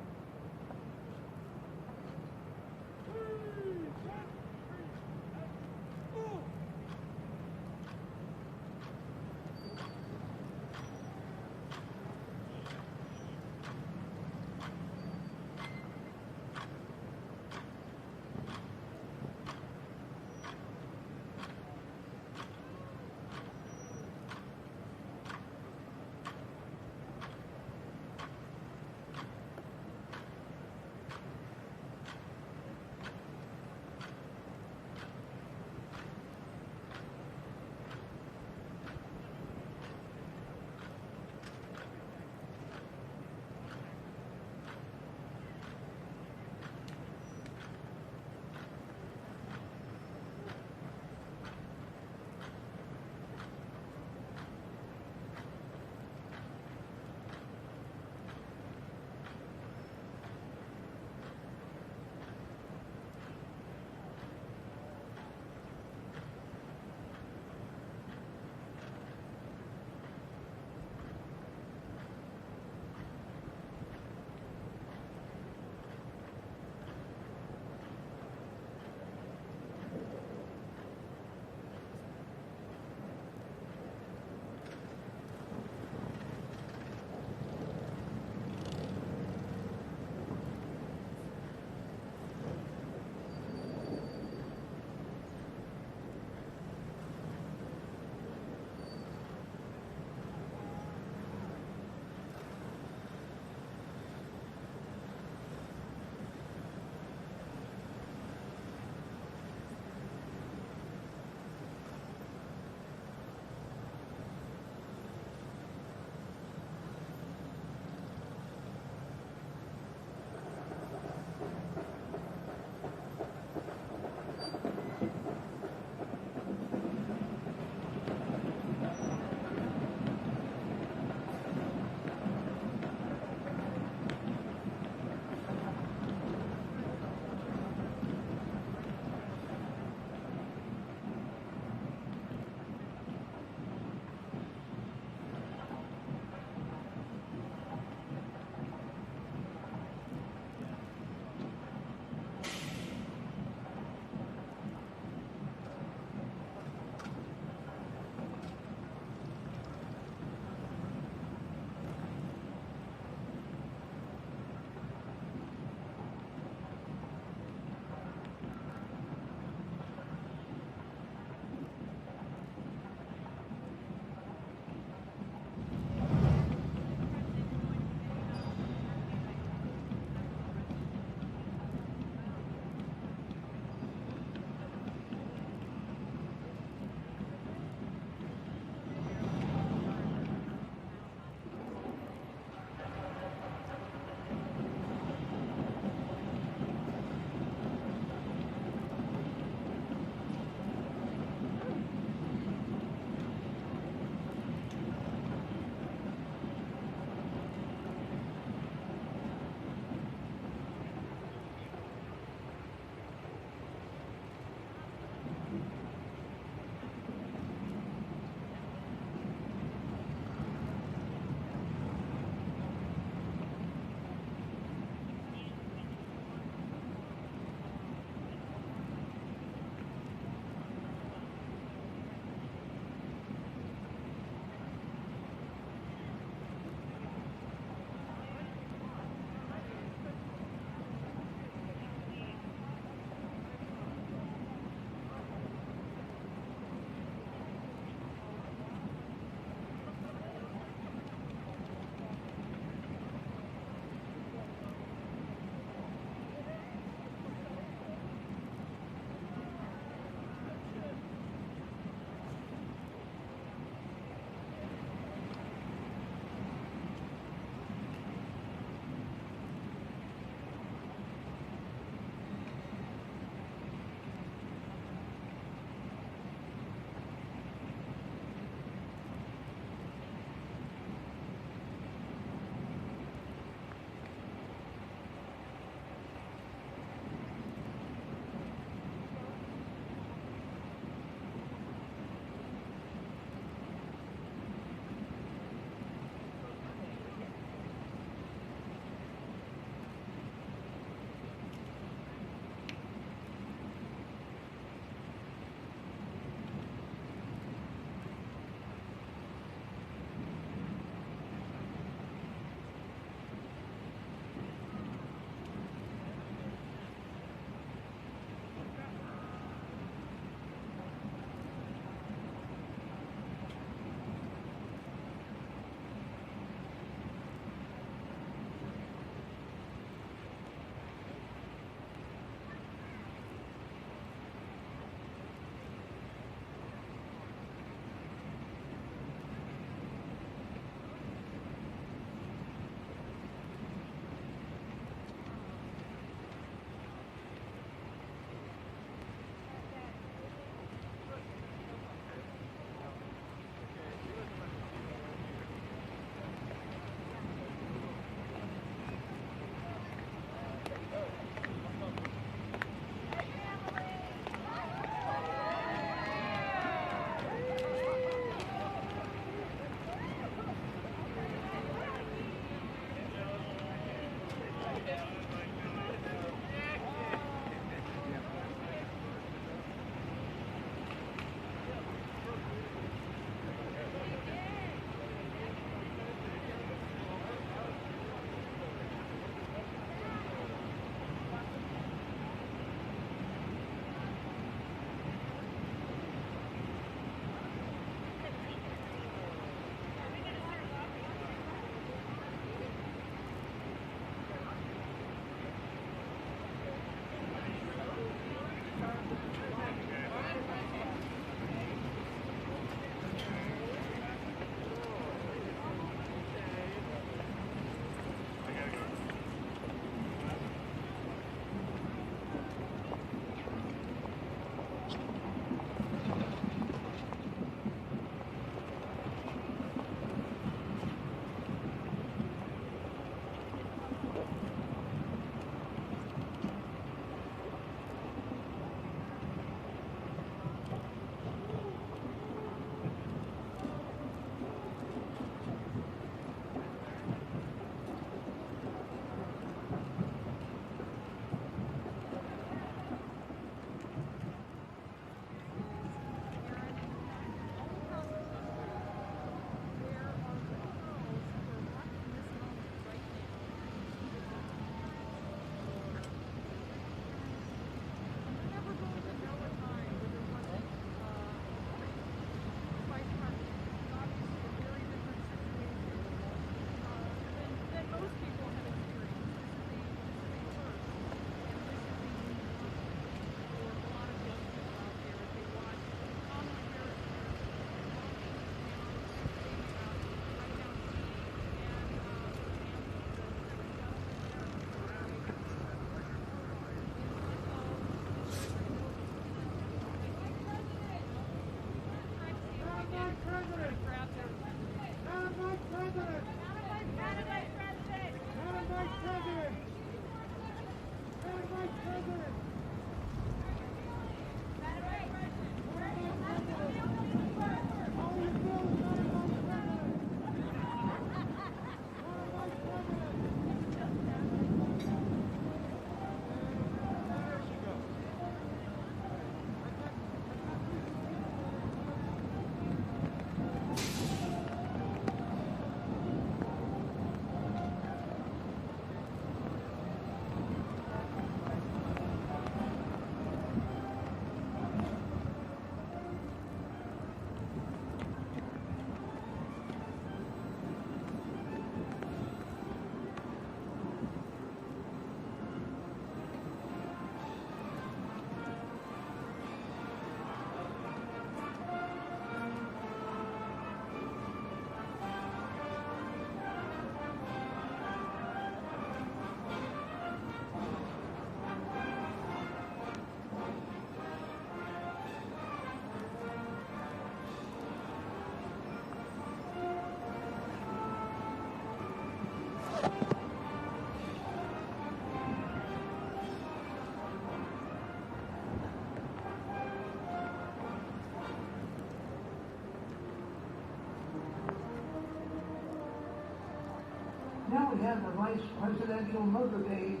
Now we have the Vice Presidential motorcade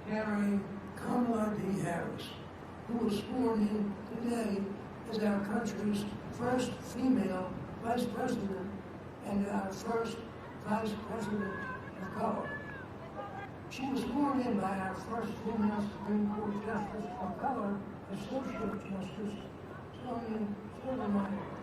carrying Kamala D. Harris, who was sworn in today as our country's first female Vice President and our first Vice President of color. She was sworn in by our first female Supreme Court Justice of color, Associate Justice Sonia Sotomayor.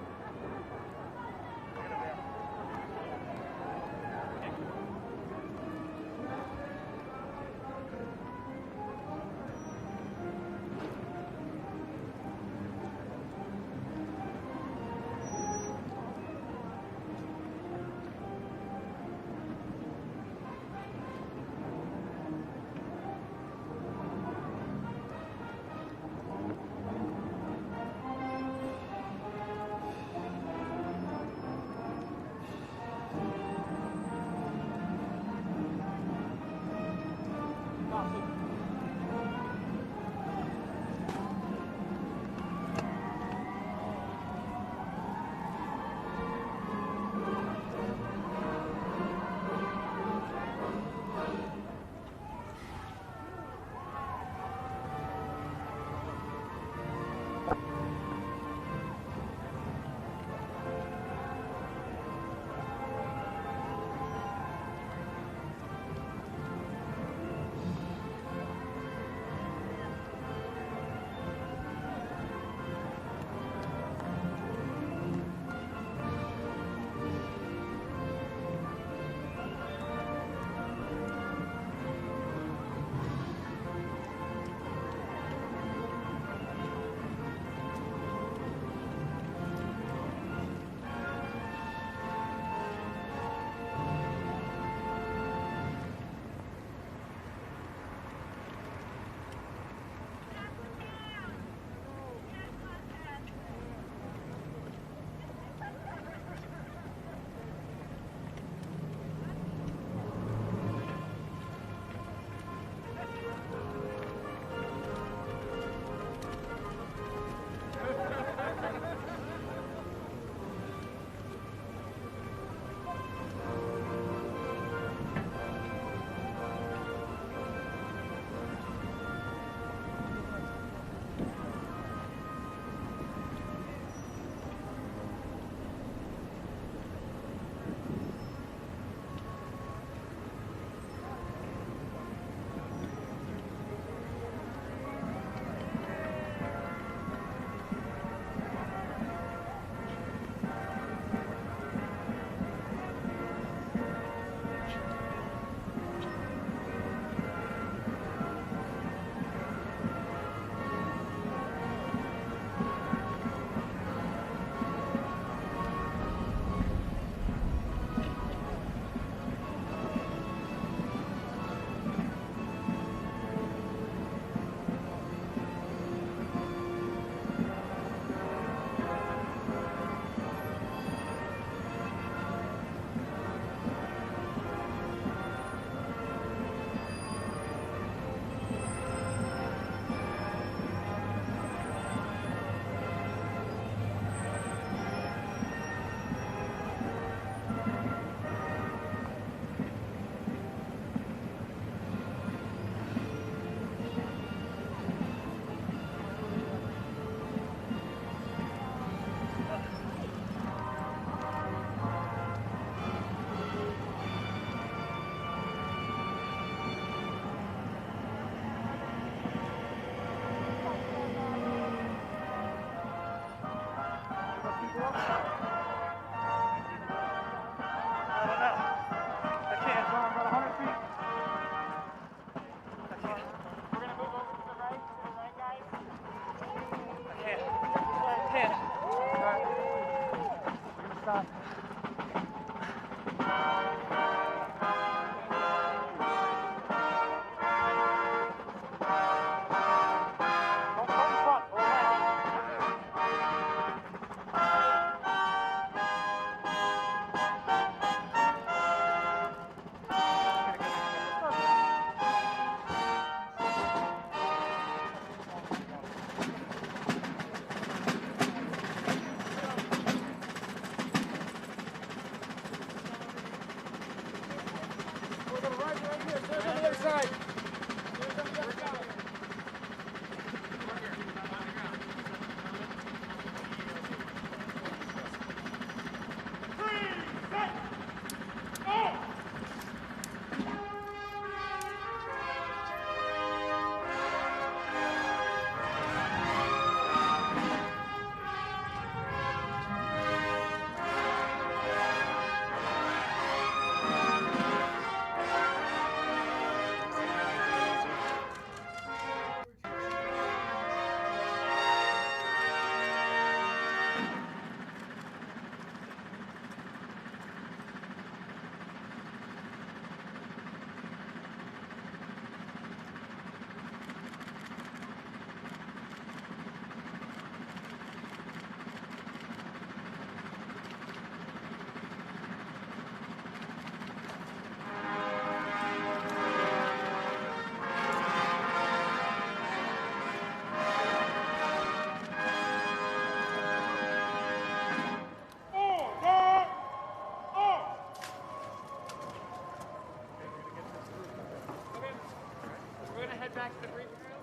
back to the briefing room.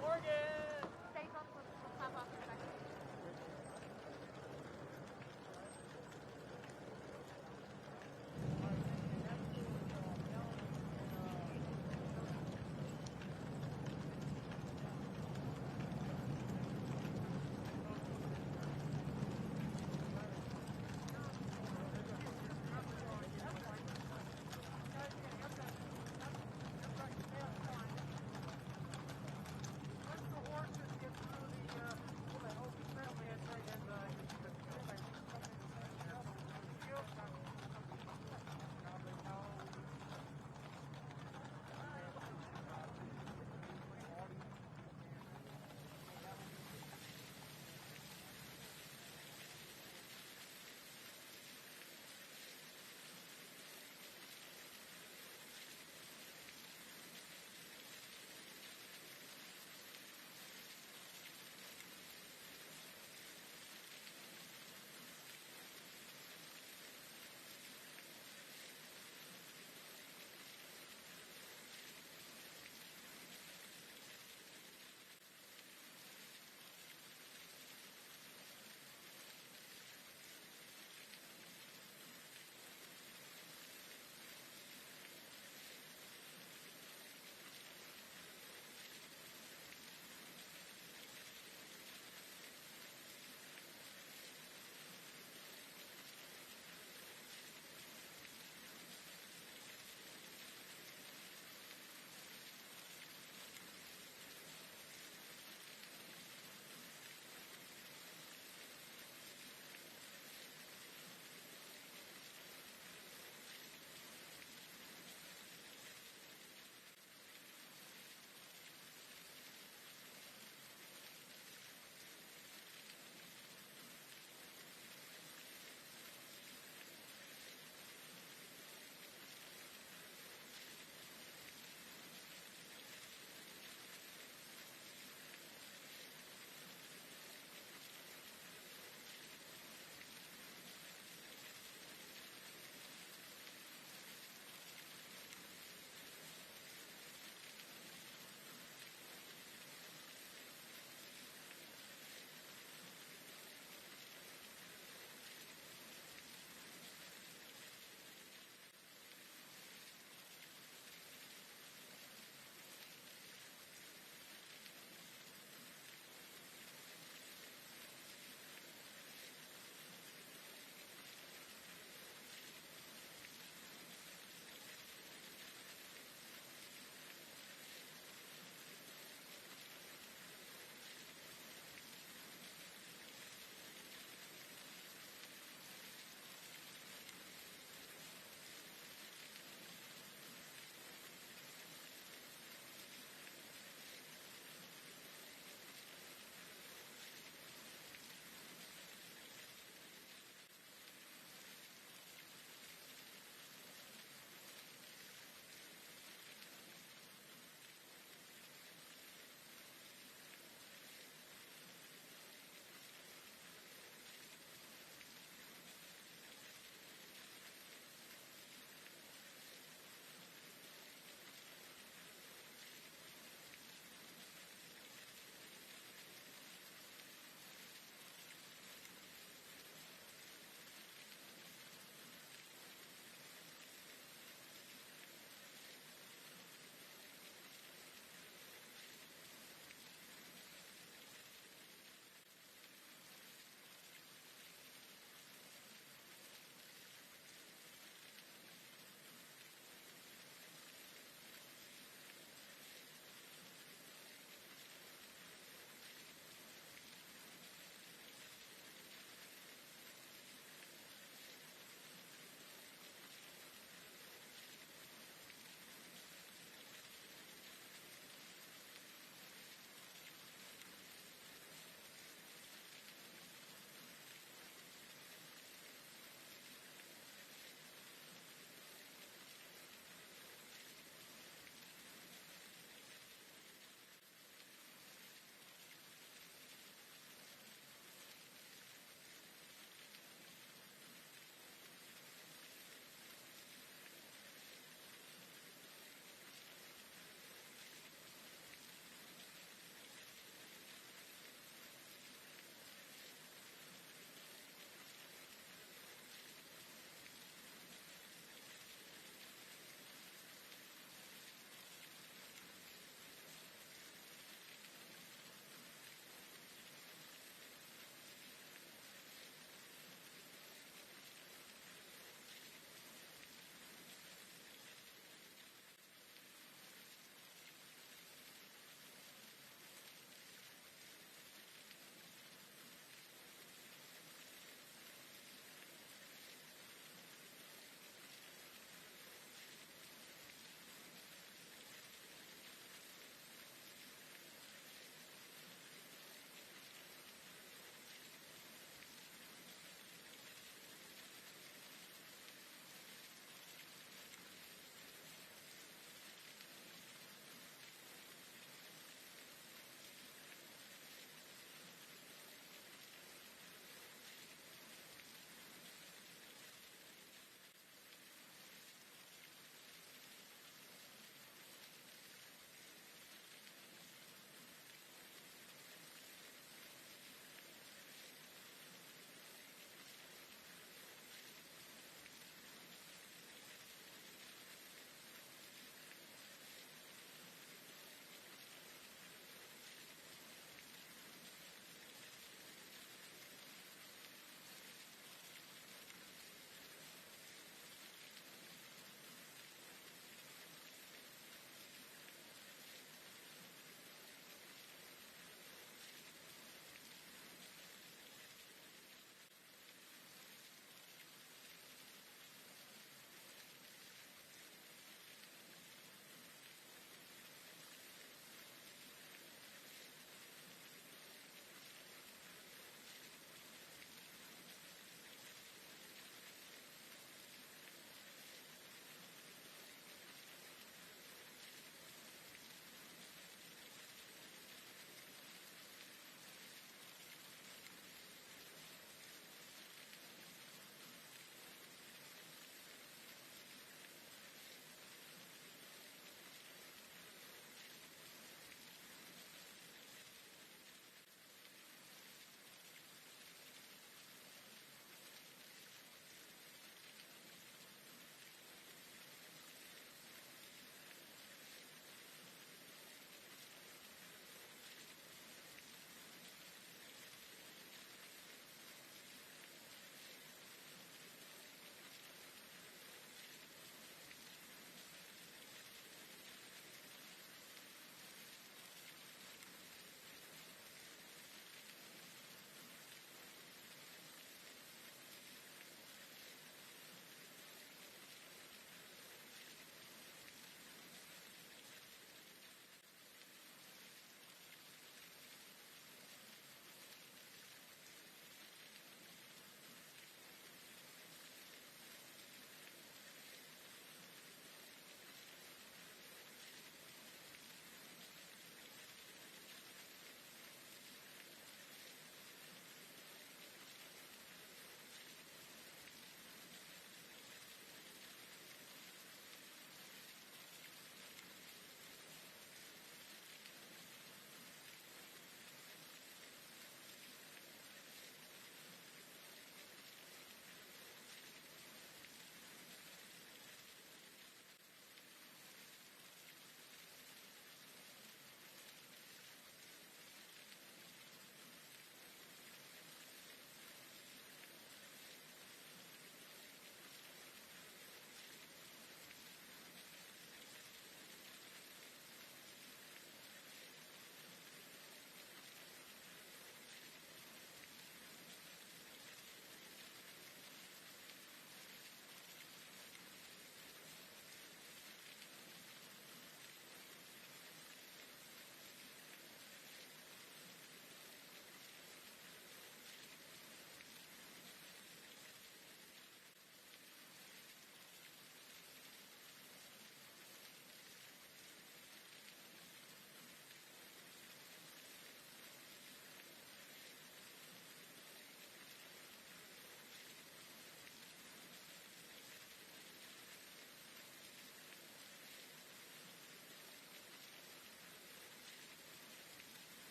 Morgan! Stay close, we'll pop off in a second.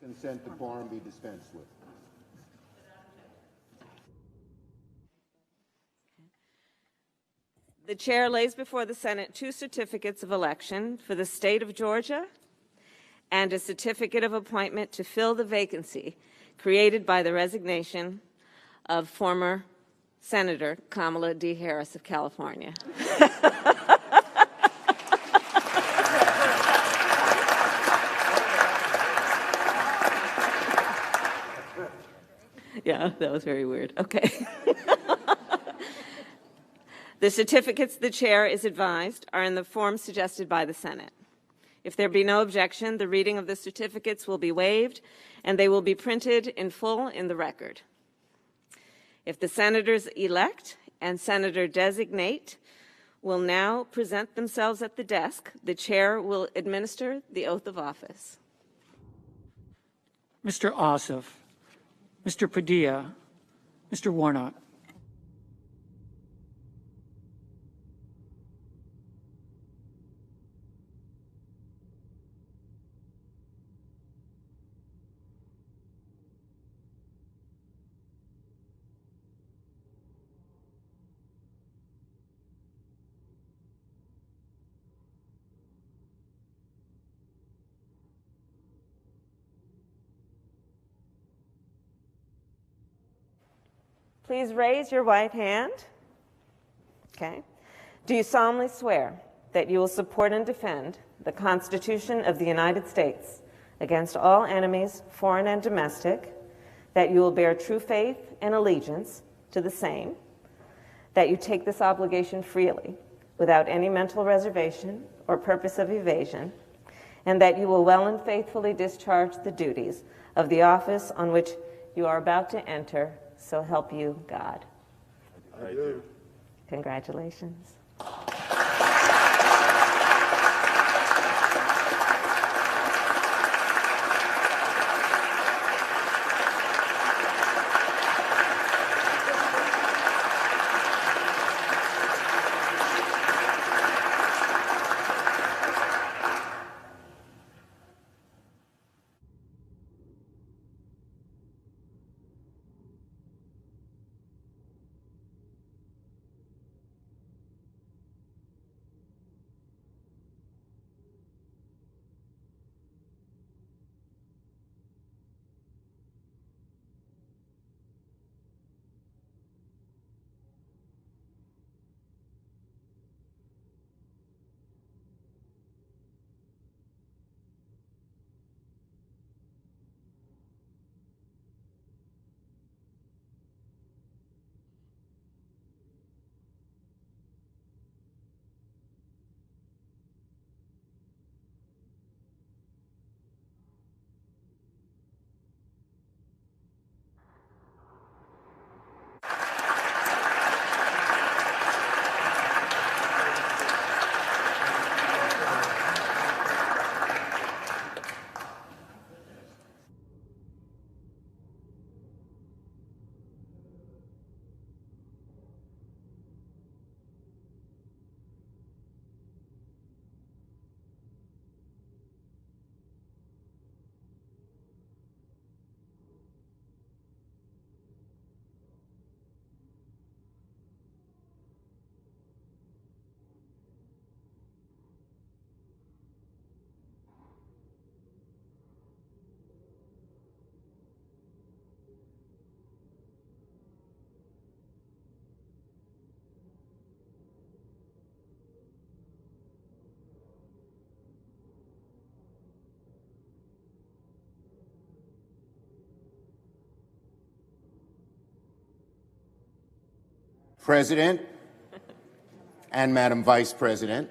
Consent to quorum be dispensed with. The chair lays before the Senate 2 certificates of election for the state of Georgia and a certificate of appointment to fill the vacancy created by the resignation of former Senator Kamala D. Harris of California. Yeah, that was very weird. Okay. The certificates, the chair is advised, are in the form suggested by the Senate. If there be no objection, the reading of the certificates will be waived, and they will be printed in full in the record. If the senators-elect and senator-designate will now present themselves at the desk, the chair will administer the oath of office. Mr. Ossoff, Mr. Padilla, Mr. Warnock. Please raise your right hand. Okay. Do you solemnly swear that you will support and defend the Constitution of the United States against all enemies, foreign and domestic, that you will bear true faith and allegiance to the same, that you take this obligation freely, without any mental reservation or purpose of evasion, and that you will well and faithfully discharge the duties of the office on which you are about to enter, so help you God? I do. Congratulations. President and Madam Vice President.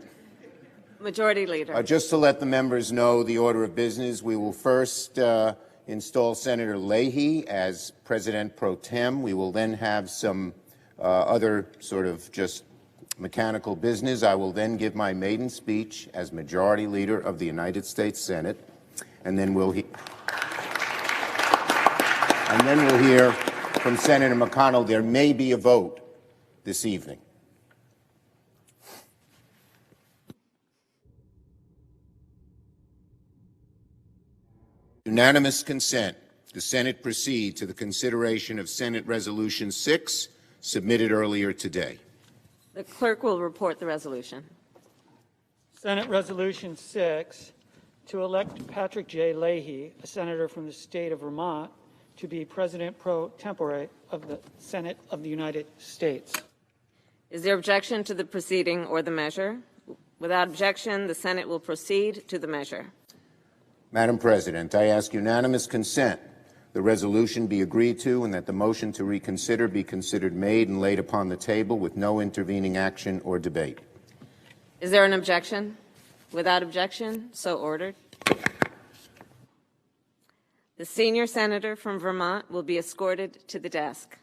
Majority Leader. Just to let the members know the order of business, we will first install Senator Leahy as President Pro Tem. We will then have some other sort of just mechanical business. I will then give my maiden speech as Majority Leader of the United States Senate, and then we'll hear from Senator McConnell. There may be a vote this evening. Unanimous consent, the Senate proceed to the consideration of Senate Resolution 6, submitted earlier today. The clerk will report the resolution. Senate Resolution 6, to elect Patrick J. Leahy, a senator from the state of Vermont, to be President pro tempore of the Senate of the United States. Is there objection to the proceeding or the measure? Without objection, the Senate will proceed to the measure. Madam President, I ask unanimous consent the resolution be agreed to and that the motion to reconsider be considered made and laid upon the table with no intervening action or debate. Is there an objection? Without objection, so ordered. The senior senator from Vermont will be escorted to the desk.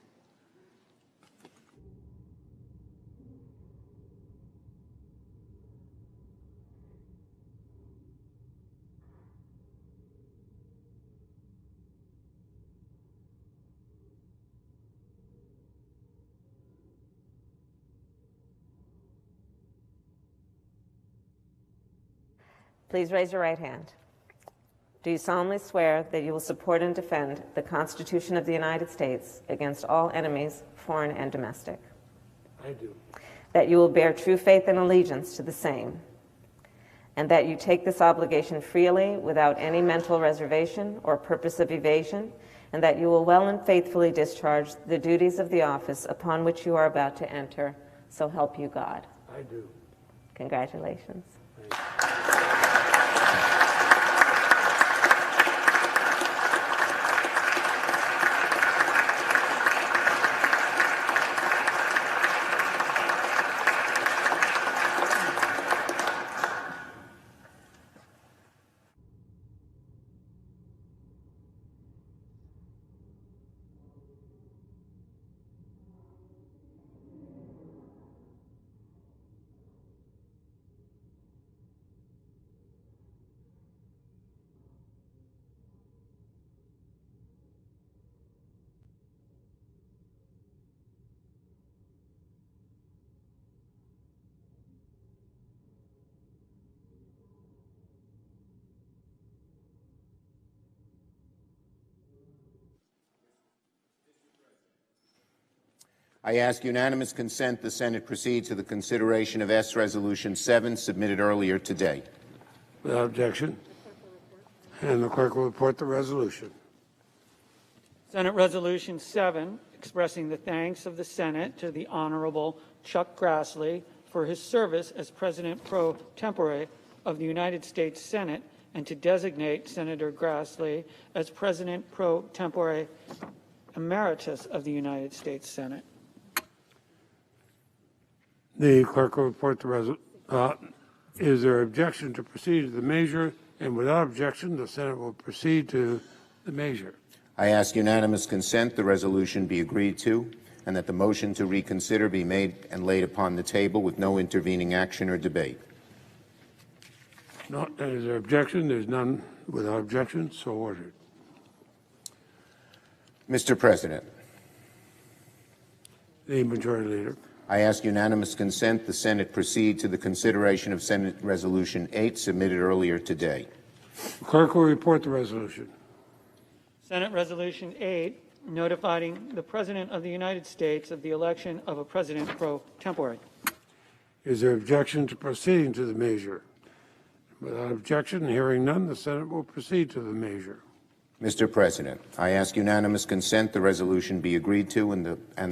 Please raise your right hand. Do you solemnly swear that you will support and defend the Constitution of the United States against all enemies, foreign and domestic? I do. That you will bear true faith and allegiance to the same, and that you take this obligation freely without any mental reservation or purpose of evasion, and that you will well and faithfully discharge the duties of the office upon which you are about to enter, so help you God. I do. Congratulations. I ask unanimous consent the Senate proceed to the consideration of S. Resolution 7, submitted earlier today. Without objection. And the clerk will report the resolution. Senate Resolution 7, expressing the thanks of the Senate to the Honorable Chuck Grassley for his service as President pro tempore of the United States Senate, and to designate Senator Grassley as President pro tempore emeritus of the United States Senate. The clerk will report the resolution. Is there objection to proceed to the measure? And without objection, the Senate will proceed to the measure. I ask unanimous consent the resolution be agreed to and that the motion to reconsider be made and laid upon the table with no intervening action or debate. No, is there objection? There's none. Without objection, so ordered. Mr. President. The Majority Leader. I ask unanimous consent the Senate proceed to the consideration of Senate Resolution 8, submitted earlier today. The clerk will report the resolution. Senate Resolution 8, notifying the President of the United States of the election of a President pro tempore. Is there objection to proceeding to the measure? Without objection, hearing none, the Senate will proceed to the measure. Mr. President, I ask unanimous consent the resolution be agreed to and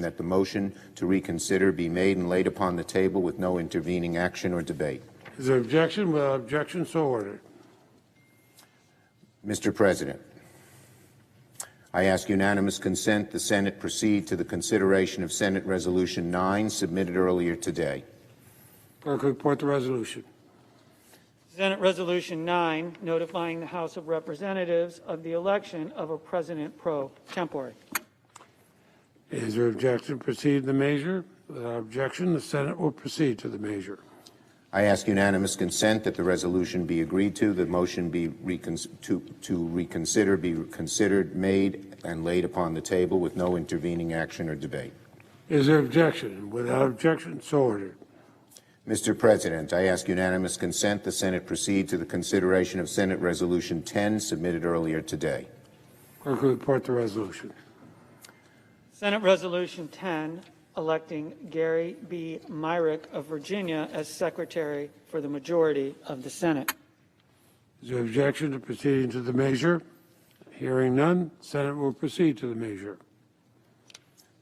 that the motion to reconsider be made and laid upon the table with no intervening action or debate. Is there objection? Without objection, so ordered. Mr. President, I ask unanimous consent the Senate proceed to the consideration of Senate Resolution 9, submitted earlier today. Clerk will report the resolution. Senate Resolution 9, notifying the House of Representatives of the election of a President pro tempore. Is there objection to proceed to the measure? Without objection, the Senate will proceed to the measure. I ask unanimous consent that the resolution be agreed to, the motion be reconsider be considered, made, and laid upon the table with no intervening action or debate. Is there objection? Without objection, so ordered. Mr. President, I ask unanimous consent the Senate proceed to the consideration of Senate Resolution 10 submitted earlier today. Clerk will report the resolution. Senate Resolution 10, electing Gary B. Myrick of Virginia as Secretary for the majority of the Senate. Is there objection to proceeding to the measure? Hearing none, Senate will proceed to the measure.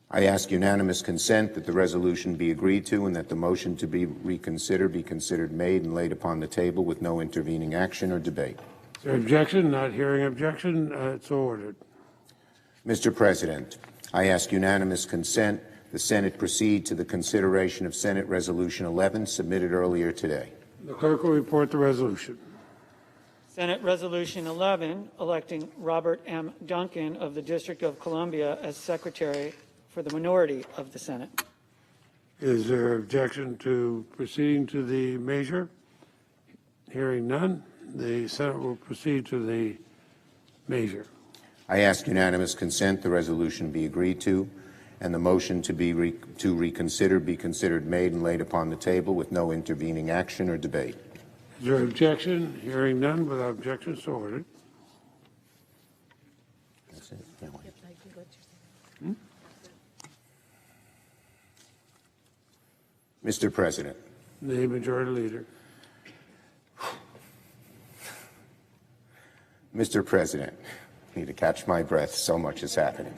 I ask unanimous consent that the resolution be agreed to and that the motion to be reconsidered be considered made and laid upon the table with no intervening action or debate. Is there objection? Not hearing objection, it's ordered. Mr. President, I ask unanimous consent the Senate proceed to the consideration of Senate Resolution 11 submitted earlier today. The clerk will report the resolution. Senate Resolution 11, electing Robert M. Duncan of the District of Columbia as Secretary for the minority of the Senate. Is there objection to proceeding to the measure? Hearing none, the Senate will proceed to the measure. I ask unanimous consent the resolution be agreed to and the motion to reconsider be considered made and laid upon the table with no intervening action or debate. Is there objection? Hearing none, without objection, so ordered. That's it. Can't wait. Mr. President. The Majority Leader. Mr. President, I need to catch my breath, so much is happening.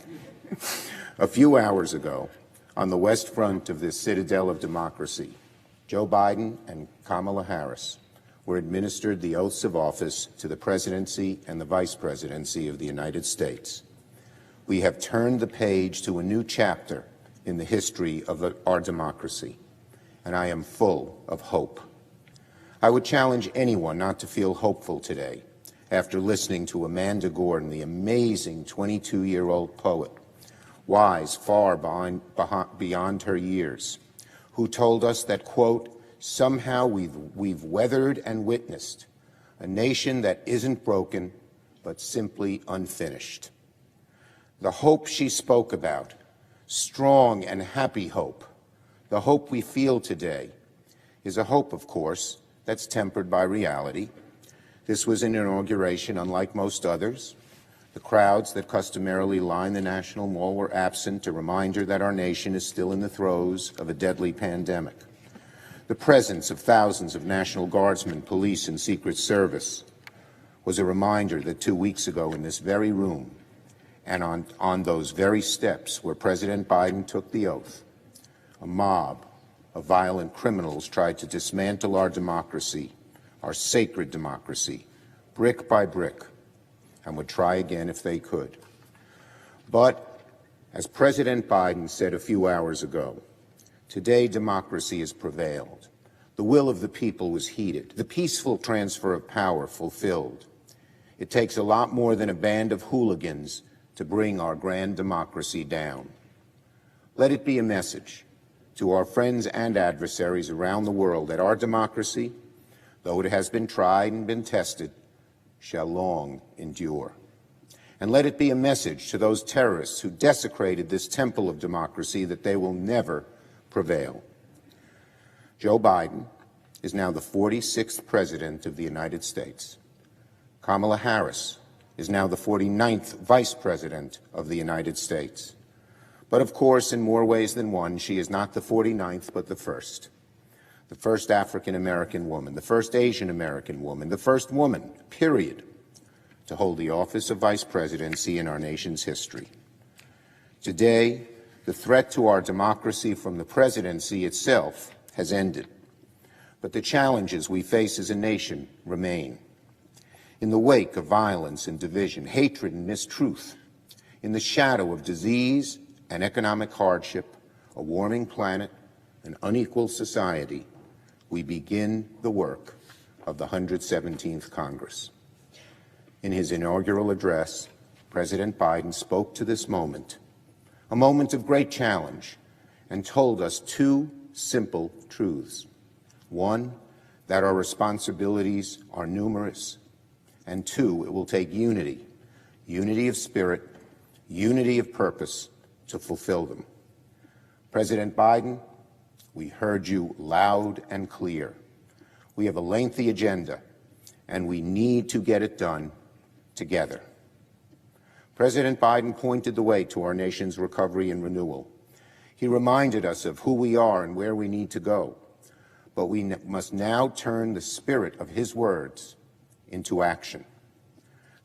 A few hours ago, on the West Front of this citadel of democracy, Joe Biden and Kamala Harris were administered the oaths of office to the presidency and the vice presidency of the United States. We have turned the page to a new chapter in the history of our democracy, and I am full of hope. I would challenge anyone not to feel hopeful today after listening to Amanda Gordon, the amazing 22-year-old poet, wise far beyond her years, who told us that, quote, somehow we've weathered and witnessed a nation that isn't broken, but simply unfinished. The hope she spoke about, strong and happy hope, the hope we feel today, is a hope, of course, that's tempered by reality. This was an inauguration unlike most others. The crowds that customarily line the National Mall were absent, a reminder that our nation is still in the throes of a deadly pandemic. The presence of thousands of National Guardsmen, police, and Secret Service was a reminder that 2 weeks ago in this very room and on those very steps where President Biden took the oath, a mob of violent criminals tried to dismantle our democracy, our sacred democracy, brick by brick, and would try again if they could. But, as President Biden said a few hours ago, today democracy has prevailed. The will of the people was heeded, the peaceful transfer of power fulfilled. It takes a lot more than a band of hooligans to bring our grand democracy down. Let it be a message to our friends and adversaries around the world that our democracy, though it has been tried and been tested, shall long endure. And let it be a message to those terrorists who desecrated this temple of democracy that they will never prevail. Joe Biden is now the 46th President of the United States. Kamala Harris is now the 49th Vice President of the United States. But of course, in more ways than one, she is not the 49th, but the first African-American woman, the first Asian American woman, the first woman, period, to hold the office of Vice Presidency in our nation's history. Today, the threat to our democracy from the presidency itself has ended, but the challenges we face as a nation remain. In the wake of violence and division, hatred and mistruth, in the shadow of disease and economic hardship, a warming planet, an unequal society, we begin the work of the 117th Congress. In his inaugural address, President Biden spoke to this moment, a moment of great challenge, and told us two simple truths. One, that our responsibilities are numerous, and two, it will take unity, unity of spirit, unity of purpose to fulfill them. President Biden, We heard you loud and clear. We have a lengthy agenda, and we need to get it done together. President Biden pointed the way to our nation's recovery and renewal. He reminded us of who we are and where we need to go. But we must now turn the spirit of his words into action.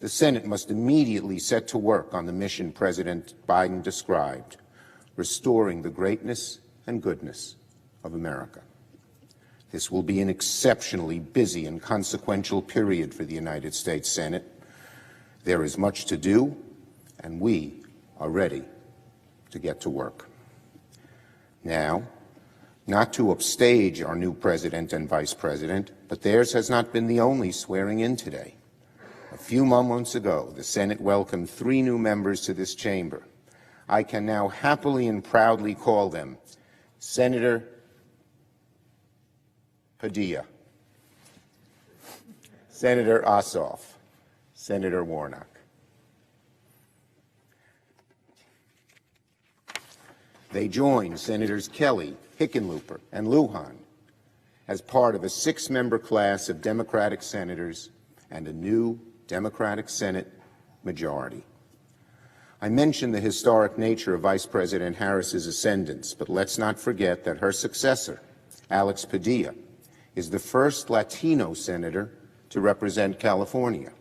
The Senate must immediately set to work on the mission President Biden described, restoring the greatness and goodness of America. This will be an exceptionally busy and consequential period for the United States Senate. There is much to do, and we are ready to get to work. Now, not to upstage our new president and vice president, but theirs has not been the only swearing in today. A few moments ago, the Senate welcomed 3 new members to this chamber. I can now happily and proudly call them Senator Padilla, Senator Ossoff, Senator Warnock. They joined Senators Kelly, Hickenlooper, and Lujan as part of a 6-member class of Democratic senators and a new Democratic Senate majority. I mentioned the historic nature of Vice President Harris's ascendance, but let's not forget that her successor, Alex Padilla, is the first Latino senator to represent California,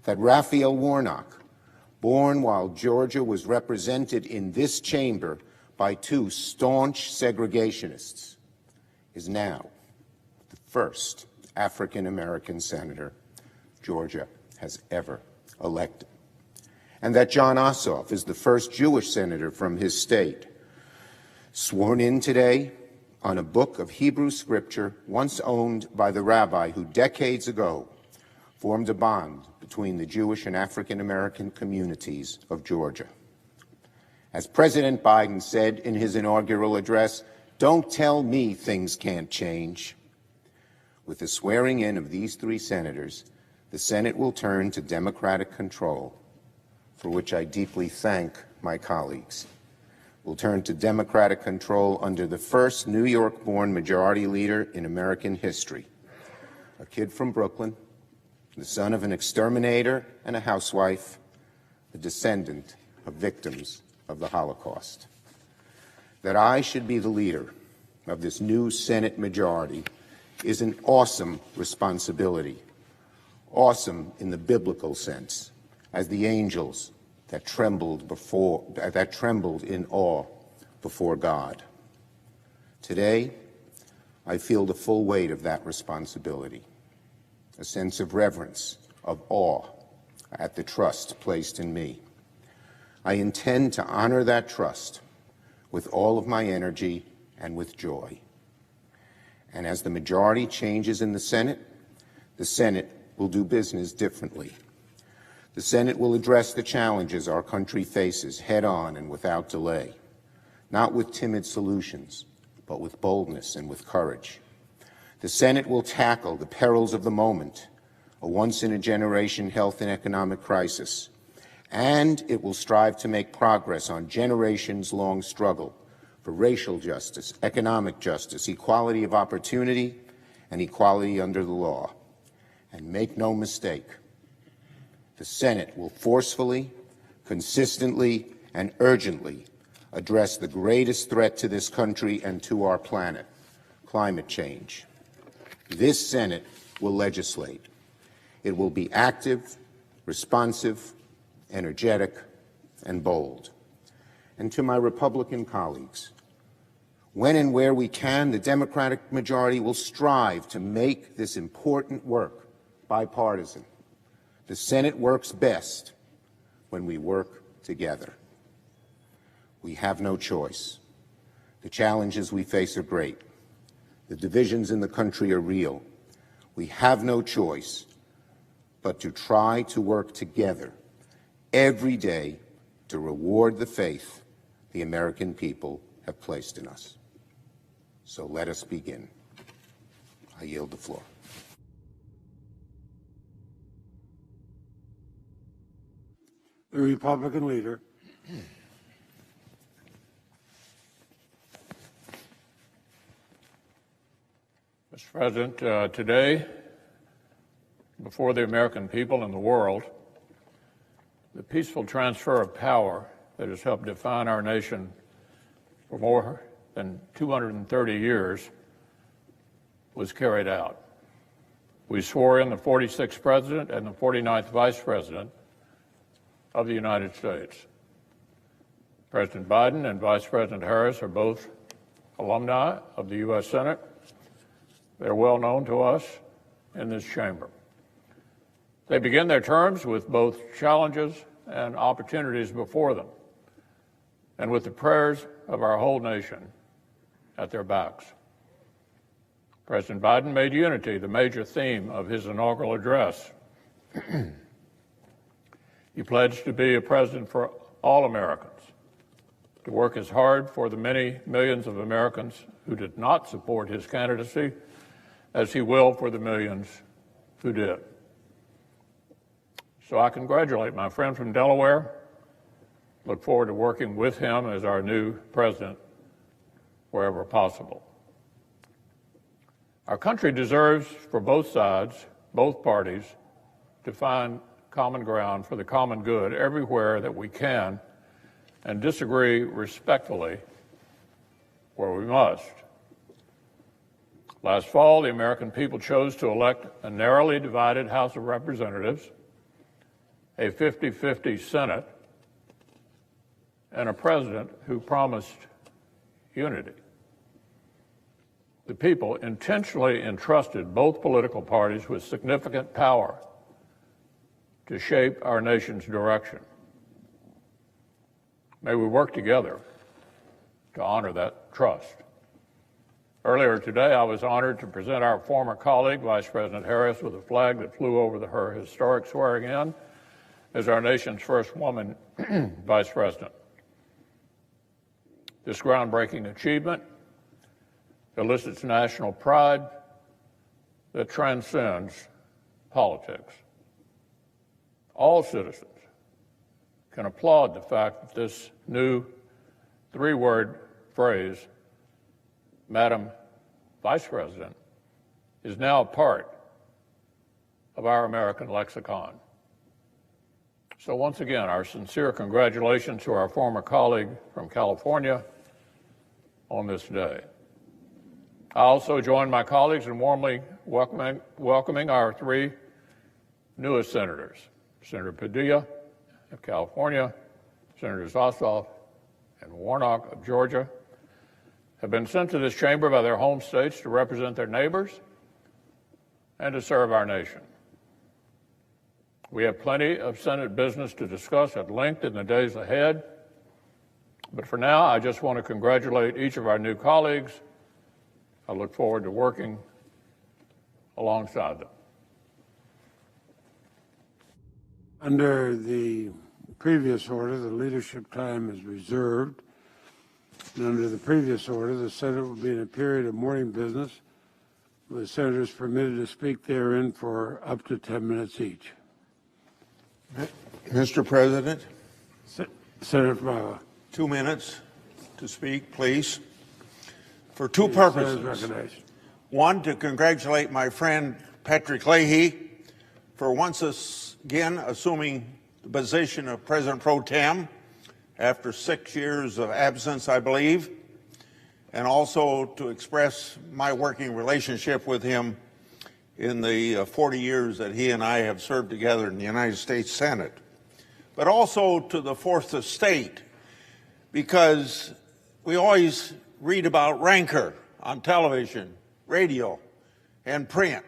that Raphael Warnock, born while Georgia was represented in this chamber by 2 staunch segregationists, is now the first African-American senator Georgia has ever elected, and that John Ossoff is the first Jewish senator from his state, sworn in today on a book of Hebrew scripture once owned by the rabbi who decades ago formed a bond between the Jewish and African-American communities of Georgia. As President Biden said in his inaugural address, "Don't tell me things can't change." With the swearing in of these 3 senators, the Senate will turn to Democratic control, for which I deeply thank my colleagues. We'll turn to Democratic control under the first New York-born majority leader in American history, a kid from Brooklyn, the son of an exterminator and a housewife, a descendant of victims of the Holocaust. That I should be the leader of this new Senate majority is an awesome responsibility, awesome in the biblical sense, as the angels that trembled in awe before God. Today, I feel the full weight of that responsibility, a sense of reverence, of awe at the trust placed in me. I intend to honor that trust with all of my energy and with joy. And as the majority changes in the Senate will do business differently. The Senate will address the challenges our country faces head-on and without delay, not with timid solutions, but with boldness and with courage. The Senate will tackle the perils of the moment, a once-in-a-generation health and economic crisis, and it will strive to make progress on generations-long struggle for racial justice, economic justice, equality of opportunity, and equality under the law. And make no mistake, the Senate will forcefully, consistently, and urgently address the greatest threat to this country and to our planet, climate change. This Senate will legislate. It will be active, responsive, energetic, and bold. And to my Republican colleagues, when and where we can, the Democratic majority will strive to make this important work bipartisan. The Senate works best when we work together. We have no choice. The challenges we face are great. The divisions in the country are real. We have no choice but to try to work together every day to reward the faith the American people have placed in us. So let us begin. I yield the floor. The Republican leader. Mr. President, today, before the American people and the world, the peaceful transfer of power that has helped define our nation for more than 230 years was carried out. We swore in the 46th President and the 49th Vice President of the United States. President Biden and Vice President Harris are both alumni of the U.S. Senate. They're well known to us in this chamber. They begin their terms with both challenges and opportunities before them, and with the prayers of our whole nation at their backs. President Biden made unity the major theme of his inaugural address. He pledged to be a president for all Americans, to work as hard for the many millions of Americans who did not support his candidacy as he will for the millions who did. So I congratulate my friend from Delaware. Look forward to working with him as our new president wherever possible. Our country deserves for both sides, both parties, to find common ground for the common good everywhere that we can and disagree respectfully where we must. Last fall, the American people chose to elect a narrowly divided House of Representatives, a 50-50 Senate, and a president who promised unity. The people intentionally entrusted both political parties with significant power to shape our nation's direction. May we work together to honor that trust. Earlier today, I was honored to present our former colleague, Vice President Harris, with a flag that flew over her historic swearing-in as our nation's first woman Vice President. This groundbreaking achievement elicits national pride that transcends politics. All citizens can applaud the fact that this new three-word phrase, Madam Vice President, is now a part of our American lexicon. So once again, our sincere congratulations to our former colleague from California on this day. I also join my colleagues in warmly welcoming our three newest senators, Senator Padilla of California, Senators Ossoff and Warnock of Georgia, have been sent to this chamber by their home states to represent their neighbors and to serve our nation. We have plenty of Senate business to discuss at length in the days ahead, but for now, I just want to congratulate each of our new colleagues. I look forward to working alongside them. Under the previous order, the leadership time is reserved. And under the previous order, the Senate will be in a period of morning business, with senators permitted to speak therein for up to 10 minutes each. Mr. President, Senator Raffaele. 2 minutes to speak, please. For two purposes. One, to congratulate my friend Patrick Leahy for once again assuming the position of President Pro Tem after 6 years of absence, I believe, and also to express my working relationship with him in the 40 years that he and I have served together in the United States Senate. But also to the Fourth Estate, because we always read about rancor on television, radio, and print.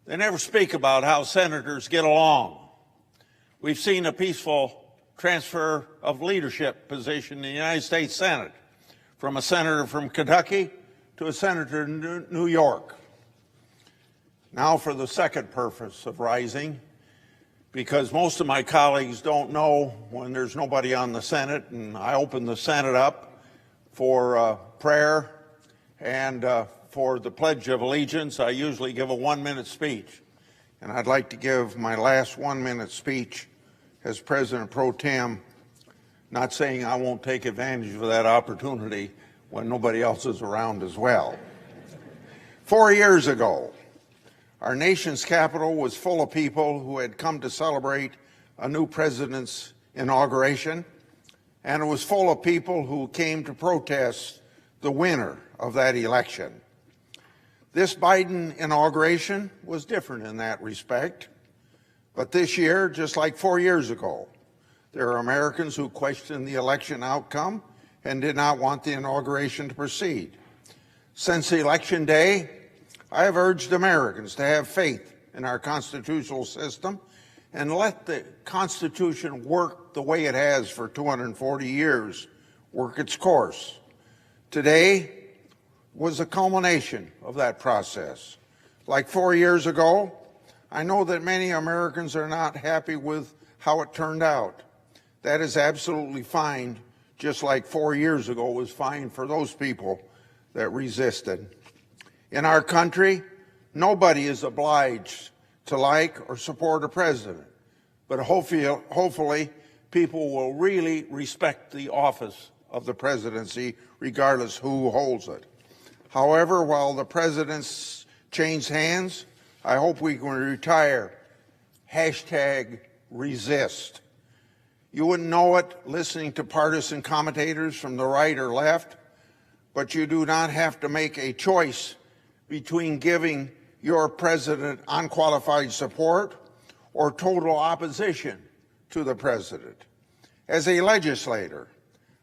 They never speak about how senators get along. We've seen a peaceful transfer of leadership position in the United States Senate, from a senator from Kentucky to a senator in New York. Now for the second purpose of rising, because most of my colleagues don't know when there's nobody on the Senate, and I open the Senate up for prayer and for the Pledge of Allegiance. I usually give a 1-minute speech, and I'd like to give my last 1-minute speech as President Pro Tem, not saying I won't take advantage of that opportunity when nobody else is around as well. 4 years ago, our nation's capital was full of people who had come to celebrate a new president's inauguration, and it was full of people who came to protest the winner of that election. This Biden inauguration was different in that respect, but this year, just like 4 years ago, there are Americans who questioned the election outcome and did not want the inauguration to proceed. Since Election Day, I have urged Americans to have faith in our constitutional system and let the Constitution work the way it has for 240 years, work its course. Today was a culmination of that process. Like 4 years ago, I know that many Americans are not happy with how it turned out. That is absolutely fine, just like 4 years ago was fine for those people that resisted. In our country, nobody is obliged to like or support a president, but hopefully people will really respect the office of the presidency, regardless who holds it. However, while the president's changed hands, I hope we can retire #resist. You wouldn't know it listening to partisan commentators from the right or left, but you do not have to make a choice between giving your president unqualified support or total opposition to the president. As a legislator,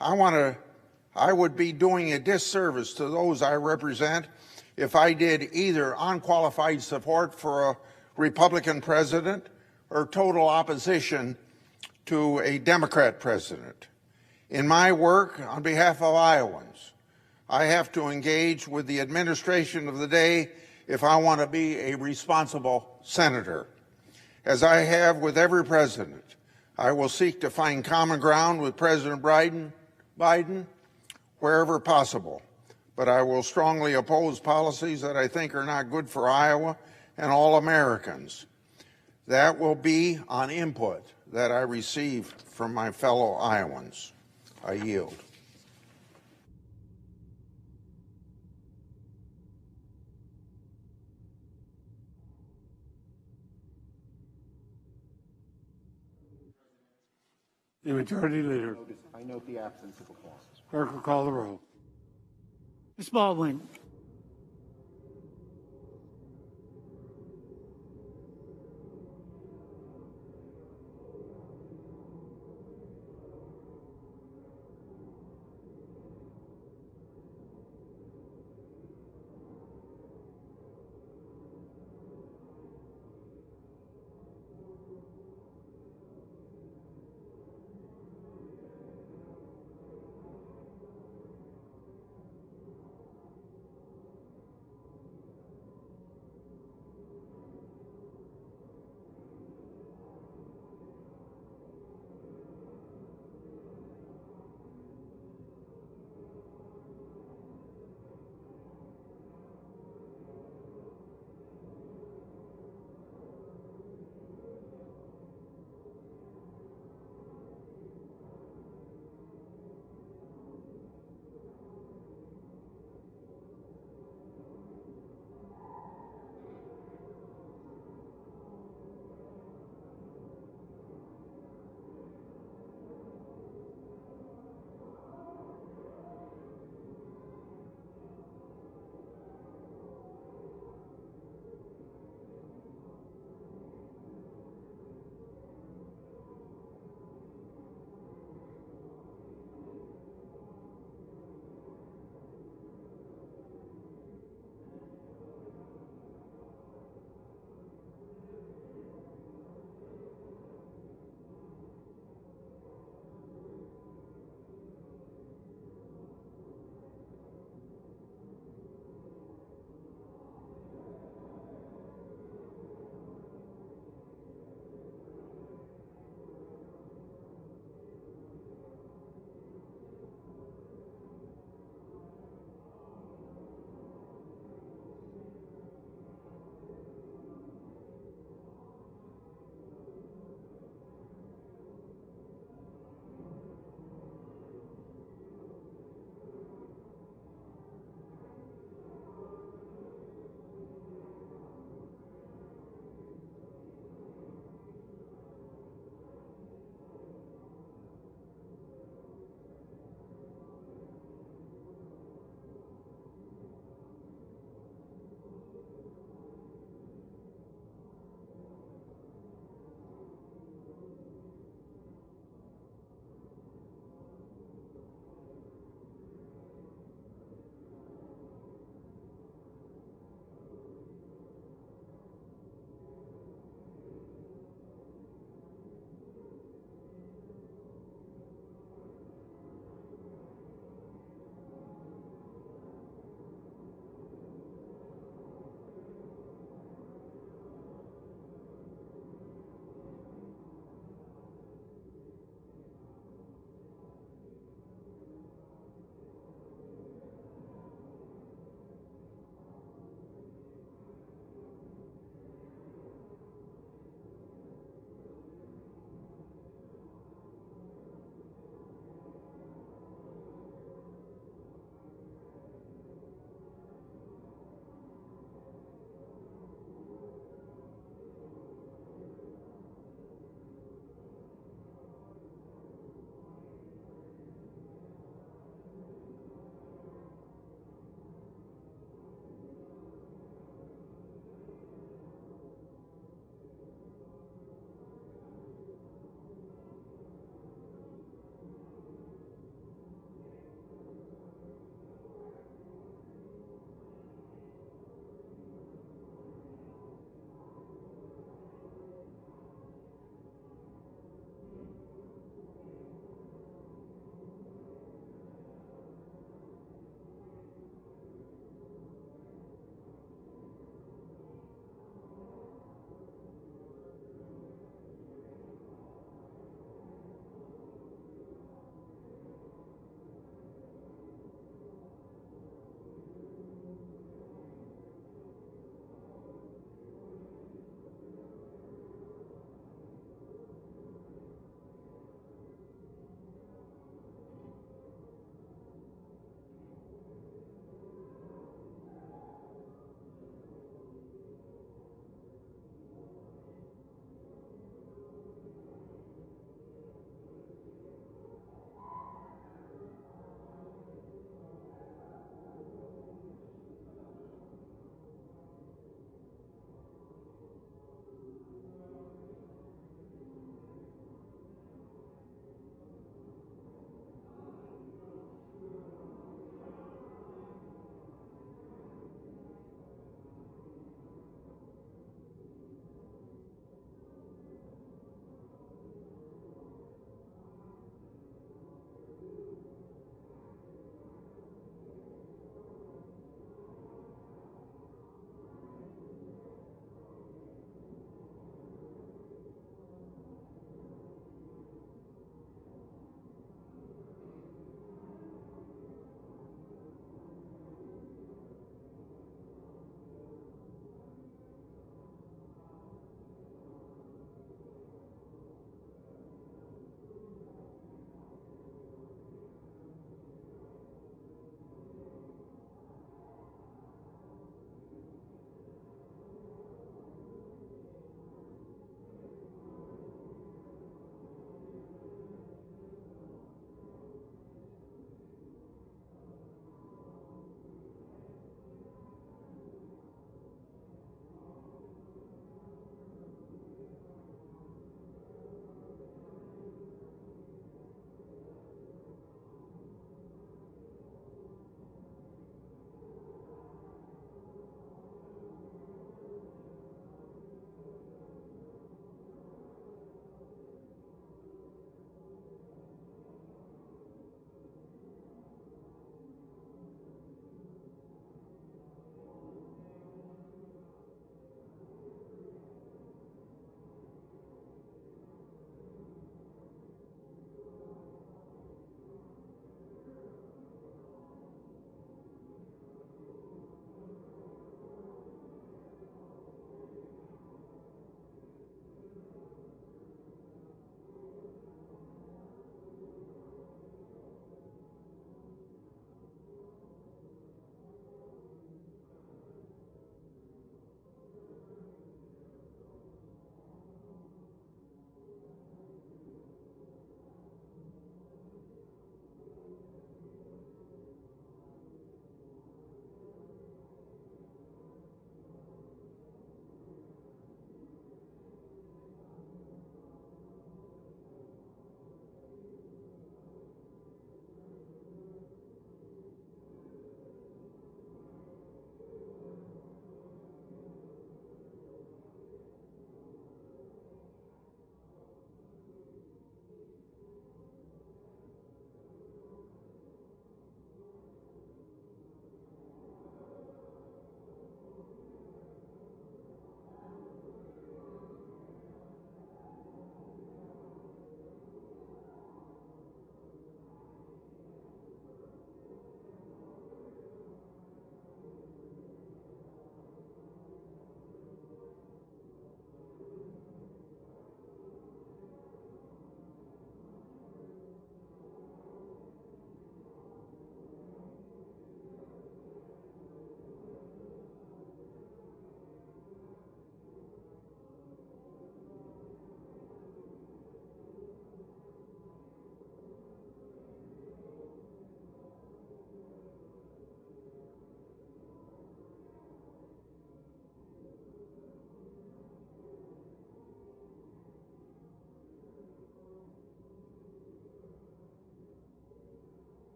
I would be doing a disservice to those I represent if I did either unqualified support for a Republican president or total opposition to a Democrat president. In my work on behalf of Iowans, I have to engage with the administration of the day if I want to be a responsible senator. As I have with every president, I will seek to find common ground with President Biden wherever possible, but I will strongly oppose policies that I think are not good for Iowa and all Americans. That will be on input that I receive from my fellow Iowans. I yield. The Majority Leader. I note the absence of a quorum. Clerk will call the roll. Ms. Baldwin.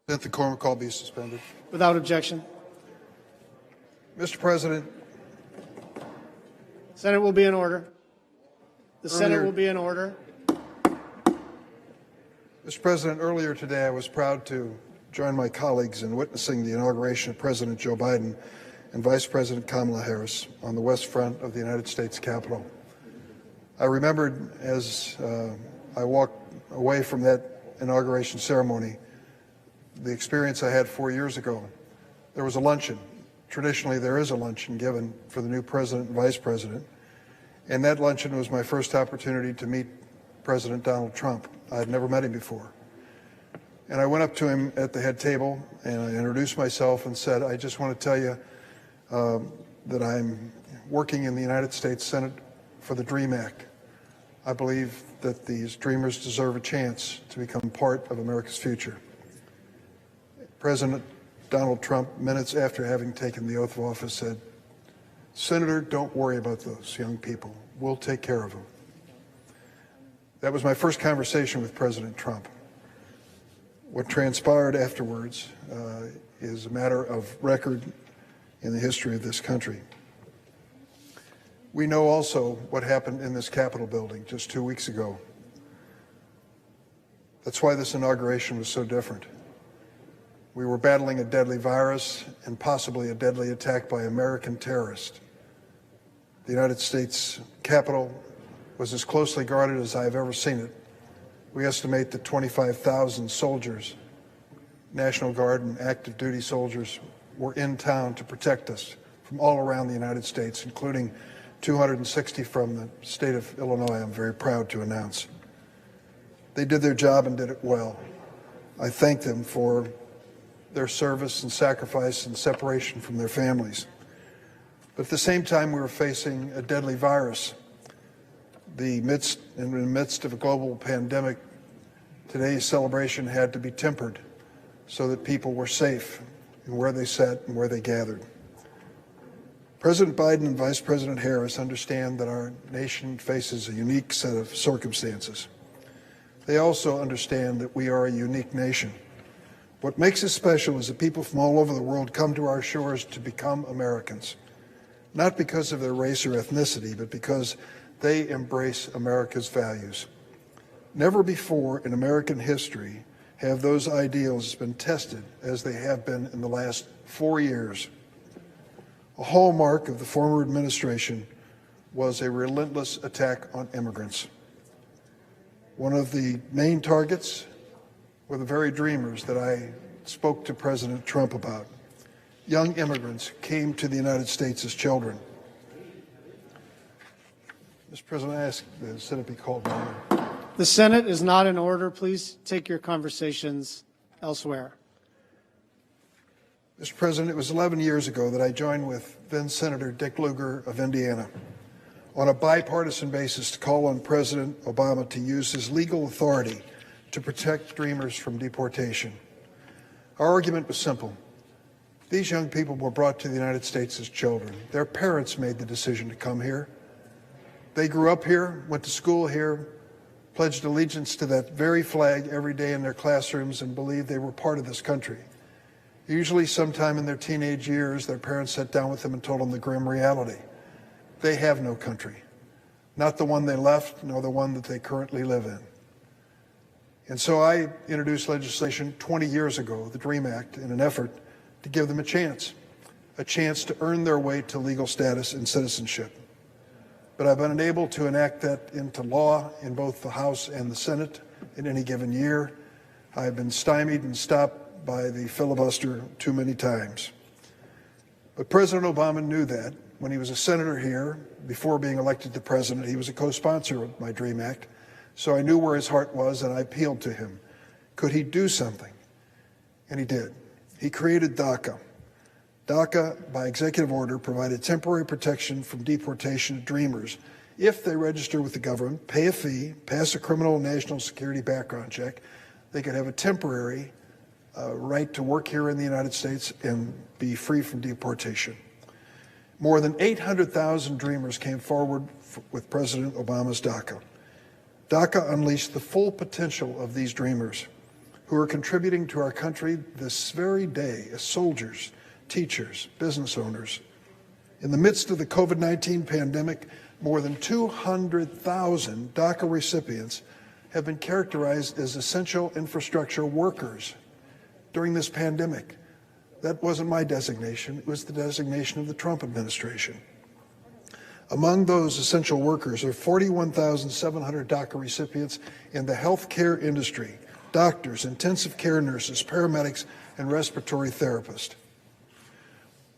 That the quorum call be suspended. Without objection. Mr. President. Senate will be in order. The Senate Earlier- will be in order. Mr. President, earlier today I was proud to join my colleagues in witnessing the inauguration of President Joe Biden and Vice President Kamala Harris on the west front of the United States Capitol. I remembered as I walked away from that inauguration ceremony the experience I had 4 years ago. There was a luncheon. Traditionally, there is a luncheon given for the new president and vice president. And that luncheon was my first opportunity to meet President Donald Trump. I had never met him before. And I went up to him at the head table and I introduced myself and said, I just want to tell you that I'm working in the United States Senate for the DREAM Act. I believe that these dreamers deserve a chance to become part of America's future. President Donald Trump, minutes after having taken the oath of office, said, Senator, don't worry about those young people. We'll take care of them. That was my first conversation with President Trump. What transpired afterwards is a matter of record in the history of this country. We know also what happened in this Capitol building just 2 weeks ago. That's why this inauguration was so different. We were battling a deadly virus and possibly a deadly attack by American terrorists. The United States Capitol was as closely guarded as I've ever seen it. We estimate that 25,000 soldiers, National Guard and active duty soldiers, were in town to protect us from all around the United States, including 260 from the state of Illinois, I'm very proud to announce. They did their job and did it well. I thank them for their service and sacrifice and separation from their families. But at the same time, we were facing a deadly virus. In the midst of a global pandemic, today's celebration had to be tempered so that people were safe in where they sat and where they gathered. President Biden and Vice President Harris understand that our nation faces a unique set of circumstances. They also understand that we are a unique nation. What makes us special is that people from all over the world come to our shores to become Americans, not because of their race or ethnicity, but because they embrace America's values. Never before in American history have those ideals been tested as they have been in the last 4 years. A hallmark of the former administration was a relentless attack on immigrants. One of the main targets were the very dreamers that I spoke to President Trump about. Young immigrants came to the United States as children. Mr. President, I ask the Senate be called to order. The Senate is not in order. Please take your conversations elsewhere. Mr. President, it was 11 years ago that I joined with then Senator Dick Lugar of Indiana on a bipartisan basis to call on President Obama to use his legal authority to protect dreamers from deportation. Our argument was simple. These young people were brought to the United States as children. Their parents made the decision to come here. They grew up here, went to school here, pledged allegiance to that very flag every day in their classrooms, and believed they were part of this country. Usually sometime in their teenage years, their parents sat down with them and told them the grim reality. They have no country, not the one they left, nor the one that they currently live in. And so I introduced legislation 20 years ago, the DREAM Act, in an effort to give them a chance to earn their way to legal status and citizenship. But I've been unable to enact that into law in both the House and the Senate in any given year. I've been stymied and stopped by the filibuster too many times. But President Obama knew that. When he was a senator here, before being elected to president, he was a co-sponsor of my DREAM Act. So I knew where his heart was, and I appealed to him. Could he do something? And he did. He created DACA. DACA, by executive order, provided temporary protection from deportation to dreamers if they register with the government, pay a fee, pass a criminal and national security background check. They could have a temporary right to work here in the United States and be free from deportation. More than 800,000 dreamers came forward with President Obama's DACA. DACA unleashed the full potential of these dreamers who are contributing to our country this very day as soldiers, teachers, business owners. In the midst of the COVID-19 pandemic, more than 200,000 DACA recipients have been characterized as essential infrastructure workers during this pandemic. That wasn't my designation, it was the designation of the Trump administration. Among those essential workers are 41,700 DACA recipients in the healthcare industry, doctors, intensive care nurses, paramedics, and respiratory therapists.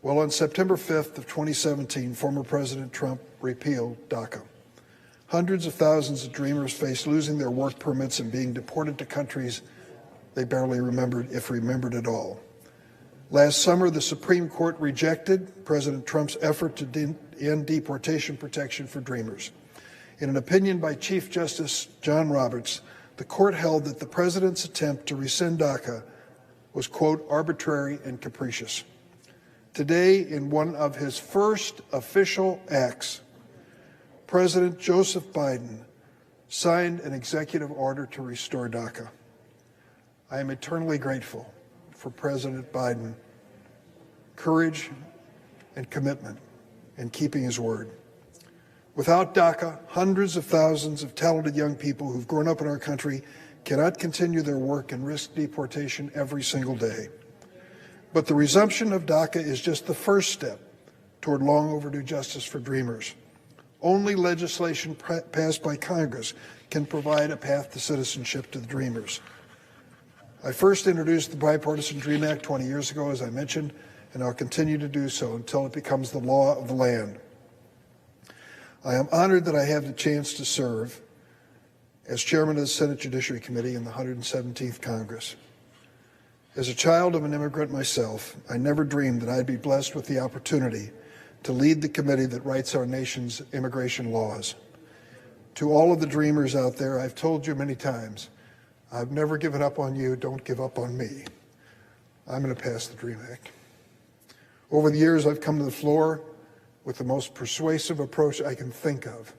Well, on September 5th of 2017, former President Trump repealed DACA. Hundreds of thousands of Dreamers faced losing their work permits and being deported to countries they barely remembered, if remembered at all. Last summer, the Supreme Court rejected President Trump's effort to end deportation protection for Dreamers. In an opinion by Chief Justice John Roberts, the court held that the president's attempt to rescind DACA was, quote, arbitrary and capricious. Today, in one of his first official acts, President Joseph Biden signed an executive order to restore DACA. I am eternally grateful for President Biden, courage and commitment in keeping his word. Without DACA, hundreds of thousands of talented young people who've grown up in our country cannot continue their work and risk deportation every single day. But the resumption of DACA is just the first step toward long overdue justice for Dreamers. Only legislation passed by Congress can provide a path to citizenship to the Dreamers. I first introduced the Bipartisan DREAM Act 20 years ago, as I mentioned, and I'll continue to do so until it becomes the law of the land. I am honored that I have the chance to serve as chairman of the Senate Judiciary Committee in the 117th Congress. As a child of an immigrant myself, I never dreamed that I'd be blessed with the opportunity to lead the committee that writes our nation's immigration laws. To all of the Dreamers out there, I've told you many times, I've never given up on you, don't give up on me. I'm going to pass the DREAM Act. Over the years, I've come to the floor with the most persuasive approach I can think of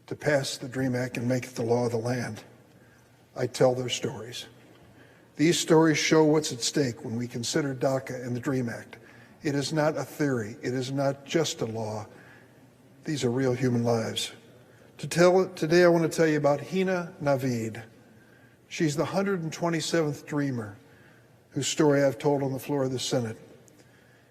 to pass the DREAM Act and make it the law of the land. I tell their stories. These stories show what's at stake when we consider DACA and the DREAM Act. It is not a theory. It is not just a law. These are real human lives. Today I want to tell you about Hina Naveed. She's the 127th Dreamer whose story I've told on the floor of the Senate.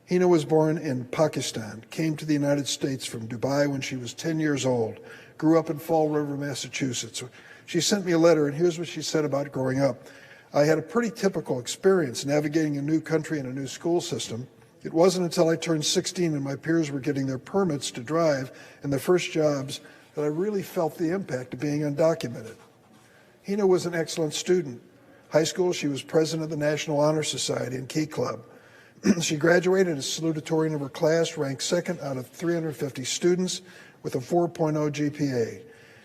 Hina was born in Pakistan, came to the United States from Dubai when she was 10 years old, grew up in Fall River, Massachusetts. She sent me a letter, and here's what she said about growing up. I had a pretty typical experience navigating a new country and a new school system. It wasn't until I turned 16 and my peers were getting their permits to drive and their first jobs that I really felt the impact of being undocumented. Hina was an excellent student. High school, she was president of the National Honor Society and Key Club. She graduated as salutatorian of her class, ranked second out of 350 students with a 4.0 GPA.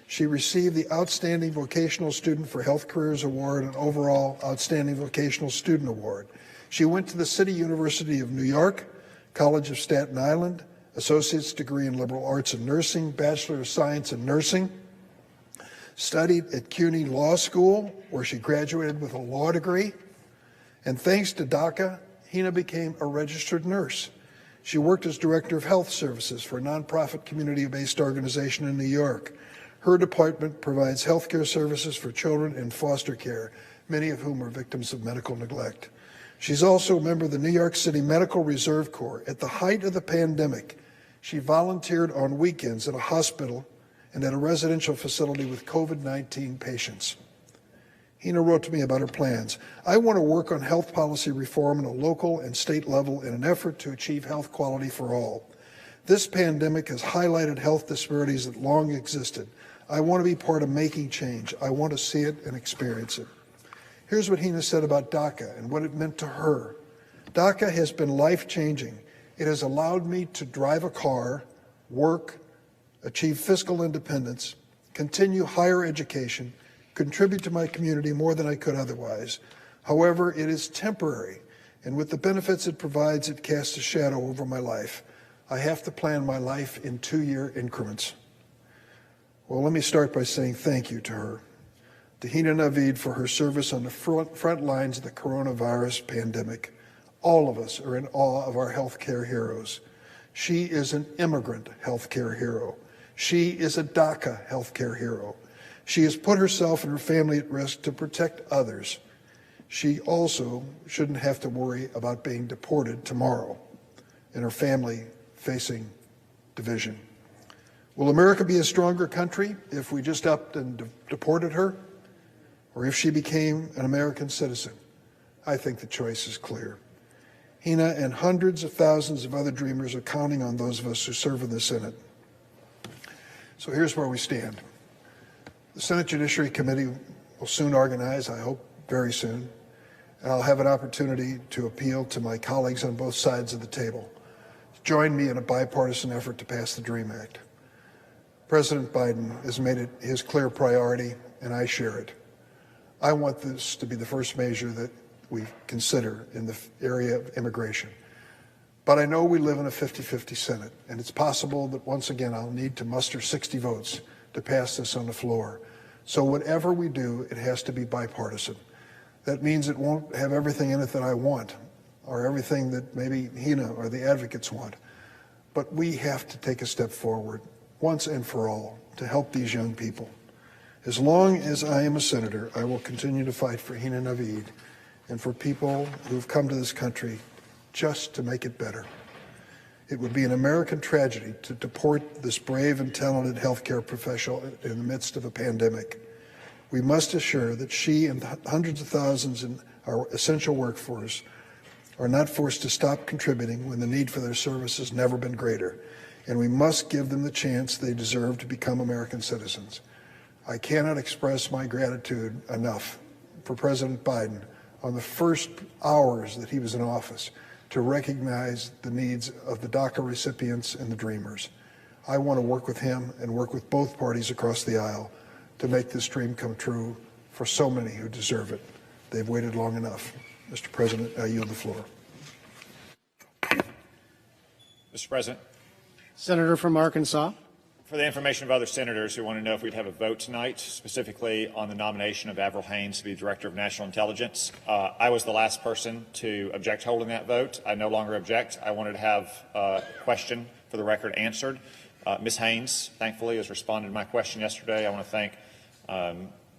She received the Outstanding Vocational Student for Health Careers Award and overall Outstanding Vocational Student Award. She went to the City University of New York, College of Staten Island, Associate's degree in Liberal Arts and Nursing, Bachelor of Science in Nursing, studied at CUNY Law School, where she graduated with a law degree, and thanks to DACA, Hina became a registered nurse. She worked as Director of Health Services for a nonprofit community-based organization in New York. Her department provides health care services for children in foster care, many of whom are victims of medical neglect. She's also a member of the New York City Medical Reserve Corps. At the height of the pandemic, she volunteered on weekends at a hospital and at a residential facility with COVID-19 patients. Hina wrote to me about her plans. I want to work on health policy reform at a local and state level in an effort to achieve health quality for all. This pandemic has highlighted health disparities that long existed. I want to be part of making change. I want to see it and experience it. Here's what Hina said about DACA and what it meant to her. DACA has been life-changing. It has allowed me to drive a car, work, achieve fiscal independence, continue higher education, contribute to my community more than I could otherwise. However, it is temporary, and with the benefits it provides, it casts a shadow over my life. I have to plan my life in 2-year increments. Well, let me start by saying thank you to her. to Hina Navid for her service on the front lines of the coronavirus pandemic. All of us are in awe of our healthcare heroes. She is an immigrant healthcare hero. She is a DACA healthcare hero. She has put herself and her family at risk to protect others. She also shouldn't have to worry about being deported tomorrow and her family facing division. Will America be a stronger country if we just upped and deported her, or if she became an American citizen? I think the choice is clear. Hina and hundreds of thousands of other dreamers are counting on those of us who serve in the Senate. So here's where we stand. The Senate Judiciary Committee will soon organize, I hope very soon, and I'll have an opportunity to appeal to my colleagues on both sides of the table to join me in a bipartisan effort to pass the DREAM Act. President Biden has made it his clear priority, and I share it. I want this to be the first measure that we consider in the area of immigration. But I know we live in a 50-50 Senate, and it's possible that once again I'll need to muster 60 votes to pass this on the floor. So whatever we do, it has to be bipartisan. That means it won't have everything in it that I want, or everything that maybe Hina or the advocates want. But we have to take a step forward, once and for all, to help these young people. As long as I am a senator, I will continue to fight for Hina Navid and for people who've come to this country just to make it better. It would be an American tragedy to deport this brave and talented healthcare professional in the midst of a pandemic. We must assure that she and hundreds of thousands in our essential workforce are not forced to stop contributing when the need for their service has never been greater. And we must give them the chance they deserve to become American citizens. I cannot express my gratitude enough for President Biden on the first hours that he was in office to recognize the needs of the DACA recipients and the dreamers. I want to work with him and work with both parties across the aisle to make this dream come true for so many who deserve it. They've waited long enough. Mr. President, I yield the floor. Mr. President. Senator from Arkansas. For the information of other senators who want to know if we'd have a vote tonight, specifically on the nomination of Avril Haines to be Director of National Intelligence, I was the last person to object to holding that vote. I no longer object. I wanted to have a question for the record answered. Ms. Haines, thankfully, has responded to my question yesterday. I want to thank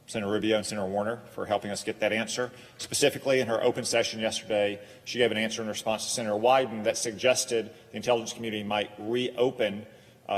Senator Rubio and Senator Warner for helping us get that answer. Specifically, in her open session yesterday, she gave an answer in response to Senator Wyden that suggested the intelligence community might reopen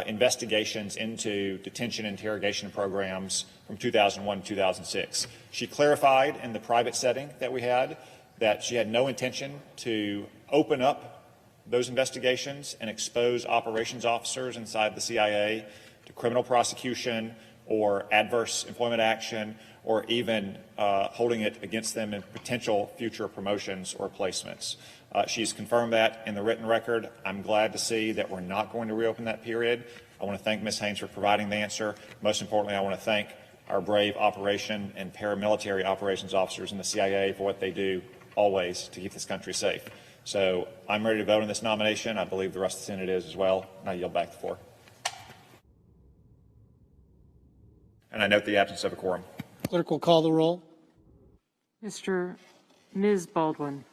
investigations into detention and interrogation programs from 2001 to 2006. She clarified in the private setting that we had that she had no intention to open up those investigations and expose operations officers inside the CIA to criminal prosecution or adverse employment action, or even holding it against them in potential future promotions or placements. She's confirmed that in the written record. I'm glad to see that we're not going to reopen that period. I want to thank Ms. Haines for providing the answer. Most importantly, I want to thank our brave operation and paramilitary operations officers in the CIA for what they do always to keep this country safe. So I'm ready to vote on this nomination. I believe the rest of the Senate is as well. And I yield back the floor. And I note the absence of a quorum. Clerk will call the roll. Ms. Baldwin.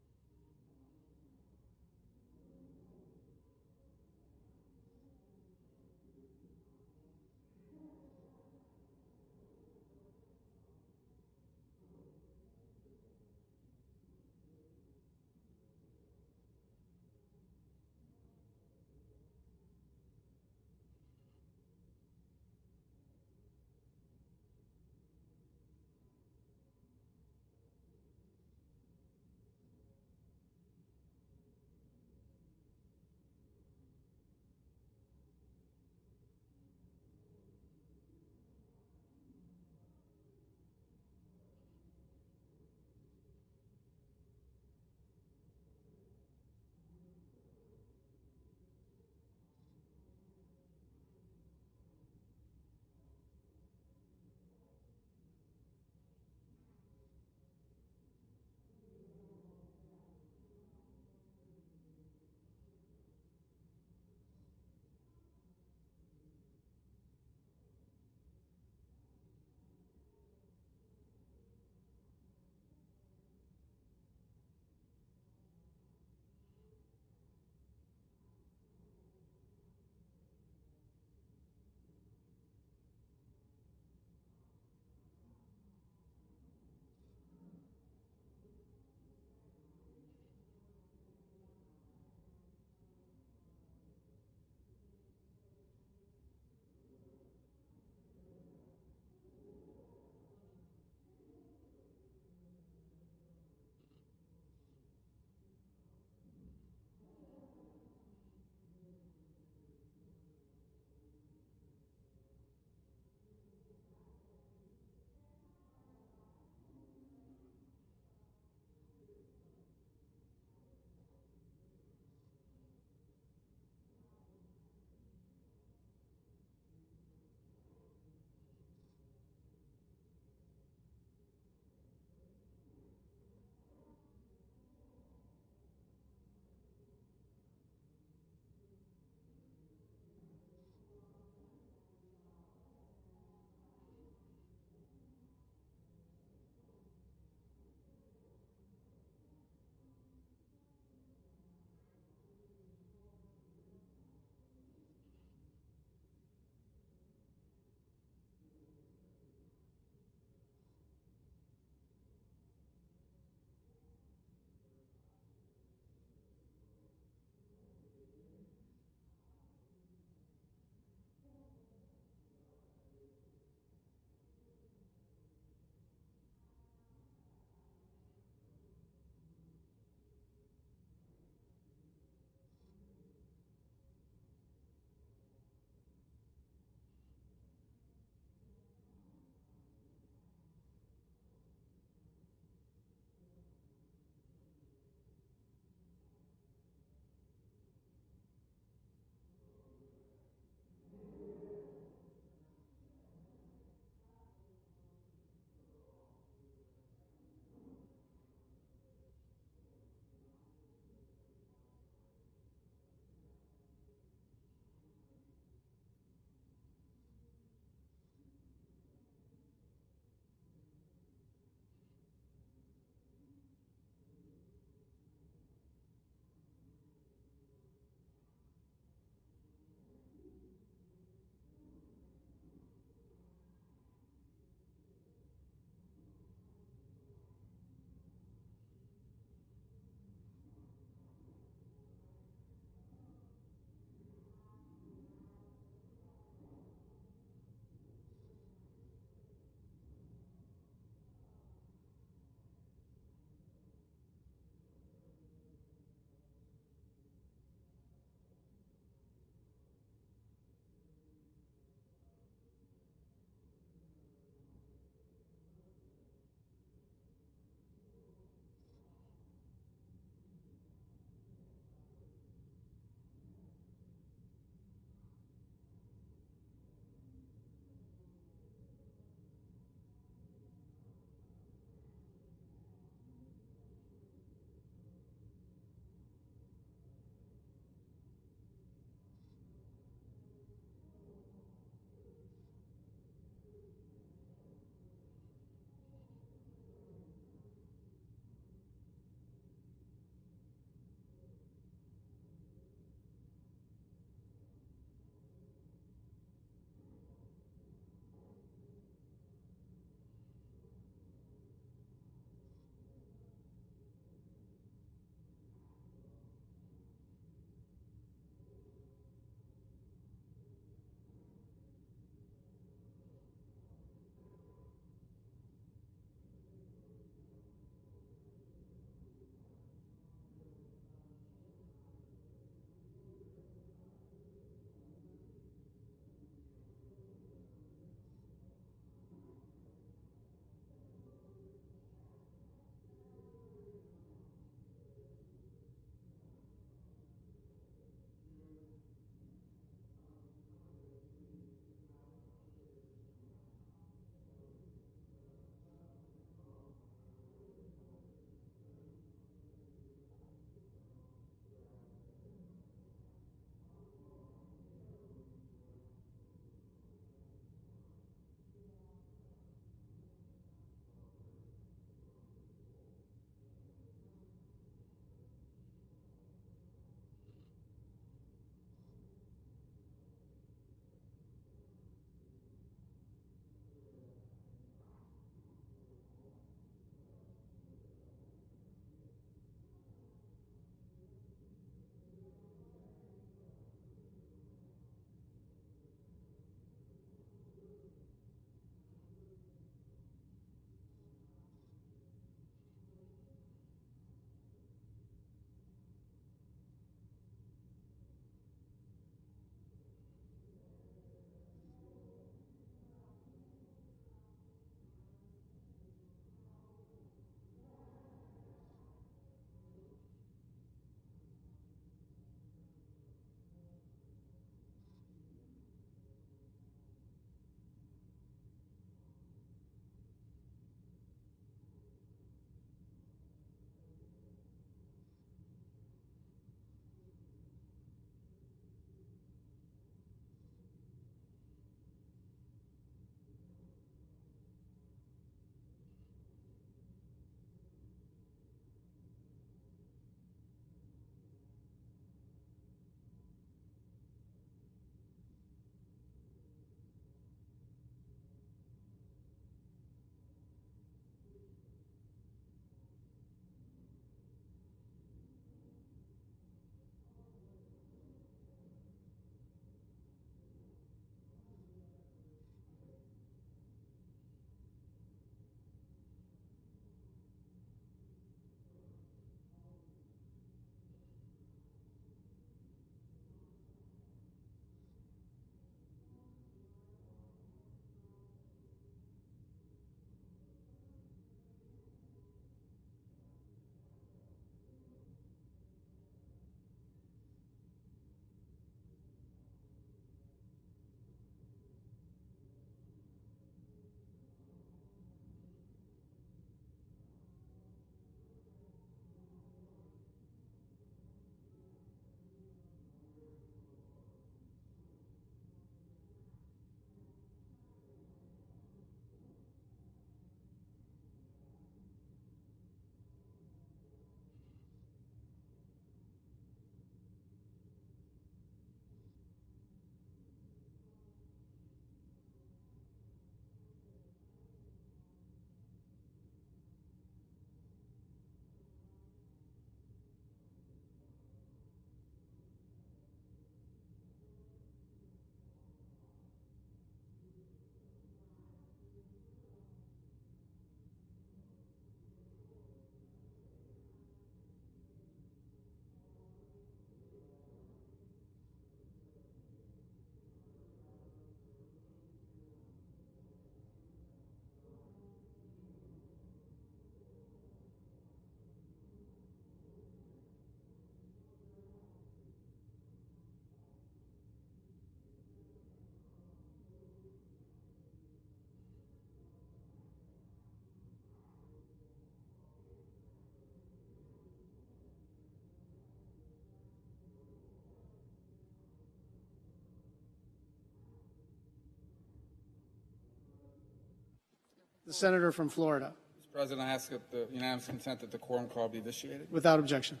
The senator from Florida. Mr. President, I ask that the unanimous consent that the quorum call be vitiated. Without objection.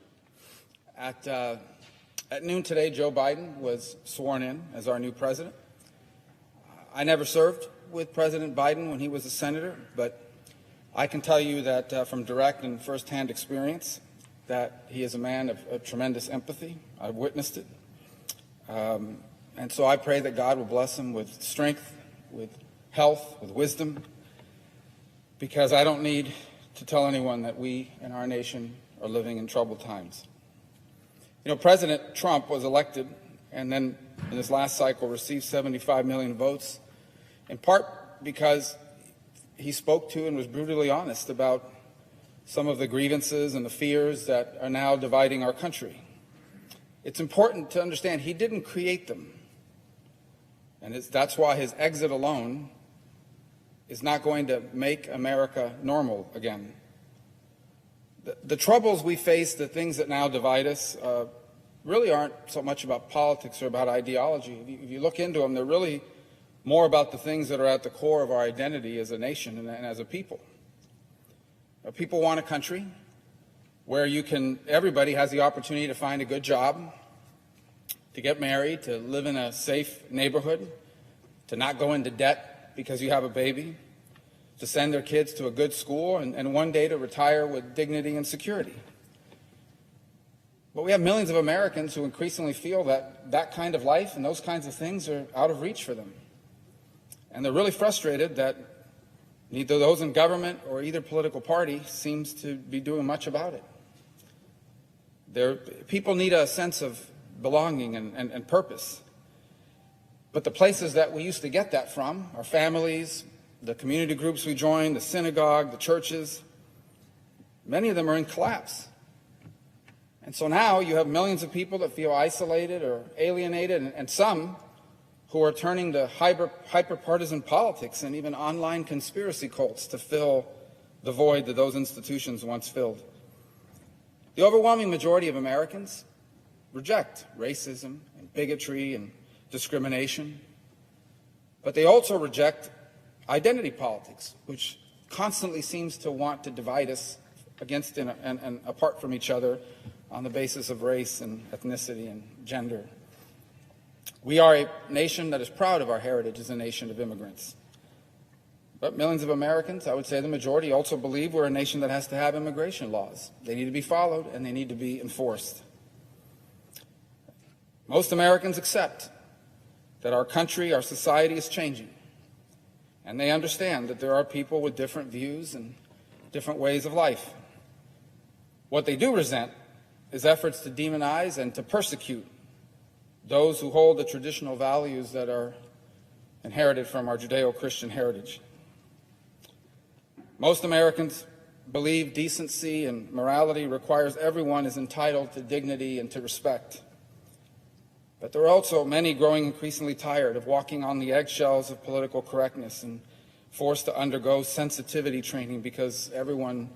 At noon today, Joe Biden was sworn in as our new president. I never served with President Biden when he was a senator, but I can tell you that from direct and firsthand experience that he is a man of tremendous empathy. I've witnessed it. And so I pray that God will bless him with strength, with health, with wisdom, because I don't need to tell anyone that we in our nation are living in troubled times. You know, President Trump was elected and then in his last cycle received 75 million votes, in part because he spoke to and was brutally honest about some of the grievances and the fears that are now dividing our country. It's important to understand he didn't create them. And that's why his exit alone is not going to make America normal again. The troubles we face, the things that now divide us, really aren't so much about politics or about ideology. If you look into them, they're really more about the things that are at the core of our identity as a nation and as a people. People want a country where everybody has the opportunity to find a good job, to get married, to live in a safe neighborhood, to not go into debt because you have a baby, to send their kids to a good school, and one day to retire with dignity and security. But we have millions of Americans who increasingly feel that that kind of life and those kinds of things are out of reach for them. And they're really frustrated that neither those in government or either political party seems to be doing much about it. People need a sense of belonging and purpose. But the places that we used to get that from, our families, the community groups we join, the synagogue, the churches, many of them are in collapse. And so now you have millions of people that feel isolated or alienated, and some who are turning to hyper-partisan politics and even online conspiracy cults to fill the void that those institutions once filled. The overwhelming majority of Americans reject racism and bigotry and discrimination, but they also reject identity politics, which constantly seems to want to divide us against and apart from each other on the basis of race and ethnicity and gender. We are a nation that is proud of our heritage as a nation of immigrants. But millions of Americans, I would say the majority, also believe we're a nation that has to have immigration laws. They need to be followed and they need to be enforced. Most Americans accept that our country, our society is changing. And they understand that there are people with different views and different ways of life. What they do resent is efforts to demonize and to persecute those who hold the traditional values that are inherited from our Judeo-Christian heritage. Most Americans believe decency and morality requires everyone is entitled to dignity and to respect. But there are also many growing increasingly tired of walking on the eggshells of political correctness and forced to undergo sensitivity training because everyone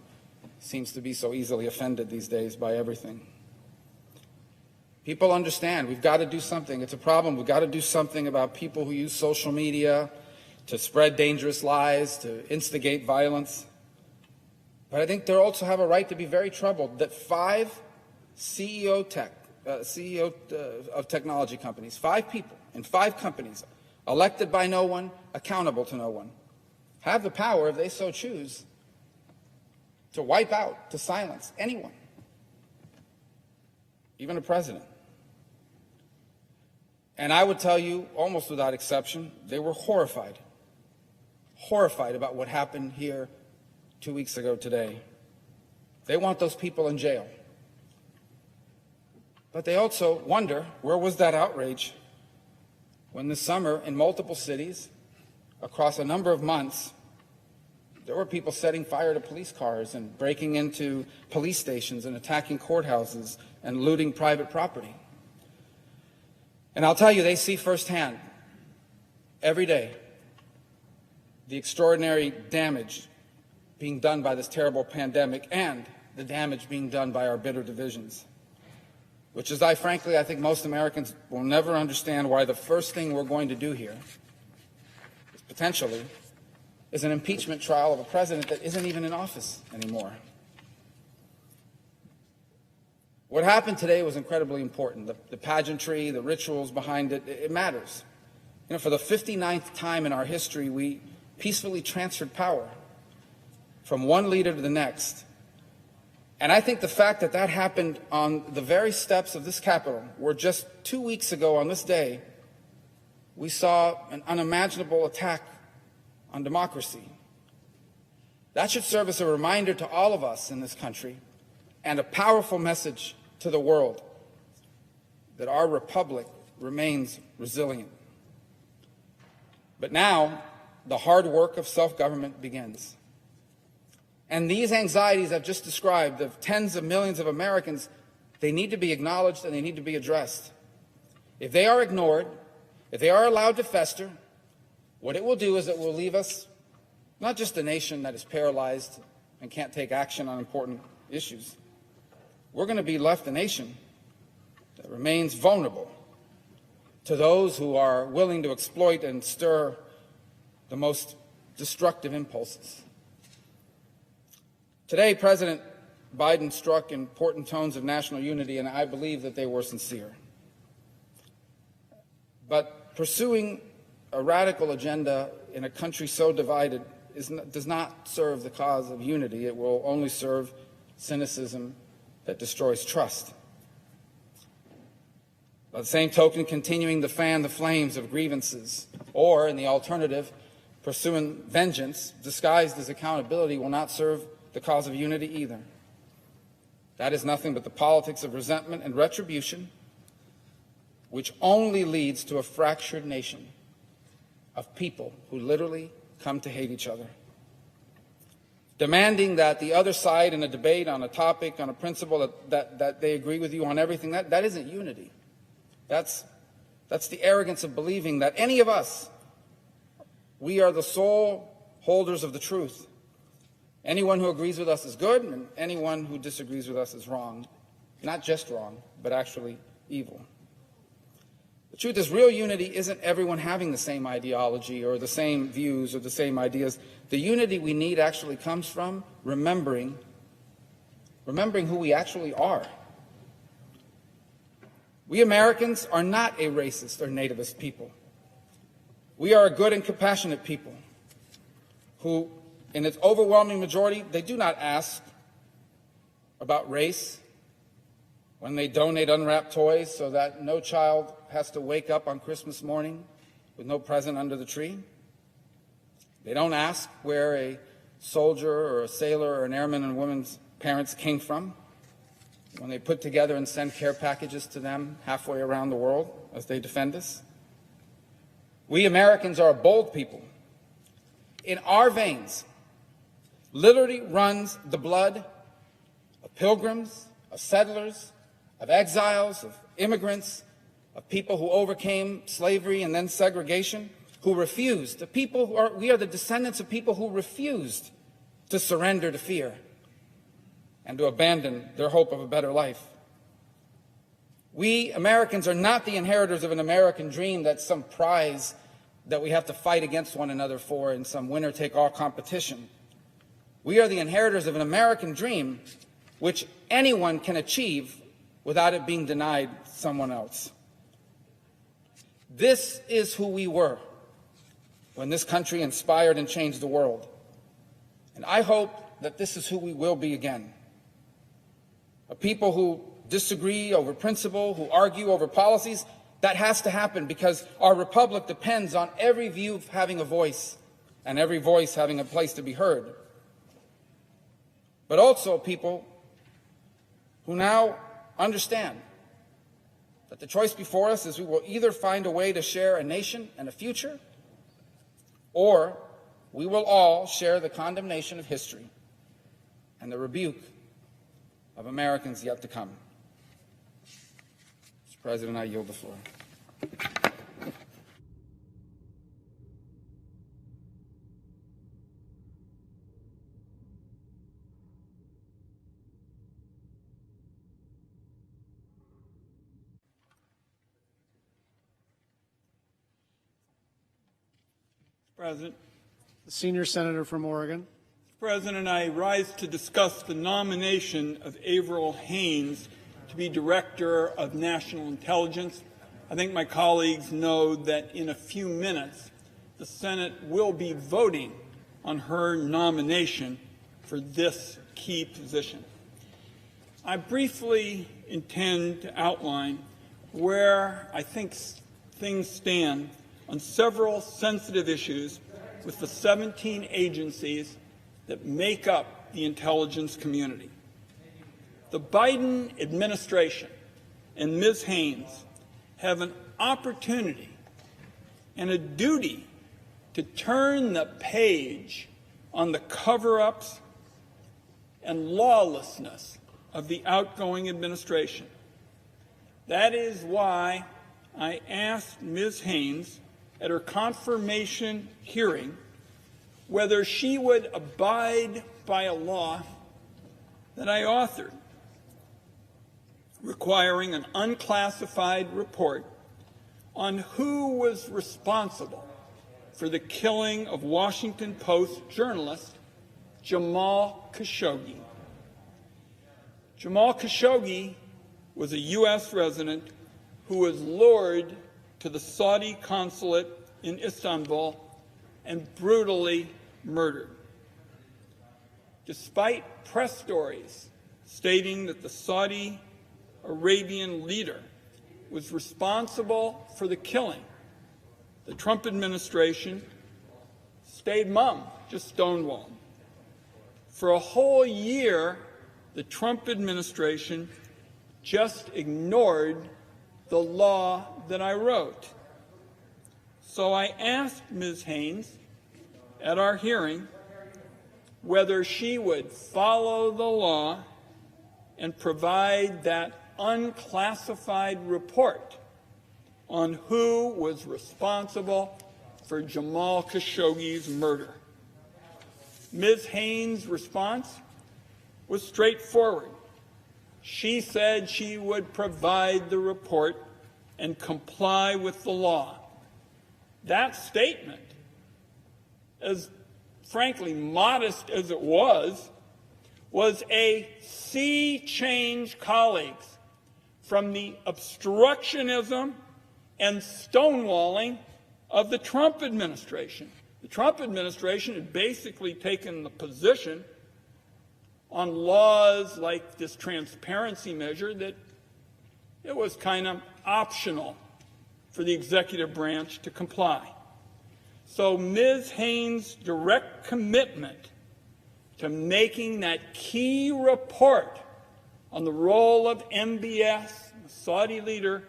seems to be so easily offended these days by everything. People understand we've got to do something. It's a problem. We've got to do something about people who use social media to spread dangerous lies, to instigate violence. But I think they also have a right to be very troubled that 5 CEO of technology companies, 5 people in 5 companies, elected by no one, accountable to no one, have the power, if they so choose, to wipe out, to silence anyone, even a president. And I would tell you, almost without exception, they were horrified about what happened here 2 weeks ago today. They want those people in jail. But they also wonder, where was that outrage when this summer in multiple cities, across a number of months, there were people setting fire to police cars and breaking into police stations and attacking courthouses and looting private property. And I'll tell you, they see firsthand, every day, the extraordinary damage being done by this terrible pandemic and the damage being done by our bitter divisions. Which is, I think most Americans will never understand why the first thing we're going to do here is potentially is an impeachment trial of a president that isn't even in office anymore. What happened today was incredibly important. The pageantry, the rituals behind it, it matters. You know, for the 59th time in our history, we peacefully transferred power from one leader to the next. And I think the fact that that happened on the very steps of this Capitol, where just 2 weeks ago on this day, we saw an unimaginable attack on democracy. That should serve as a reminder to all of us in this country and a powerful message to the world that our republic remains resilient. But now, the hard work of self-government begins. And these anxieties I've just described of tens of millions of Americans, they need to be acknowledged and they need to be addressed. If they are ignored, if they are allowed to fester, what it will do is it will leave us not just a nation that is paralyzed and can't take action on important issues. We're going to be left a nation that remains vulnerable to those who are willing to exploit and stir the most destructive impulses. Today, President Biden struck important tones of national unity, and I believe that they were sincere. But pursuing a radical agenda in a country so divided does not serve the cause of unity. It will only serve cynicism that destroys trust. By the same token, continuing to fan the flames of grievances, or, in the alternative, pursuing vengeance disguised as accountability will not serve the cause of unity either. That is nothing but the politics of resentment and retribution, which only leads to a fractured nation of people who literally come to hate each other. Demanding that the other side in a debate on a topic, on a principle, that they agree with you on everything, that isn't unity. That's the arrogance of believing that any of us, we are the sole holders of the truth. Anyone who agrees with us is good, and anyone who disagrees with us is wrong. Not just wrong, but actually evil. The truth is, real unity isn't everyone having the same ideology or the same views or the same ideas. The unity we need actually comes from remembering who we actually are. We Americans are not a racist or nativist people. We are a good and compassionate people who, in its overwhelming majority, they do not ask about race when they donate unwrapped toys so that no child has to wake up on Christmas morning with no present under the tree. They don't ask where a soldier or a sailor or an airman and woman's parents came from when they put together and send care packages to them halfway around the world as they defend us. We Americans are a bold people. In our veins literally runs the blood of pilgrims, of settlers, of exiles, of immigrants, of people who overcame slavery and then segregation, who refused. We are the descendants of people who refused to surrender to fear and to abandon their hope of a better life. We Americans are not the inheritors of an American dream that's some prize that we have to fight against one another for in some winner-take-all competition. We are the inheritors of an American dream which anyone can achieve without it being denied someone else. This is who we were when this country inspired and changed the world. And I hope that this is who we will be again. A people who disagree over principle, who argue over policies. That has to happen because our republic depends on every view having a voice and every voice having a place to be heard. But also people who now understand that the choice before us is we will either find a way to share a nation and a future, or we will all share the condemnation of history and the rebuke of Americans yet to come. Mr. President, I yield the floor. President, the senior senator from Oregon. Mr. President, I rise to discuss the nomination of Avril Haines to be Director of National Intelligence. I think my colleagues know that in a few minutes, the Senate will be voting on her nomination for this key position. I briefly intend to outline where I think things stand on several sensitive issues with the 17 agencies that make up the intelligence community. The Biden administration and Ms. Haines have an opportunity and a duty to turn the page on the cover-ups and lawlessness of the outgoing administration. That is why I asked Ms. Haines at her confirmation hearing whether she would abide by a law that I authored, requiring an unclassified report on who was responsible for the killing of Washington Post journalist Jamal Khashoggi. Jamal Khashoggi was a U.S. resident who was lured to the Saudi consulate in Istanbul and brutally murdered. Despite press stories stating that the Saudi Arabian leader was responsible for the killing, the Trump administration stayed mum, just stonewalled. For a whole year, the Trump administration just ignored the law that I wrote. So I asked Ms. Haines at our hearing whether she would follow the law and provide that unclassified report on who was responsible for Jamal Khashoggi's murder. Ms. Haines' response was straightforward. She said she would provide the report and comply with the law. That statement, as frankly modest as it was a sea change, colleagues, from the obstructionism and stonewalling of the Trump administration. The Trump administration had basically taken the position on laws like this transparency measure that it was kind of optional for the executive branch to comply. So Ms. Haines' direct commitment to making that key report on the role of MBS, the Saudi leader,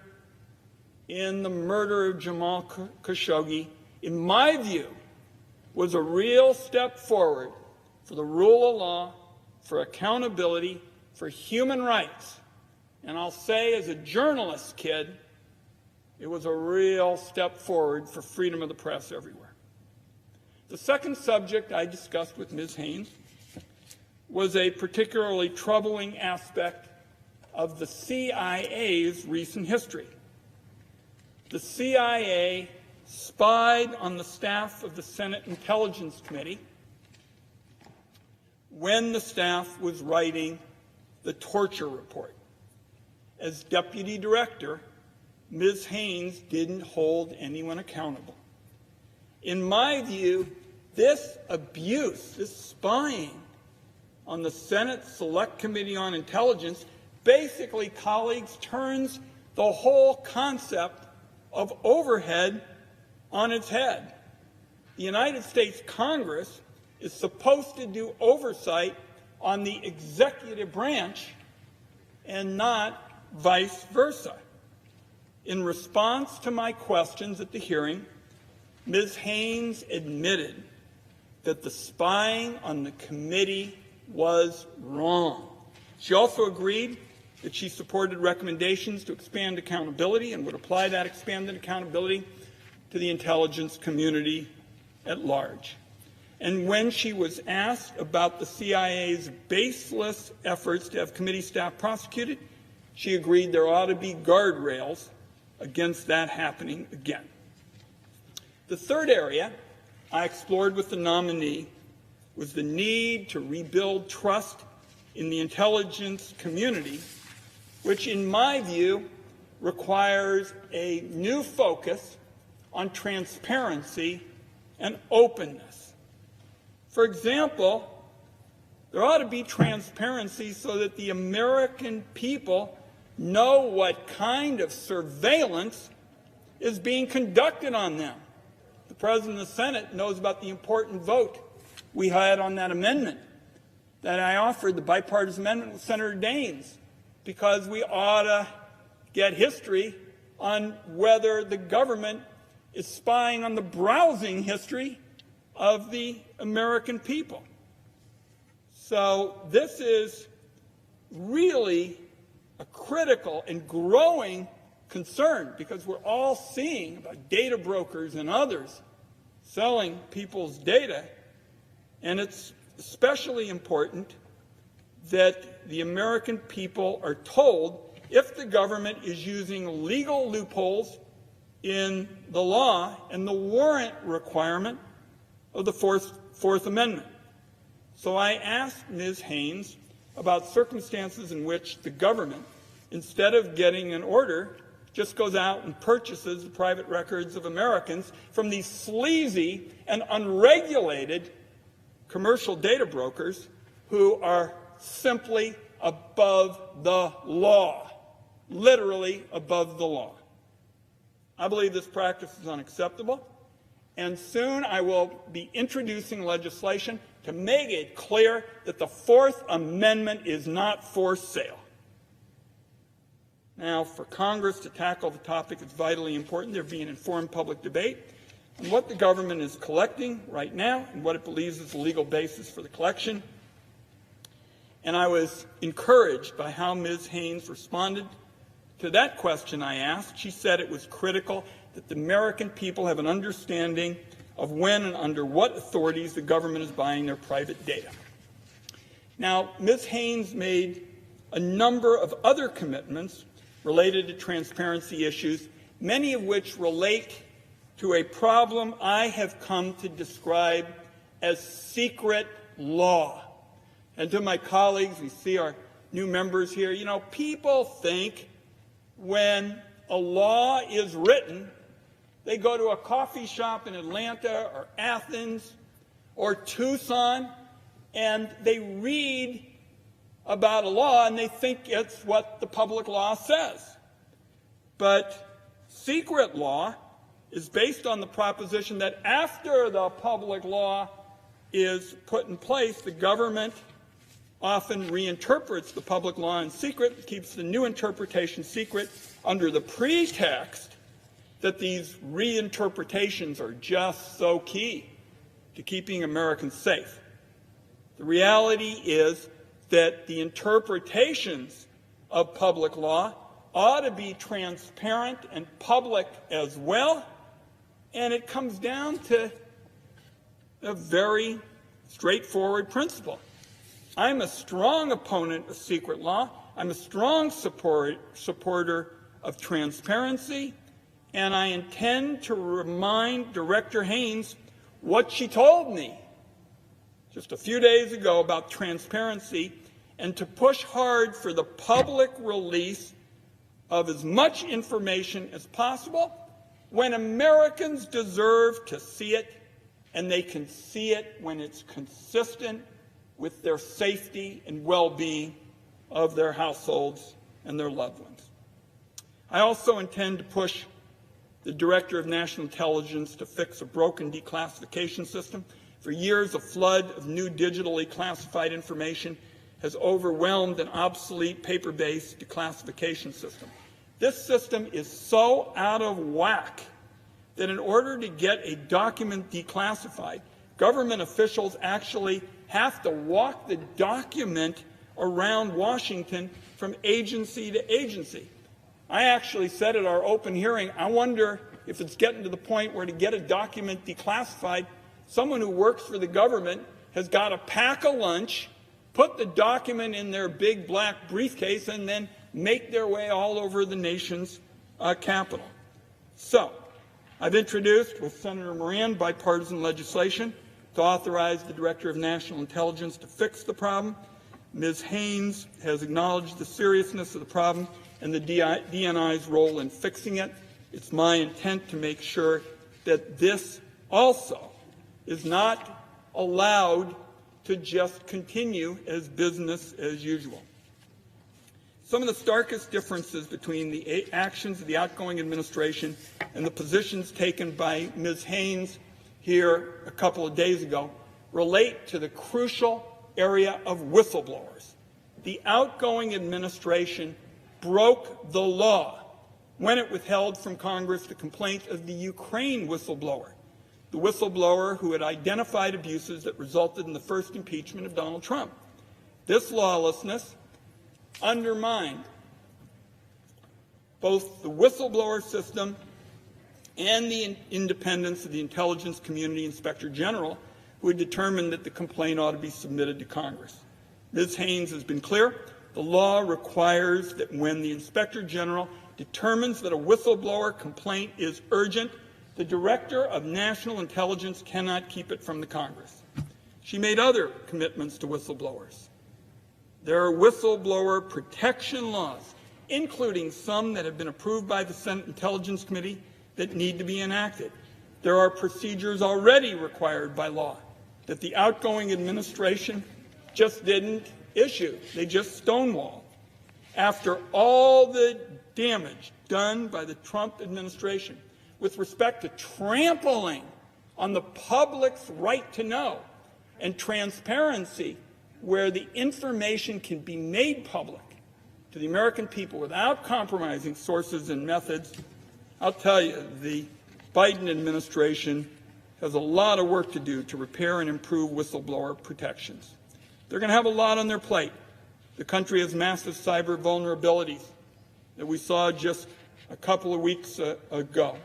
in the murder of Jamal Khashoggi, in my view, was a real step forward for the rule of law, for accountability, for human rights. And I'll say, as a journalist kid, it was a real step forward for freedom of the press everywhere. The second subject I discussed with Ms. Haines was a particularly troubling aspect of the CIA's recent history. The CIA spied on the staff of the Senate Intelligence Committee when the staff was writing the torture report. As deputy director, Ms. Haines didn't hold anyone accountable. In my view, this abuse, this spying on the Senate Select Committee on Intelligence basically, colleagues, turns the whole concept of overhead on its head. The United States Congress is supposed to do oversight on the executive branch and not vice versa. In response to my questions at the hearing, Ms. Haines admitted that the spying on the committee was wrong. She also agreed that she supported recommendations to expand accountability and would apply that expanded accountability to the intelligence community at large. And when she was asked about the CIA's baseless efforts to have committee staff prosecuted, she agreed there ought to be guardrails against that happening again. The third area I explored with the nominee was the need to rebuild trust in the intelligence community, which in my view requires a new focus on transparency and openness. For example, there ought to be transparency so that the American people know what kind of surveillance is being conducted on them. The President of the Senate knows about the important vote we had on that amendment that I offered, the bipartisan amendment with Senator Daines, because we ought to get history on whether the government is spying on the browsing history of the American people. So this is really a critical and growing concern, because we're all seeing about data brokers and others selling people's data, and it's especially important that the American people are told if the government is using legal loopholes in the law and the warrant requirement of the Fourth Amendment. So I asked Ms. Haynes about circumstances in which the government, instead of getting an order, just goes out and purchases the private records of Americans from these sleazy and unregulated commercial data brokers who are simply above the law, literally above the law. I believe this practice is unacceptable, and soon I will be introducing legislation to make it clear that the Fourth Amendment is not for sale. Now, for Congress to tackle the topic is vitally important. There be an informed public debate on what the government is collecting right now and what it believes is the legal basis for the collection. And I was encouraged by how Ms. Haynes responded to that question I asked. She said it was critical that the American people have an understanding of when and under what authorities the government is buying their private data. Now, Ms. Haynes made a number of other commitments related to transparency issues, many of which relate to a problem I have come to describe as secret law. And to my colleagues, we see our new members here, you know, people think when a law is written, they go to a coffee shop in Atlanta or Athens or Tucson and they read about a law and they think it's what the public law says. But secret law is based on the proposition that after the public law is put in place, the government often reinterprets the public law in secret, keeps the new interpretation secret under the pretext that these reinterpretations are just so key to keeping Americans safe. The reality is that the interpretations of public law ought to be transparent and public as well, and it comes down to a very straightforward principle. I'm a strong opponent of secret law. I'm a strong supporter of transparency, and I intend to remind Director Haynes what she told me just a few days ago about transparency, and to push hard for the public release of as much information as possible when Americans deserve to see it, and they can see it when it's consistent with their safety and well-being of their households and their loved ones. I also intend to push the Director of National Intelligence to fix a broken declassification system. For years, a flood of new digitally classified information has overwhelmed an obsolete paper-based declassification system. This system is so out of whack that in order to get a document declassified, government officials actually have to walk the document around Washington from agency to agency. I actually said at our open hearing, I wonder if it's getting to the point where to get a document declassified, someone who works for the government has got to pack a lunch, put the document in their big black briefcase, and then make their way all over the nation's capital. So, I've introduced with Senator Moran bipartisan legislation to authorize the Director of National Intelligence to fix the problem. Ms. Haynes has acknowledged the seriousness of the problem and the DNI's role in fixing it. It's my intent to make sure that this also is not allowed to just continue as business as usual. Some of the starkest differences between the actions of the outgoing administration and the positions taken by Ms. Haynes here a couple of days ago relate to the crucial area of whistleblowers. The outgoing administration broke the law when it withheld from Congress the complaint of the Ukraine whistleblower, the whistleblower who had identified abuses that resulted in the first impeachment of Donald Trump. This lawlessness undermined both the whistleblower system and the independence of the intelligence community inspector general, who had determined that the complaint ought to be submitted to Congress. Ms. Haynes has been clear. The law requires that when the inspector general determines that a whistleblower complaint is urgent, the Director of National Intelligence cannot keep it from the Congress. She made other commitments to whistleblowers. There are whistleblower protection laws, including some that have been approved by the Senate Intelligence Committee, that need to be enacted. There are procedures already required by law that the outgoing administration just didn't issue. They just stonewalled. After all the damage done by the Trump administration with respect to trampling on the public's right to know and transparency, where the information can be made public to the American people without compromising sources and methods, I'll tell you, the Biden administration has a lot of work to do to repair and improve whistleblower protections. They're going to have a lot on their plate. The country has massive cyber vulnerabilities that we saw just a couple of weeks ago.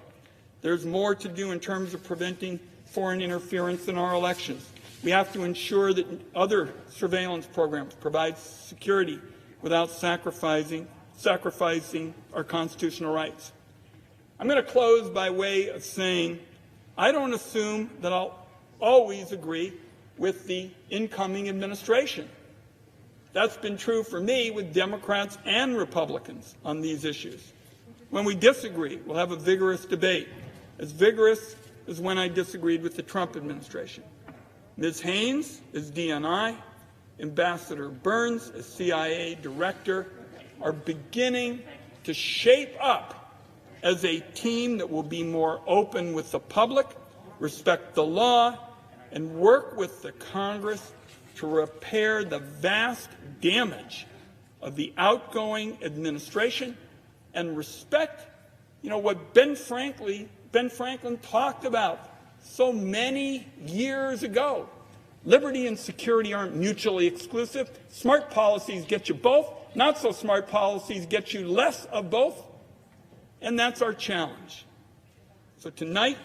There's more to do in terms of preventing foreign interference in our elections. We have to ensure that other surveillance programs provide security without sacrificing our constitutional rights. I'm going to close by way of saying I don't assume that I'll always agree with the incoming administration. That's been true for me with Democrats and Republicans on these issues. When we disagree, we'll have a vigorous debate, as vigorous as when I disagreed with the Trump administration. Ms. Haynes is DNI, Ambassador Burns as CIA director are beginning to shape up as a team that will be more open with the public, respect the law, and work with the Congress to repair the vast damage of the outgoing administration and respect, what Ben Franklin talked about so many years ago. Liberty and security aren't mutually exclusive. Smart policies get you both. Not so smart policies get you less of both. And that's our challenge. So tonight,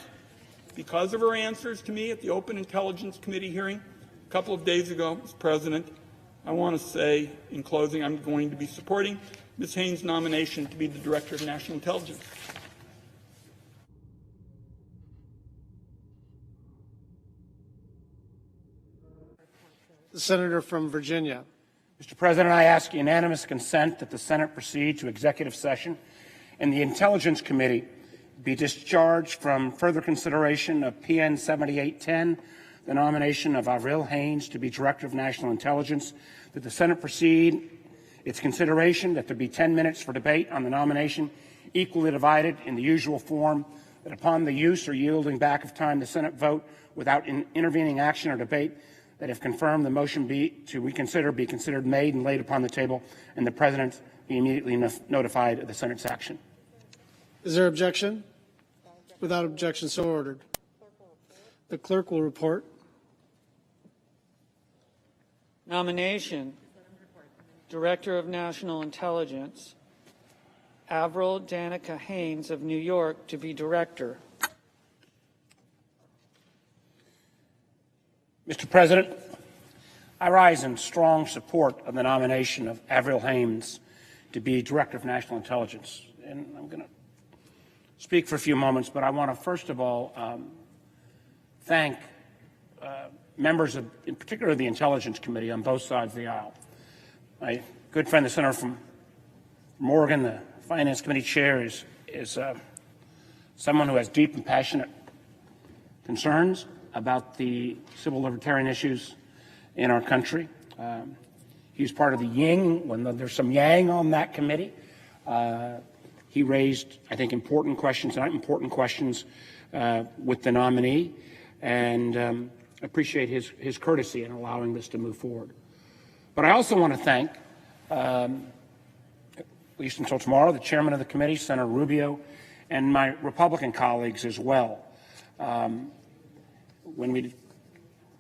because of her answers to me at the Open Intelligence Committee hearing a couple of days ago, Mr. President, I want to say in closing I'm going to be supporting Ms. Haynes' nomination to be the Director of National Intelligence. The Senator from Virginia. Mr. President, I ask unanimous consent that the Senate proceed to executive session and the Intelligence Committee be discharged from further consideration of PN 7810, the nomination of Avril Haines to be Director of National Intelligence, that the Senate proceed its consideration, that there be 10 minutes for debate on the nomination, equally divided in the usual form, that upon the use or yielding back of time, the Senate vote without intervening action or debate, that if confirmed, the motion be considered made and laid upon the table, and the President be immediately notified of the Senate's action. Is there objection? Without objection, so ordered. The clerk will report. Nomination, Director of National Intelligence, Avril Danica Haines of New York to be Director. Mr. President, I rise in strong support of the nomination of Avril Haines to be Director of National Intelligence. And I'm going to speak for a few moments, but I want to first of all thank members of, in particular, the Intelligence Committee on both sides of the aisle. My good friend, the Senator from Oregon, the Finance Committee Chair, is someone who has deep and passionate concerns about the civil libertarian issues in our country. He's part of the Yang, when there's some Yang on that committee. He raised, I think, important questions with the nominee, and appreciate his courtesy in allowing this to move forward. But I also want to thank, at least until tomorrow, the chairman of the committee, Senator Rubio, and my Republican colleagues as well. When we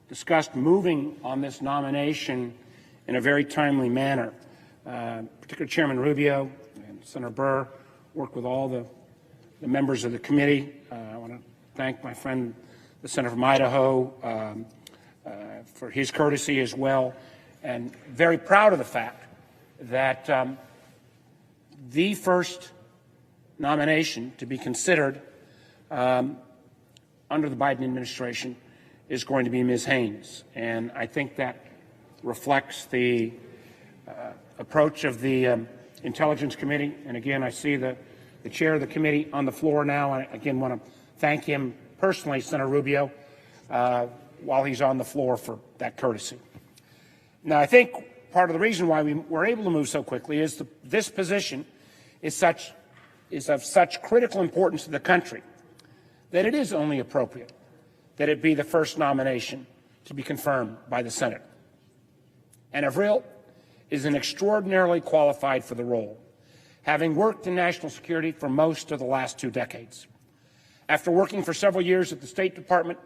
discussed moving on this nomination in a very timely manner, particularly Chairman Rubio and Senator Burr worked with all the members of the committee. I want to thank my friend, the Senator from Idaho, for his courtesy as well, and very proud of the fact that the first nomination to be considered under the Biden administration is going to be Ms. Haynes. And I think that reflects the approach of the Intelligence Committee. And again, I see the chair of the committee on the floor now. I again want to thank him personally, Senator Rubio, while he's on the floor for that courtesy. Now, I think part of the reason why we were able to move so quickly is this position is of such critical importance to the country that it is only appropriate that it be the first nomination to be confirmed by the Senate. And Avril is an extraordinarily qualified for the role, having worked in national security for most of the last 2 decades. After working for several years at the State Department,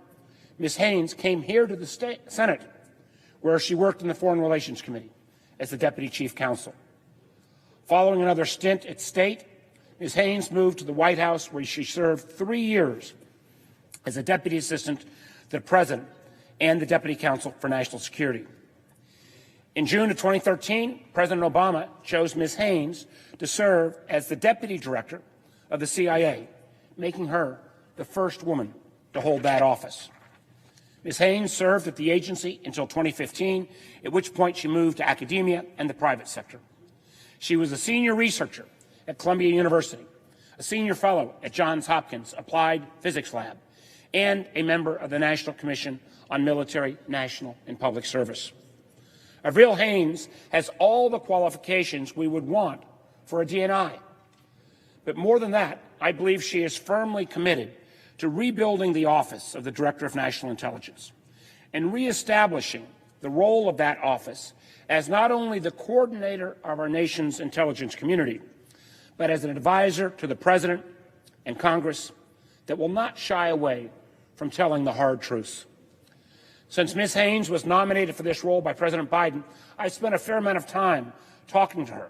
Ms. Haynes came here to the Senate, where she worked in the Foreign Relations Committee as the Deputy Chief Counsel. Following another stint at State, Ms. Haynes moved to the White House, where she served 3 years as a Deputy Assistant to the President and the Deputy Counsel for National Security. In June of 2013, President Obama chose Ms. Haynes to serve as the Deputy Director of the CIA, making her the first woman to hold that office. Ms. Haynes served at the agency until 2015, at which point she moved to academia and the private sector. She was a senior researcher at Columbia University, a senior fellow at Johns Hopkins Applied Physics Lab, and a member of the National Commission on Military, National, and Public Service. Avril Haynes has all the qualifications we would want for a DNI. But more than that, I believe she is firmly committed to rebuilding the office of the Director of National Intelligence and reestablishing the role of that office as not only the coordinator of our nation's intelligence community, but as an advisor to the President and Congress that will not shy away from telling the hard truths. Since Ms. Haynes was nominated for this role by President Biden, I spent a fair amount of time talking to her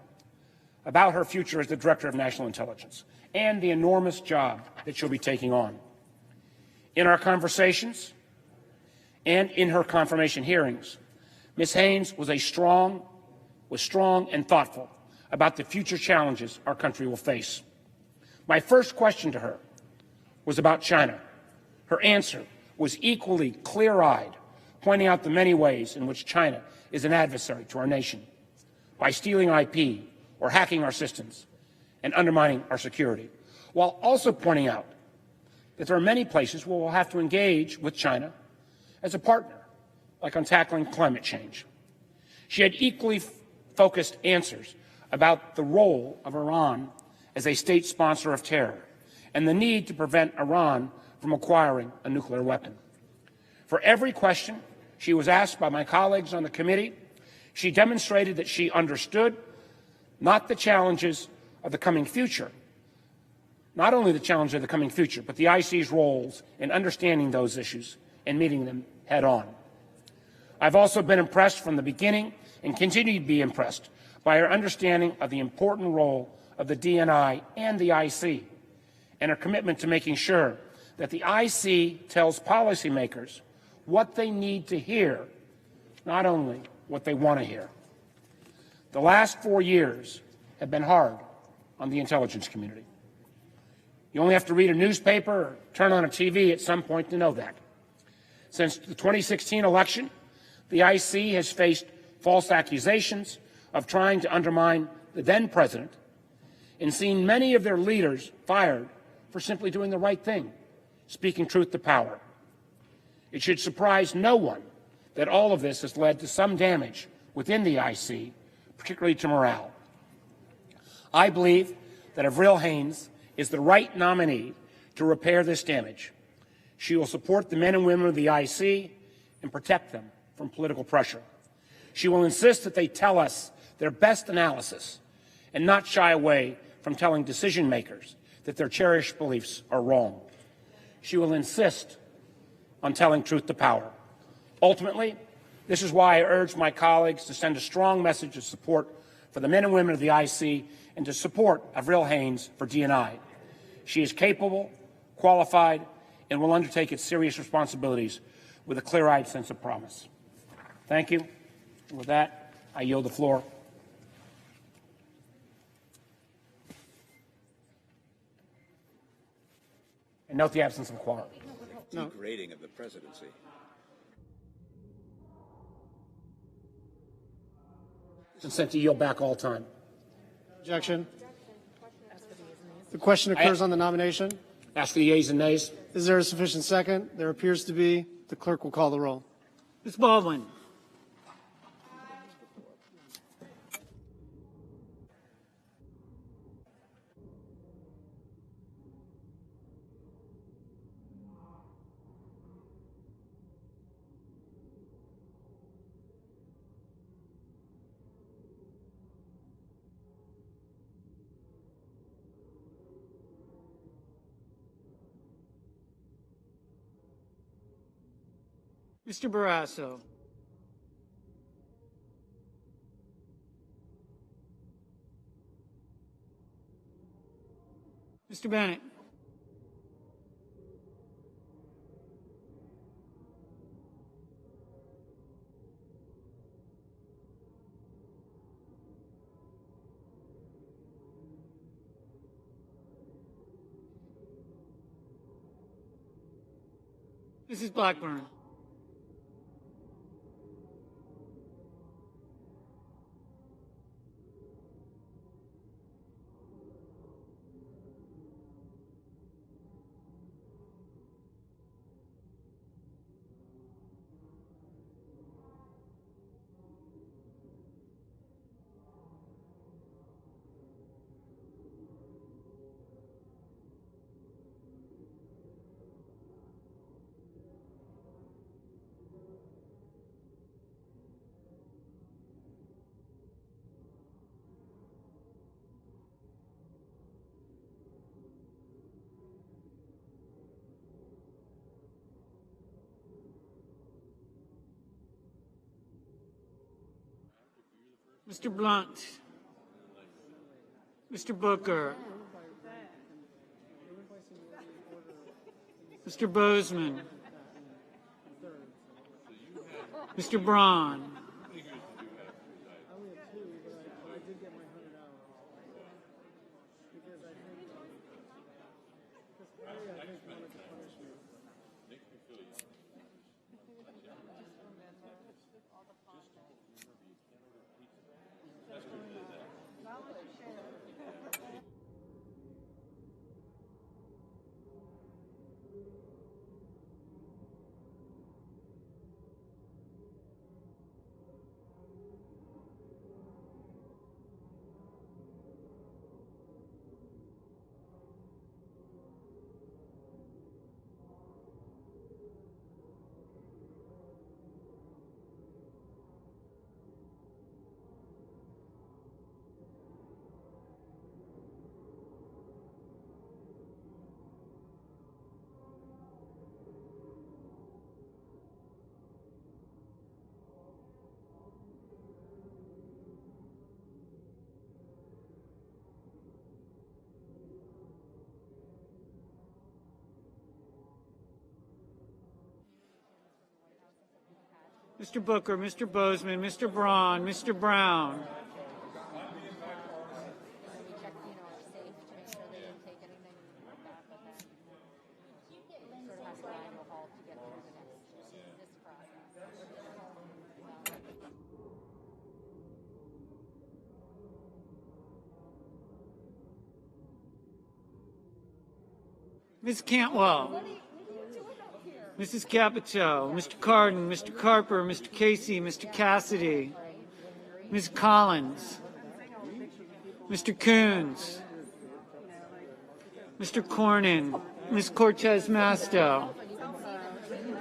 about her future as the Director of National Intelligence and the enormous job that she'll be taking on. In our conversations and in her confirmation hearings, Ms. Haynes was strong and thoughtful about the future challenges our country will face. My first question to her was about China. Her answer was equally clear-eyed, pointing out the many ways in which China is an adversary to our nation by stealing IP or hacking our systems and undermining our security, while also pointing out that there are many places where we'll have to engage with China as a partner, like on tackling climate change. She had equally focused answers about the role of Iran as a state sponsor of terror and the need to prevent Iran from acquiring a nuclear weapon. For every question she was asked by my colleagues on the committee, she demonstrated that she understood not the challenges of the coming future, not only the challenge of the coming future, but the IC's roles in understanding those issues and meeting them head on. I've also been impressed from the beginning and continue to be impressed by her understanding of the important role of the DNI and the IC and her commitment to making sure that the IC tells policymakers what they need to hear, not only what they want to hear. The last 4 years have been hard on the intelligence community. You only have to read a newspaper or turn on a TV at some point to know that. Since the 2016 election, the IC has faced false accusations of trying to undermine the then president and seen many of their leaders fired for simply doing the right thing, speaking truth to power. It should surprise no one that all of this has led to some damage within the IC, particularly to morale. I believe that Avril Haines is the right nominee to repair this damage. She will support the men and women of the IC and protect them from political pressure. She will insist that they tell us their best analysis and not shy away from telling decision makers that their cherished beliefs are wrong. She will insist on telling truth to power. Ultimately, this is why I urge my colleagues to send a strong message of support for the men and women of the IC and to support Avril Haines for D&I. She is capable, qualified, and will undertake its serious responsibilities with a clear-eyed sense of promise. Thank you. And with that, I yield the floor. And note the absence of quorum. Degrading of the presidency. Consent to yield back all time. Objection. The question occurs on the nomination. Ask for the yeas and nays. Is there a sufficient second? There appears to be. The clerk will call the roll. Ms. Baldwin. Mr. Barrasso. Mr. Bennett. Mrs. Blackburn. Mr. Blunt. Mr. Booker. Mr. Bozeman. Mr. Braun. Mr. Booker, Mr. Bozeman, Mr. Braun, Mr. Brown. Ms. Cantwell, Mrs. Capito, Mr. Cardin, Mr. Carper, Mr. Casey, Mr. Cassidy, Ms. Collins, Mr. Coons, Mr. Cornyn, Ms. Cortez Masto,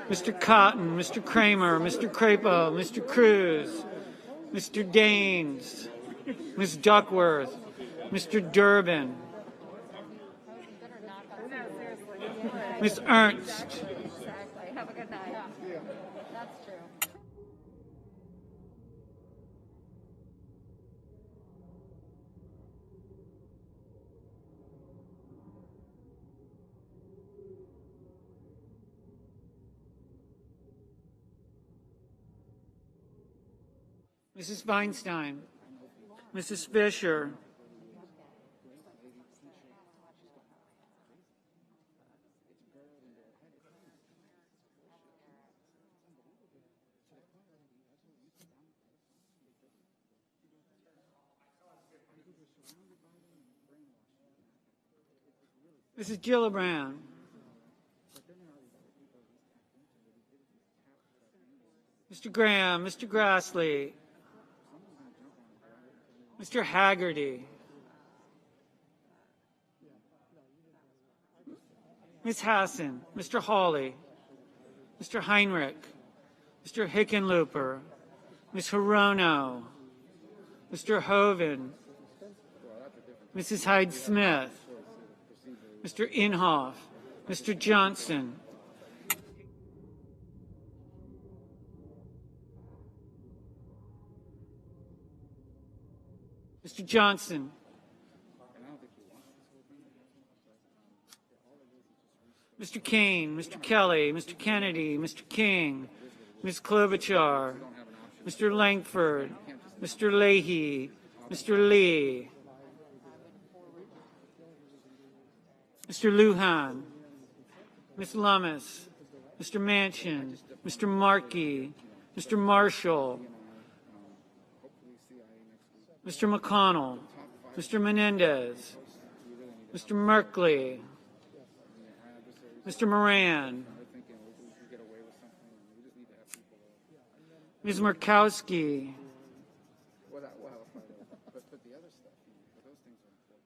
Mr. Cotton, Mr. Kramer, Mr. Crapo, Mr. Cruz, Mr. Daines, Ms. Duckworth, Mr. Durbin, Ms. Ernst, Exactly. Have a good night. That's true. Mrs. Feinstein, Mrs. Fisher, Mrs. Gillibrand, Mr. Graham, Mr. Grassley, Mr. Haggerty, Ms. Hassan, Mr. Hawley, Mr. Heinrich, Mr. Hickenlooper, Ms. Hirono, Mr. Hoven, Mrs. Hyde-Smith, Mr. Inhofe, Mr. Johnson, Mr. Johnson, Mr. Kane, Mr. Kelly, Mr. Kennedy, Mr. King, Ms. Klobuchar, Mr. Langford, Mr. Leahy, Mr. Lee, Mr. Lujan, Ms. Lummis, Mr. Manchin, Mr. Markey, Mr. Marshall, Mr. McConnell, Mr. Menendez, Mr. Merkley, Mr. Moran, Ms. Murkowski,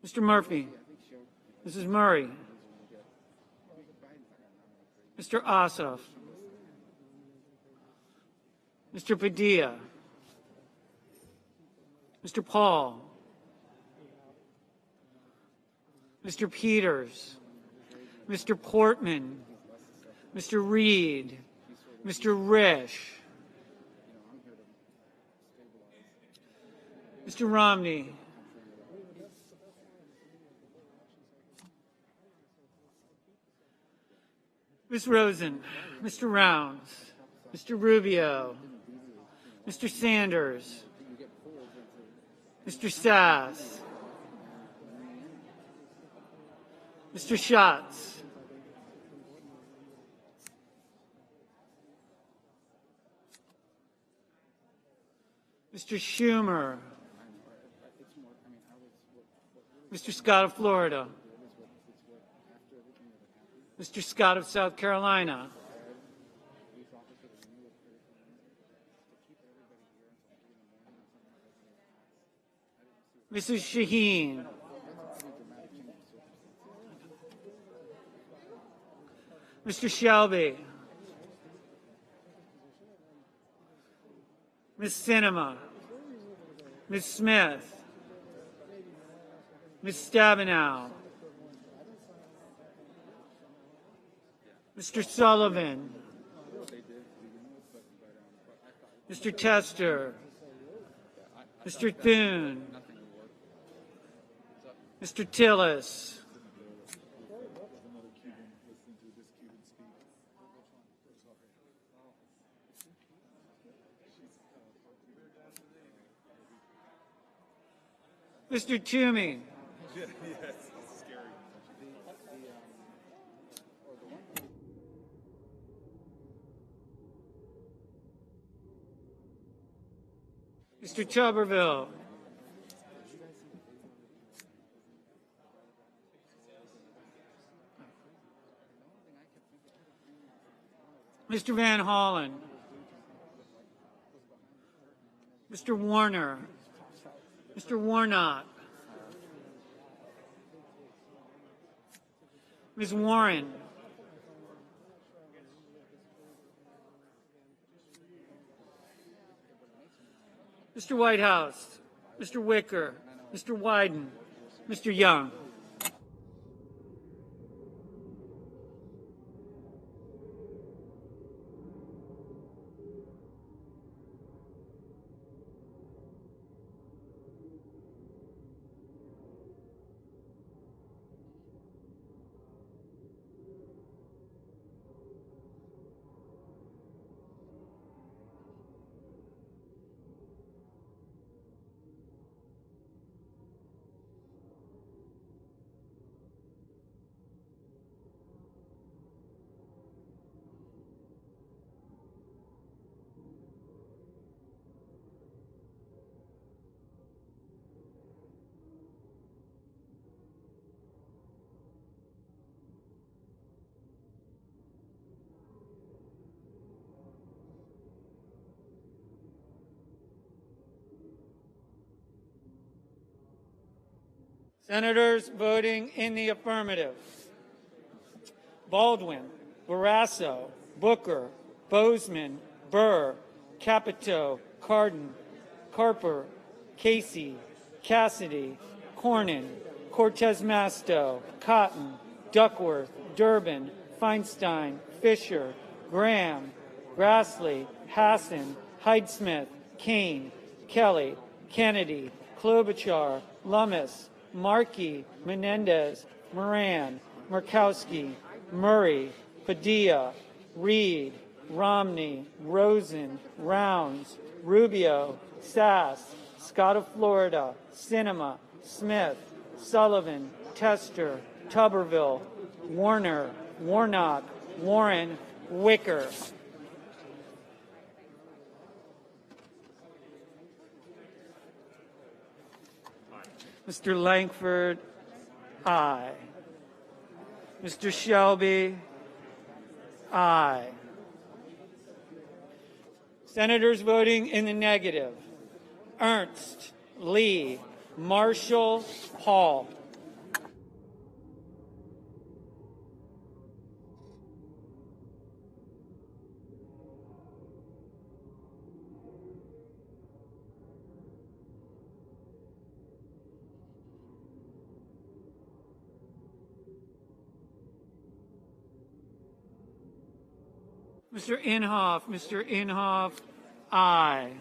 Mr. Murphy, Mrs. Murray, Mr. Ossoff, Mr. Padilla, Mr. Paul, Mr. Peters, Mr. Portman, Mr. Reed, Mr. Risch, Mr. Romney, Ms. Rosen, Mr. Rounds, Mr. Rubio, Mr. Sanders, Mr. Sass, Mr. Schatz, Mr. Schumer, Mr. Scott of Florida, Mr. Scott of South Carolina, Mrs. Shaheen, Mr. Shelby, Ms. Sinema, Ms. Smith, Ms. Stabenow, Mr. Sullivan, Mr. Tester, Mr. Thune, Mr. Tillis, Mr. Toomey, Mr. Tuberville, Mr. Van Hollen, Mr. Warner, Mr. Warnock, Ms. Warren, Mr. Whitehouse, Mr. Wicker, Mr. Wyden, Mr. Young. Senators voting in the affirmative: Baldwin, Barrasso, Booker, Bozeman, Burr, Capito, Cardin, Carper, Casey, Cassidy, Cornyn, Cortez Masto, Cotton, Duckworth, Durbin, Feinstein, Fisher, Graham, Grassley, Hassan, Hyde-Smith, Kane, Kelly, Kennedy, Klobuchar, Lummis, Markey, Menendez, Moran, Murkowski, Murray, Padilla, Reed, Romney, Rosen, Rounds, Rubio, Sass, Scott of Florida, Sinema, Smith, Sullivan, Tester, Tuberville, Warner, Warnock, Warren, Wicker. Mr. Lankford, aye. Mr. Shelby, aye. Senators voting in the negative: Ernst, Lee, Marshall, Hall. Mr. Inhofe, aye.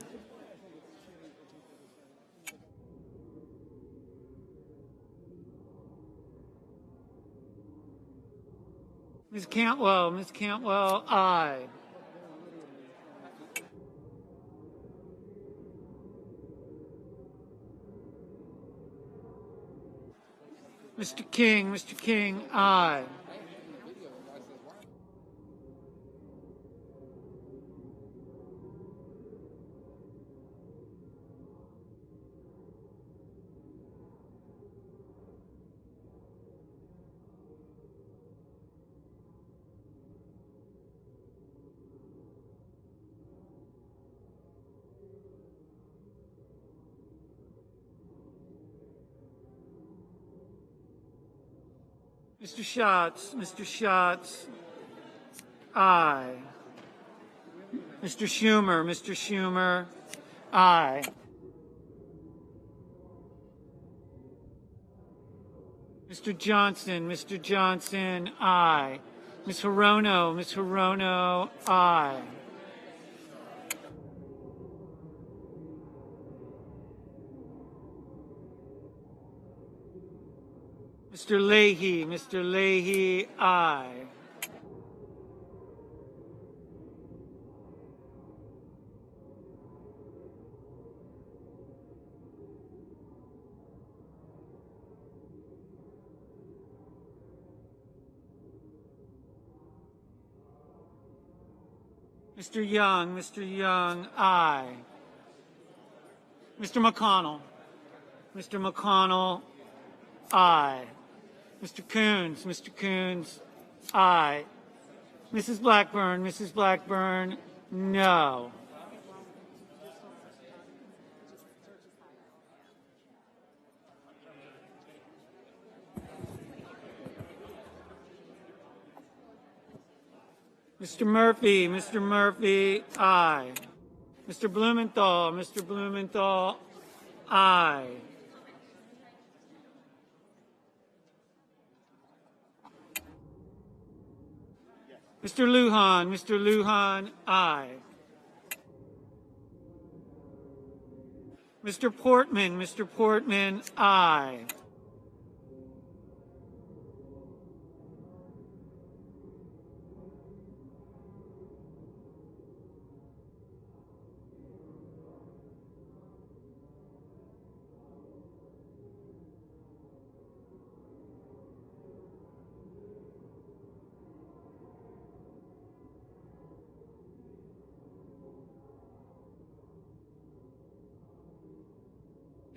Ms. Cantwell, aye. Mr. King, aye. Mr. Schatz, aye. Mr. Schumer, aye. Mr. Johnson, aye. Ms. Hirono, aye. Mr. Leahy, aye. Mr. Young, aye. Mr. McConnell, aye. Mr. Coons, aye. Mrs. Blackburn, no. Mr. Murphy, aye. Mr. Blumenthal, aye. Mr. Lujan, aye. Mr. Portman, aye.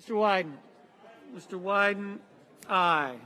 Mr. Wyden, aye.